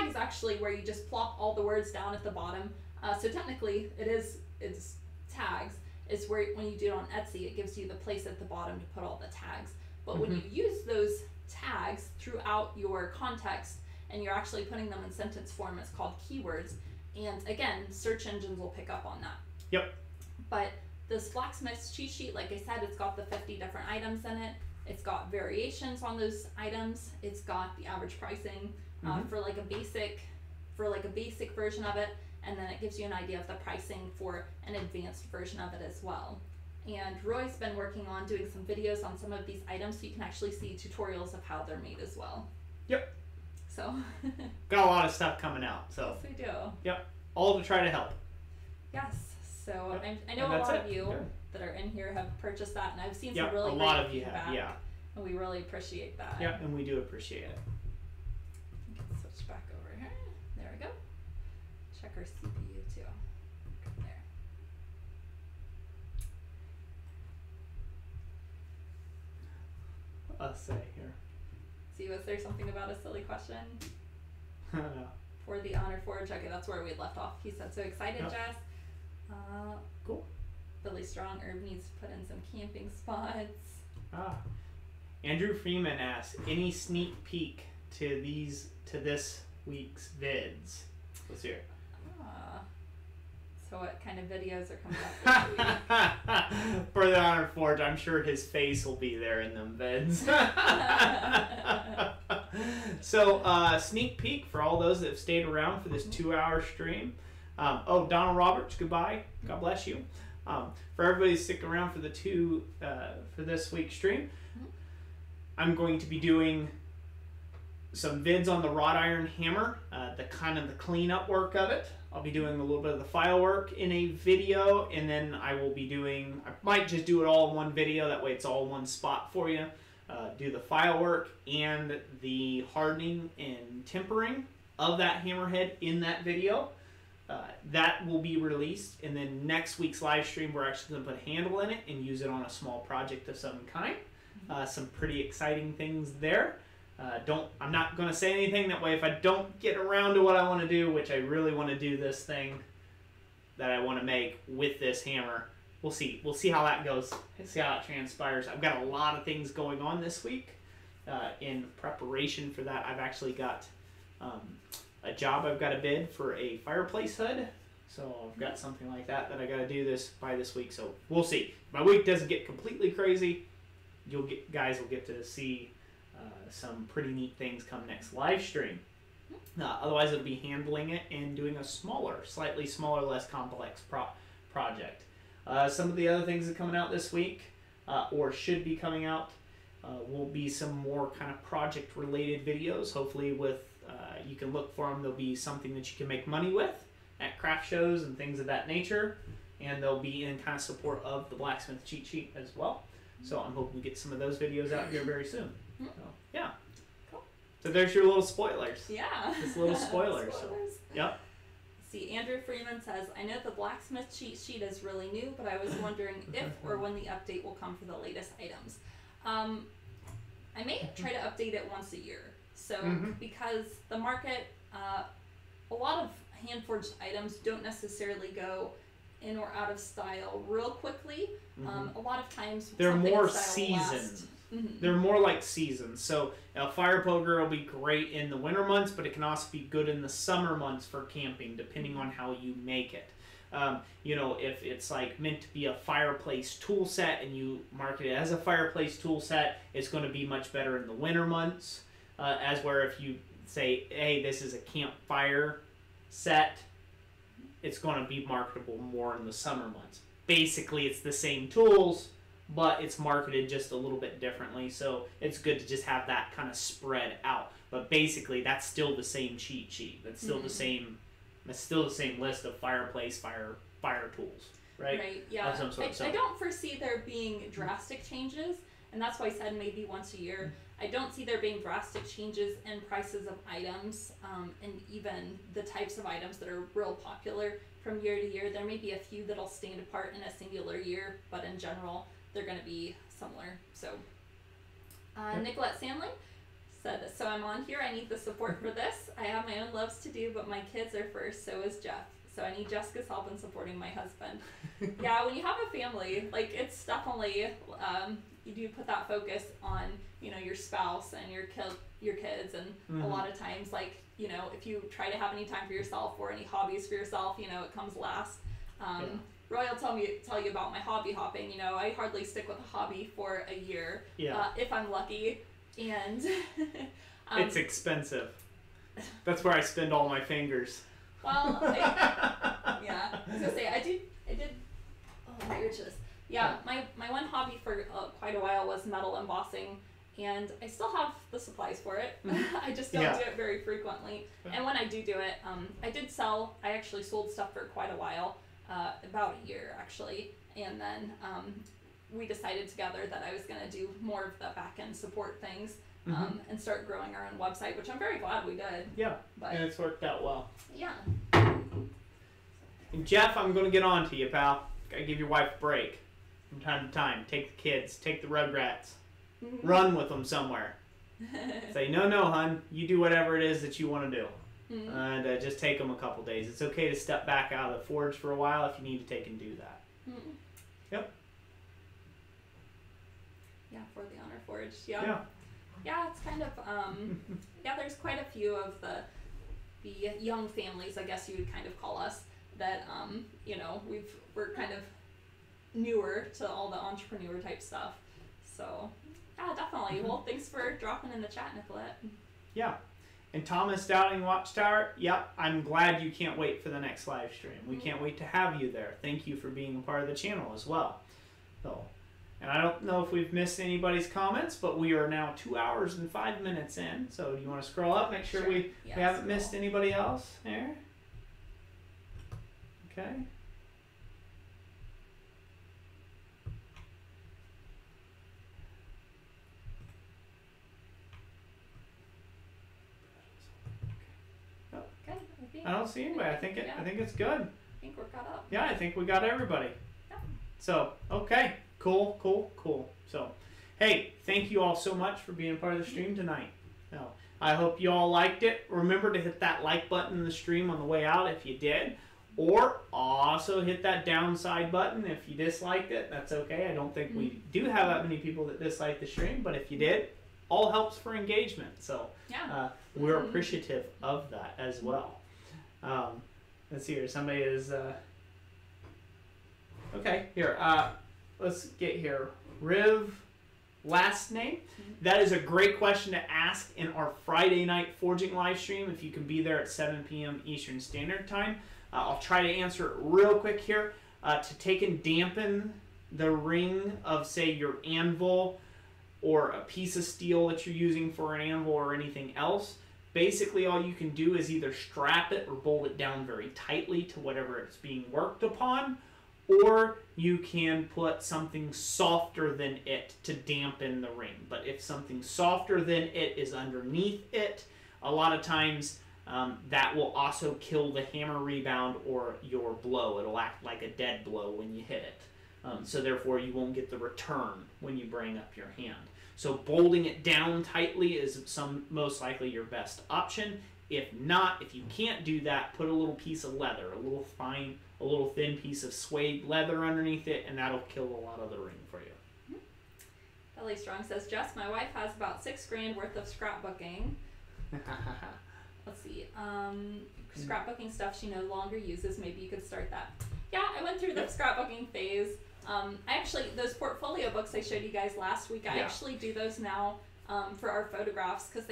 is actually where you just plop all the words down at the bottom. So technically it's tags is where when you do it on Etsy, it gives you the place at the bottom to put all the tags. But when you use those tags throughout your context and you're actually putting them in sentence form, it's called keywords. And again, search engines will pick up on that. But this Blacksmith's cheat sheet, like I said, it's got the 50 different items in it. It's got variations on those items. It's got the average pricing for like a basic version of it, and then it gives you an idea of the pricing for an advanced version of it as well. And Roy's been working on doing some videos on some of these items, so you can actually see tutorials of how they're made as well. Yep. So got a lot of stuff coming out. So yes, we do. Yep. All to try to help. Yes. So Yep. I know a lot of you that are in here have purchased that, and I've seen some really great feedback. A lot of you have, yeah. And we really appreciate that. Yeah, and we do appreciate it. Switch back over here. There we go. Check our CPU too. There. Let's say here. See, was there something about a silly question? No. For the Honor Forge. Okay, that's where we left off. He said, so excited, Yep. Jess. Cool. Billy Strong Herb needs to put in some camping spots. Andrew Freeman asks, any sneak peek to this week's vids? Let's hear it. So what kind of videos are coming up this week? For the Honor Forge, I'm sure his face will be there in them vids. So, sneak peek for all those that have stayed around for this 2-hour stream. Donald Roberts, goodbye. God bless you. For everybody to stick around for for this week's stream, I'm going to be doing some vids on the wrought iron hammer, the cleanup work of it. I'll be doing a little bit of the file work in a video, and then I might just do it all in one video, that way it's all in one spot for you. Do the file work and the hardening and tempering of that hammerhead in that video. That will be released, and then next week's live stream we're actually going to put a handle in it and use it on a small project of some kind. Some pretty exciting things there. I'm not going to say anything, that way if I don't get around to what I want to do, which I really want to do this thing that I want to make with this hammer, we'll see how that goes, see how it transpires. I've got a lot of things going on this week in preparation for that. I've actually got a job I've got to bid for a fireplace hood, so I've got something like that I got to do by this week, so we'll see. If my week doesn't get completely crazy, guys will get to see some pretty neat things come next live stream. Otherwise, it'll be handling it and doing a slightly smaller, less complex project. Some of the other things that are coming out this week, or should be coming out, will be some more kind of project-related videos. Hopefully, you can look for them. There'll be something that you can make money with at craft shows and things of that nature, and they'll be in kind of support of the Blacksmith cheat sheet as well. So I'm hoping to get some of those videos out here very soon. So, yeah. Cool. So there's your little spoilers. Yeah. Just little spoilers. So, yep. See, Andrew Freeman says, I know the Blacksmith cheat sheet is really new, but I was wondering if or when the update will come for the latest items. I may try to update it once a year. So because the market, a lot of hand-forged items don't necessarily go in or out of style real quickly. A lot of times they're more seasoned. They're more like seasons. So a fire poker will be great in the winter months, but it can also be good in the summer months for camping, depending on how you make it. If it's like meant to be a fireplace tool set and you market it as a fireplace tool set, it's going to be much better in the winter months. As where if you say, hey, this is a campfire set, it's going to be marketable more in the summer months. Basically, it's the same tools, but it's marketed just a little bit differently, so it's good to just have that kind of spread out. But basically, that's still the same cheat sheet. That's still the same. That's still the same list of fireplace fire tools, right? Right. Yeah. I don't foresee there being drastic changes, and that's why I said maybe once a year. I don't see there being drastic changes in prices of items, and even the types of items that are real popular from year to year. There may be a few that'll stand apart in a singular year, but in general, they're going to be similar. So, Nicolette Sandling said, so I'm on here. I need the support for this. I have my own loves to do, but my kids are first. So is Jeff. So I need Jessica's help in supporting my husband. Yeah, when you have a family, like it's definitely you do put that focus on your spouse and your kids, and a lot of times if you try to have any time for yourself or any hobbies for yourself, it comes last. Roy will tell you about my hobby hopping. You know, I hardly stick with a hobby for a year, if I'm lucky. And it's expensive. That's where I spend all my fingers. Well, I was gonna say I did. Oh, my ear just. Yeah, my one hobby for quite a while was metal embossing, and I still have the supplies for it. I just don't do it very frequently. And when I do it, I did sell. I actually sold stuff for quite a while, about a year actually, and then we decided together that I was gonna do more of the back end support things. And start growing our own website, which I'm very glad we did. Yeah, and it's worked out well. Yeah. And Jeff, I'm going to get on to you, pal. Gotta give your wife a break from time to time. Take the kids, take the Rugrats, run with them somewhere. Say, no, hun, you do whatever it is that you want to do. And just take them a couple days. It's okay to step back out of the forge for a while if you need to take and do that. Yep. Yeah, for the Honor Forge. Yeah. Yeah, it's kind of, there's quite a few of the young families, I guess you would kind of call us, that, you know, we're kind of newer to all the entrepreneur type stuff. So, yeah, definitely. Well, thanks for dropping in the chat, Nicolette. Yeah. And Thomas Downing Watchtower, yep, I'm glad you can't wait for the next live stream. We can't wait to have you there. Thank you for being a part of the channel as well. So. And I don't know if we've missed anybody's comments, but we are now 2 hours and 5 minutes in. So do you want to scroll up, make sure we haven't missed anybody else there? Okay. I don't see anybody. I think it's good. I think we're caught up. Yeah, I think we got everybody. Yeah. So, okay. Cool. So, hey, thank you all so much for being a part of the stream tonight. Now, I hope you all liked it. Remember to hit that like button in the stream on the way out if you did. Or also hit that downside button if you disliked it. That's okay. I don't think we do have that many people that dislike the stream, but if you did, all helps for engagement. So we're appreciative of that as well. Let's see here. Somebody is... okay, here. Let's get here. Riv, last name. That is a great question to ask in our Friday night forging live stream. If you can be there at 7 p.m. Eastern Standard Time. I'll try to answer it real quick here. To take and dampen the ring of, say, your anvil or a piece of steel that you're using for an anvil or anything else, basically all you can do is either strap it or bolt it down very tightly to whatever it's being worked upon, or you can put something softer than it to dampen the ring. But if something softer than it is underneath it, a lot of times that will also kill the hammer rebound or your blow. It'll act like a dead blow when you hit it. So therefore you won't get the return when you bring up your hand. So bolting it down tightly is most likely your best option. If not, if you can't do that, put a little piece of leather, a little thin piece of suede leather underneath it, and that'll kill a lot of the ring for you. Ellie Strong says, Jess, my wife has about $6,000 worth of scrapbooking. Let's see. Scrapbooking stuff she no longer uses. Maybe you could start that. Yeah, I went through the scrapbooking phase. I actually, those portfolio books I showed you guys last week, I actually do those now for our photographs because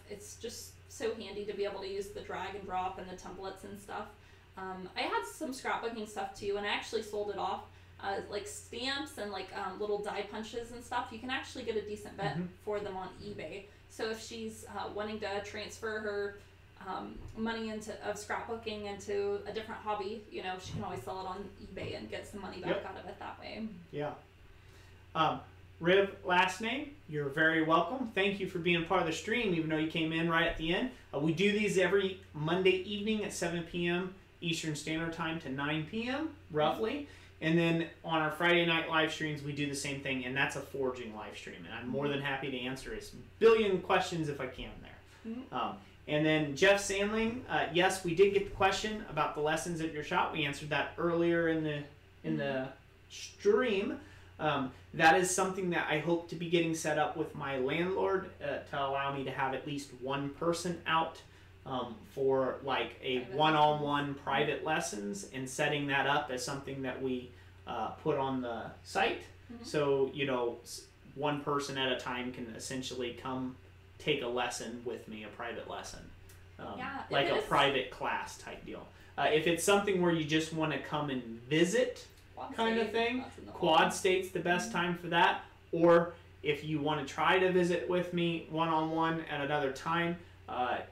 it's just so handy to be able to use the drag and drop and the templates and stuff. I had some scrapbooking stuff too, and I actually sold it off. Like stamps and like little die punches and stuff, you can actually get a decent bet for them on eBay. So if she's wanting to transfer her money of scrapbooking into a different hobby, you know, she can always sell it on eBay and get some money back out of it that way. Yeah. Riv, last name, you're very welcome. Thank you for being part of the stream, even though you came in right at the end. We do these every Monday evening at 7 p.m. Eastern Standard Time to 9 p.m. roughly. And then on our Friday night live streams, we do the same thing, and that's a forging live stream. And I'm more than happy to answer as billion questions if I can there. And then Jeff Sandling, yes, we did get the question about the lessons at your shop. We answered that earlier in the stream. That is something that I hope to be getting set up with my landlord to allow me to have at least one person out for like a one-on-one private lessons, and setting that up as something that we put on the site. So, you know, one person at a time can essentially come take a lesson with me, a private lesson. Like a private class type deal. If it's something where you just want to come and visit kind of thing, Quad State's the best time for that. Or if you want to try to visit with me one-on-one at another time,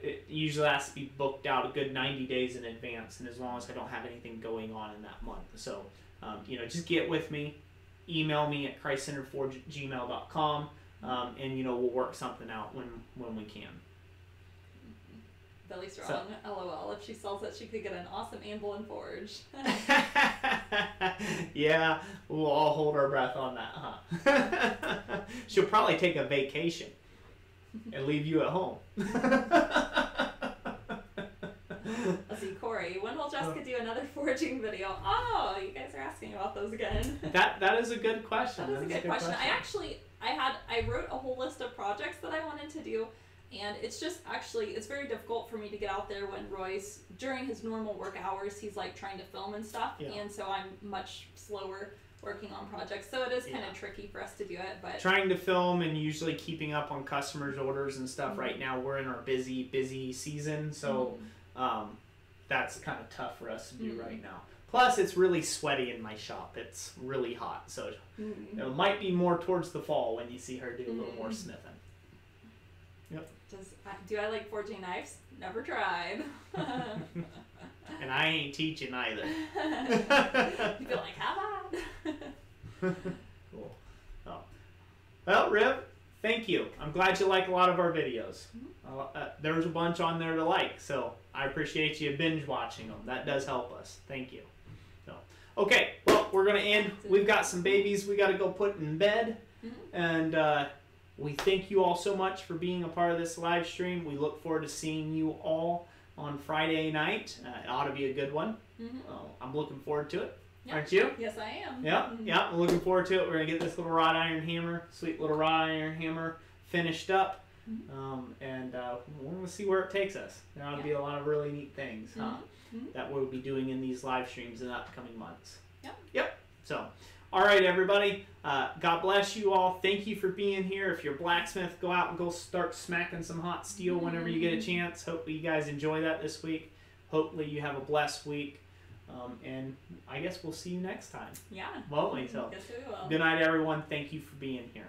it usually has to be booked out a good 90 days in advance, and as long as I don't have anything going on in that month. So, you know, just get with me, email me at christcenter4gmail.com, and, you know, we'll work something out when we can. Billy Strong, LOL. If she sells it, she could get an awesome anvil and forge. Yeah, we'll all hold our breath on that, huh? She'll probably take a vacation and leave you at home. Let's see, Cory, when will Jessica do another forging video? Oh, you guys are asking about those again. That is a good question. That is a good question. I wrote a whole list of projects that I wanted to do. And it's just it's very difficult for me to get out there when Roy's, during his normal work hours, he's like trying to film and stuff. Yeah. And so I'm much slower working on projects. So it is kind of tricky for us to do it. But trying to film and usually keeping up on customers' orders and stuff. Right now we're in our busy season. So that's kind of tough for us to do right now. Plus it's really sweaty in my shop. It's really hot. So it might be more towards the fall when you see her do a little more smithing. Yep. Do I like forging knives? Never tried. And I ain't teaching either. You'd be like, how about? Cool. Oh. Well, Riv, thank you. I'm glad you like a lot of our videos. There was a bunch on there to like, so I appreciate you binge watching them. That does help us. Thank you. So, okay, well, we're going to end. We've got some babies we got to go put in bed. And we thank you all so much for being a part of this live stream. We look forward to seeing you all on Friday night. It ought to be a good one. I'm looking forward to it. Yep. Aren't you? Yes, I am. Yeah, I'm looking forward to it. We're going to get this little wrought iron hammer, sweet little wrought iron hammer, finished up. And we're going to see where it takes us. There ought to be a lot of really neat things that we'll be doing in these live streams in the upcoming months. Yep. So, all right, everybody. God bless you all. Thank you for being here. If you're a blacksmith, go out and go start smacking some hot steel whenever you get a chance. Hopefully you guys enjoy that this week. Hopefully you have a blessed week. And I guess we'll see you next time. Yeah. Won't we? So, Yes, we will. Good night, everyone. Thank you for being here.